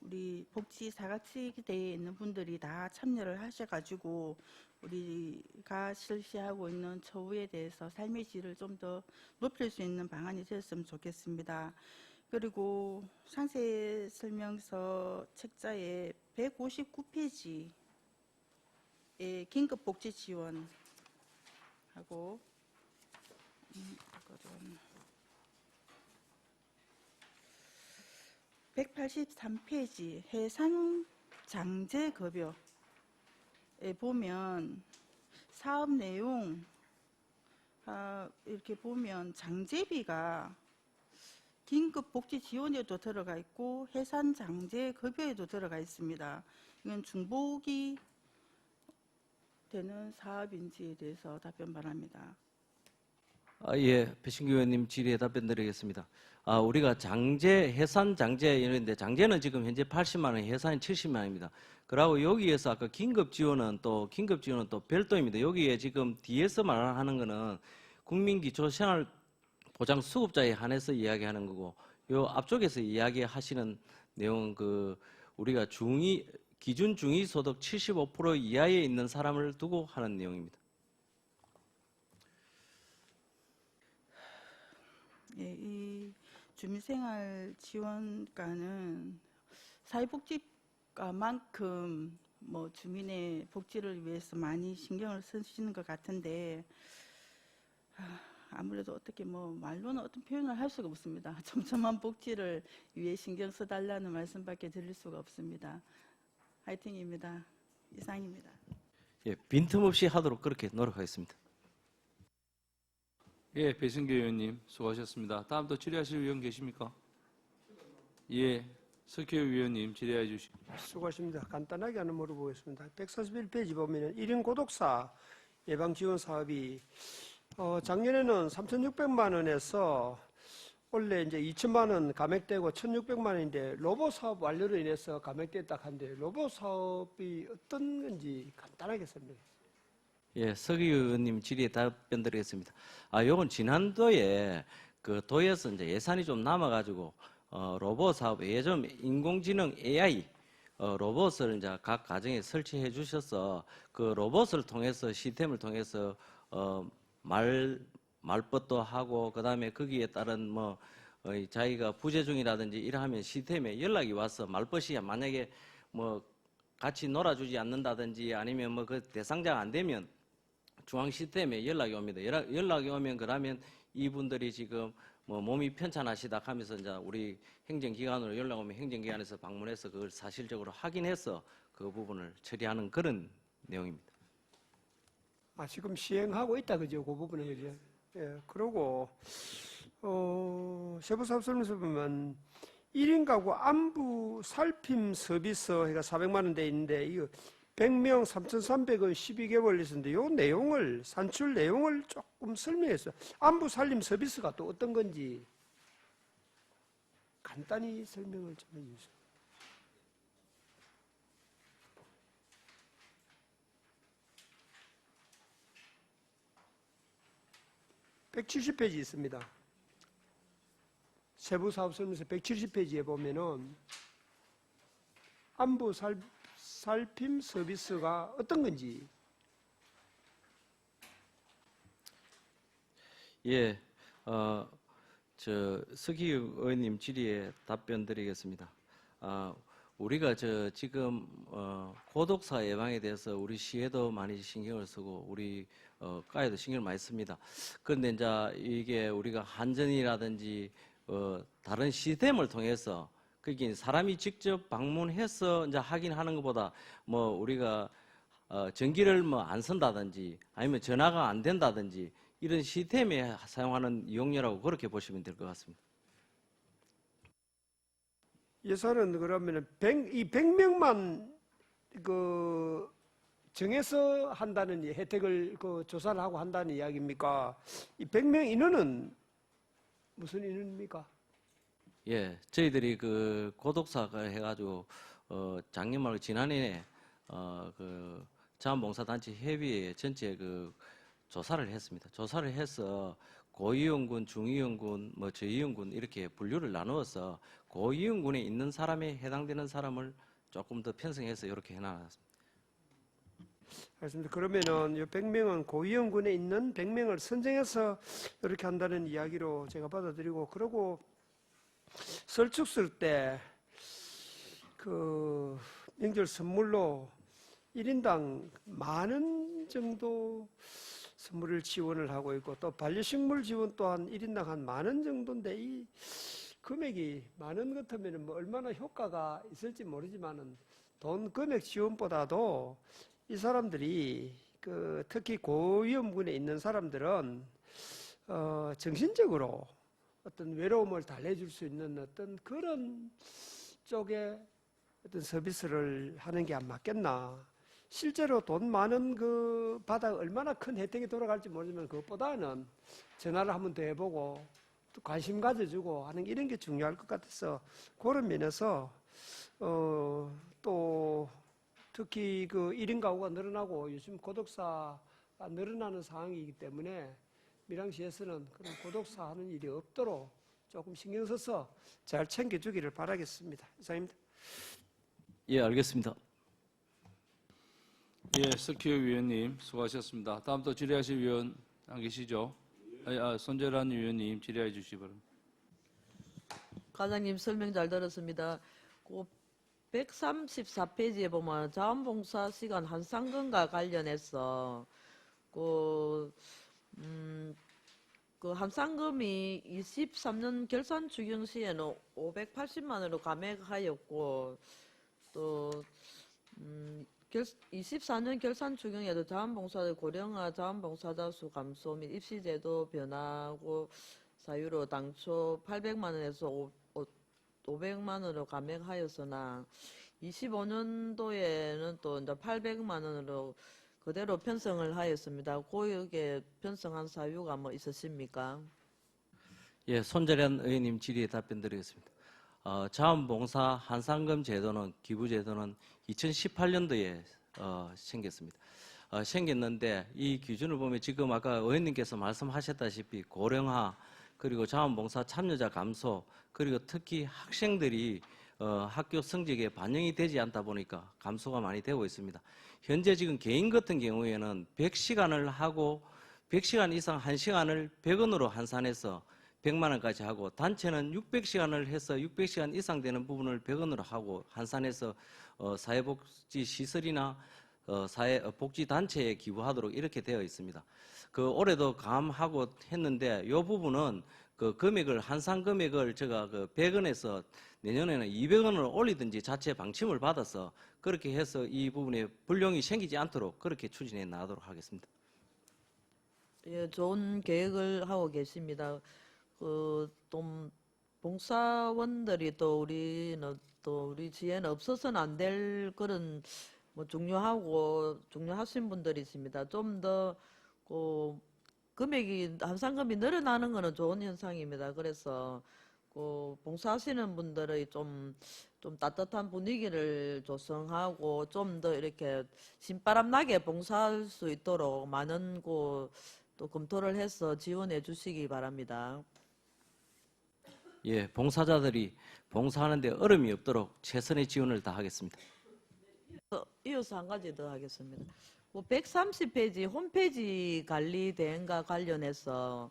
우리 복지 사각지대에 있는 분들이 다 참여를 하셔가지고 우리가 실시하고 있는 처우에 대해서 삶의 질을 좀 더 높일 수 있는 방안이 되었으면 좋겠습니다. 그리고 상세 설명서 책자에 159페이지에 긴급 복지 지원하고 183페이지 해산 장제 급여에 보면 사업 내용 이렇게 보면 장제비가 긴급 복지 지원에도 들어가 있고 해산 장제 급여에도 들어가 있습니다. 이건 중복이 되는 사업인지에 대해서 답변 바랍니다. 예, 배신규 의원님 질의에 답변드리겠습니다. 우리가 장제, 해산 장제 이런데 장제는 지금 현재 80만 원, 해산이 70만 원입니다. 그리고 여기에서 아까 긴급 지원은 또 별도입니다. 여기에 지금 뒤에서 말하는 거는 국민기초생활보장 수급자에 한해서 이야기하는 거고, 요 앞쪽에서 이야기하시는 내용은 그 우리가 기준 중위소득 75% 이하에 있는 사람을 두고 하는 내용입니다. 예, 이 주민생활 지원과는 사회복지과만큼 뭐 주민의 복지를 위해서 많이 신경을 쓰시는 것 같은데 아무래도 어떻게 뭐 말로는 어떤 표현을 할 수가 없습니다. 촘촘한 복지를 위해 신경 써달라는 말씀밖에 드릴 수가 없습니다. 화이팅입니다. 이상입니다. 예, 빈틈없이 하도록 그렇게 노력하겠습니다. 예, 배승규 의원님 수고하셨습니다. 다음 또 질의하실 의원 계십니까? 예, 석효 의원님 질의해 주시고. 수고하십니다. 간단하게 하나 물어보겠습니다. 141페이지 보면은 1인 고독사 예방 지원 사업이 작년에는 3,600만 원에서 원래 이제 2천만 원 감액되고 1,600만 원인데 로봇 사업 완료로 인해서 감액됐다 한데 로봇 사업이 어떤 건지 간단하게 설명해 주세요. 예, 석유 의원님 질의에 답변드리겠습니다. 요건 지난도에 그 도에서 이제 예산이 좀 남아가지고 로봇 사업 예전 인공지능 AI 로봇을 이제 각 가정에 설치해 주셔서 그 로봇을 통해서 시스템을 통해서 말벗도 하고 그다음에 거기에 따른 뭐 자기가 부재 중이라든지 이러하면 시스템에 연락이 와서 말벗이 만약에 뭐 같이 놀아주지 않는다든지 아니면 뭐 그 대상자가 안 되면 중앙 시스템에 연락이 옵니다. 연락이 오면 그러면 이분들이 지금 뭐 몸이 편찮으시다 하면서 이제 우리 행정기관으로 연락 오면 행정기관에서 방문해서 그걸 사실적으로 확인해서 그 부분을 처리하는 그런 내용입니다. 지금 시행하고 있다 그죠? 그 부분에 그죠? 예, 그리고 세부사업 설명서 보면 1인 가구 안부 살핌 서비스 해가 400만 원 돼 있는데 이거 100명 3,300원 12개월 있었는데 요 내용을 산출 내용을 조금 설명했어요. 안부 살림 서비스가 또 어떤 건지 간단히 설명을 좀 해주세요. (170페이지) 있습니다. 세부사업설명서 170페이지에 보면은 안부 살핌 서비스가 어떤 건지. 예, 서기 의원님 질의에 답변 드리겠습니다. 우리가 지금 고독사 예방에 대해서 우리 시에도 많이 신경을 쓰고 우리 과에도 신경을 많이 씁니다. 그런데 이제 이게 우리가 한전이라든지 다른 시스템을 통해서 그게 사람이 직접 방문해서 이제 확인하는 것보다 뭐 우리가 전기를 뭐 안 쓴다든지 아니면 전화가 안 된다든지 이런 시스템에 사용하는 이용료라고 그렇게 보시면 될 것 같습니다. 예산은 그러면은 100명만 그 정해서 한다는 혜택을 그 조사를 하고 한다는 이야기입니까? 이 100명 인원은 무슨 인원입니까? 예, 저희들이 그 고독사가 해가지고 작년 말고 지난해 그 자원봉사단체 협의회 전체 그 조사를 했습니다. 조사를 해서 고위험군, 중위험군, 뭐 저위험군 이렇게 분류를 나누어서 고위험군에 있는 사람에 해당되는 사람을 조금 더 편성해서 이렇게 해놨습니다. 알겠습니다. 그러면은 이 100명은 고위험군에 있는 100명을 선정해서 이렇게 한다는 이야기로 제가 받아들이고, 그리고 설축 쓸 때 그 명절 선물로 1인당 10,000원 정도 선물을 지원을 하고 있고, 또 반려식물 지원 또한 1인당 한 10,000원 정도인데, 이 금액이 10,000원 같으면 뭐 얼마나 효과가 있을지 모르지만은 돈 금액 지원보다도 이 사람들이 그 특히 고위험군에 있는 사람들은 정신적으로 어떤 외로움을 달래줄 수 있는 어떤 그런 쪽에 어떤 서비스를 하는 게 안 맞겠나. 실제로 돈 많은 그 받아 얼마나 큰 혜택이 돌아갈지 모르지만 그것보다는 전화를 한번 더 해보고 또 관심 가져주고 하는 이런 게 중요할 것 같아서, 그런 면에서 또 특히 그 1인 가구가 늘어나고 요즘 고독사가 늘어나는 상황이기 때문에 밀양시에서는 그런 고독사 하는 일이 없도록 조금 신경 써서 잘 챙겨주기를 바라겠습니다. 이상입니다. 예, 알겠습니다. 예, 석희우 위원님 수고하셨습니다. 다음 또 질의하실 위원 안 계시죠? 손재란 위원님 질의해 주시기 바랍니다. 과장님 설명 잘 들었습니다. 그 134페이지에 보면 자원봉사 시간 한상금과 관련해서 그 한상금이 23년 결산 추경 시에는 580만 원으로 감액하였고, 또 24년 결산 추경에도 자원봉사자 고령화 자원봉사자 수 감소 및 입시제도 변화고 사유로 당초 800만 원에서 500만 원으로 감액하였으나 25년도에는 또 이제 800만 원으로 그대로 편성을 하였습니다. 고역에 편성한 사유가 뭐 있으십니까? 예, 손재련 의원님 질의에 답변 드리겠습니다. 자원봉사 한상금 제도는 기부제도는 2018년도에 생겼습니다. 생겼는데 이 기준을 보면 지금 아까 의원님께서 말씀하셨다시피 고령화 그리고 자원봉사 참여자 감소 그리고 특히 학생들이 학교 성적에 반영이 되지 않다 보니까 감소가 많이 되고 있습니다. 현재 지금 개인 같은 경우에는 100시간을 하고 100시간 이상 1시간을 100원으로 환산해서 100만 원까지 하고, 단체는 600시간을 해서 600시간 이상 되는 부분을 100원으로 하고 환산해서 사회복지시설이나 사회복지단체에 기부하도록 이렇게 되어 있습니다. 그 올해도 감하고 했는데 이 부분은 그 금액을 한상 금액을 제가 그 100원에서 내년에는 200원을 올리든지 자체 방침을 받아서 그렇게 해서 이 부분에 불용이 생기지 않도록 그렇게 추진해 나가도록 하겠습니다. 예, 좋은 계획을 하고 계십니다. 또 봉사원들이 또 우리 지혜는 없어서는 안 될 그런 뭐 중요하신 분들이 있습니다. 좀 더 금액이 한상금이 늘어나는 것은 좋은 현상입니다. 그래서 그 봉사하시는 분들의 좀 따뜻한 분위기를 조성하고 좀 더 이렇게 신바람 나게 봉사할 수 있도록 많은 또 검토를 해서 지원해 주시기 바랍니다. 예, 봉사자들이 봉사하는데 어려움이 없도록 최선의 지원을 다하겠습니다. 이어서 한 가지 더 하겠습니다. 130페이지 홈페이지 관리 대행과 관련해서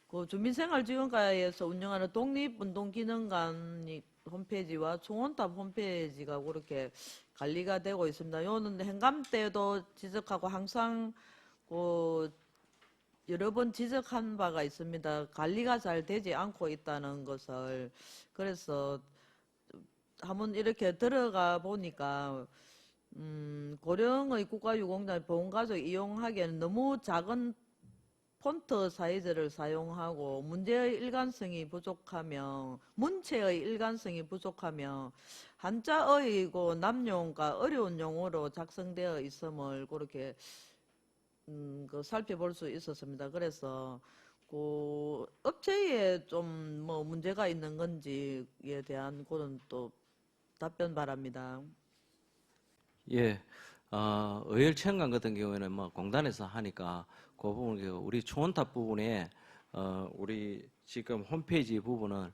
그 주민생활지원과에서 운영하는 독립운동기능관 홈페이지와 총원탑 홈페이지가 그렇게 관리가 되고 있습니다. 요는 행감 때도 지적하고 항상 그 여러 번 지적한 바가 있습니다. 관리가 잘 되지 않고 있다는 것을. 그래서 한번 이렇게 들어가 보니까 고령의 국가유공자 보훈가족 이용하기에는 너무 작은 폰트 사이즈를 사용하고 문체의 일관성이 부족하며 한자어의 남용과 어려운 용어로 작성되어 있음을 그렇게 살펴볼 수 있었습니다. 그래서 그 업체에 좀 뭐 문제가 있는 건지에 대한 그런 또 답변 바랍니다. 예, 의열체험관 같은 경우에는 뭐 공단에서 하니까 그 부분 우리 초원탑 부분에 우리 지금 홈페이지 부분을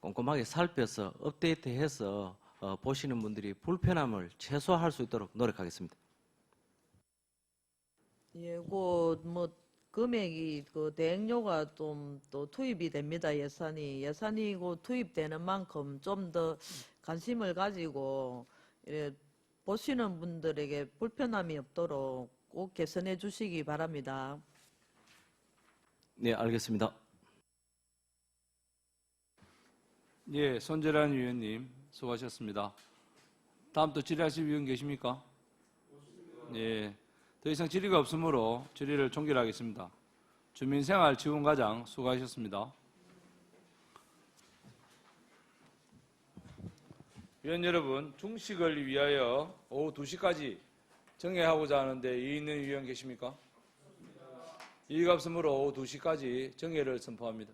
꼼꼼하게 살펴서 업데이트해서 보시는 분들이 불편함을 최소화할 수 있도록 노력하겠습니다. 예, 뭐 금액이 대행료가 좀 또 투입이 됩니다. 예산이 투입되는 만큼 좀 더 관심을 가지고 보시는 분들에게 불편함이 없도록 꼭 개선해 주시기 바랍니다. 네, 알겠습니다. 예, 손재란 위원님 수고하셨습니다. 다음 또 질의하실 위원 계십니까? 예, 더 이상 질의가 없으므로 질의를 종결하겠습니다. 주민생활지원과장 수고하셨습니다. 위원 여러분, 중식을 위하여 오후 2시까지 정회하고자 하는데 이의 있는 위원 계십니까? 이의가 없으므로 오후 2시까지 정회를 선포합니다.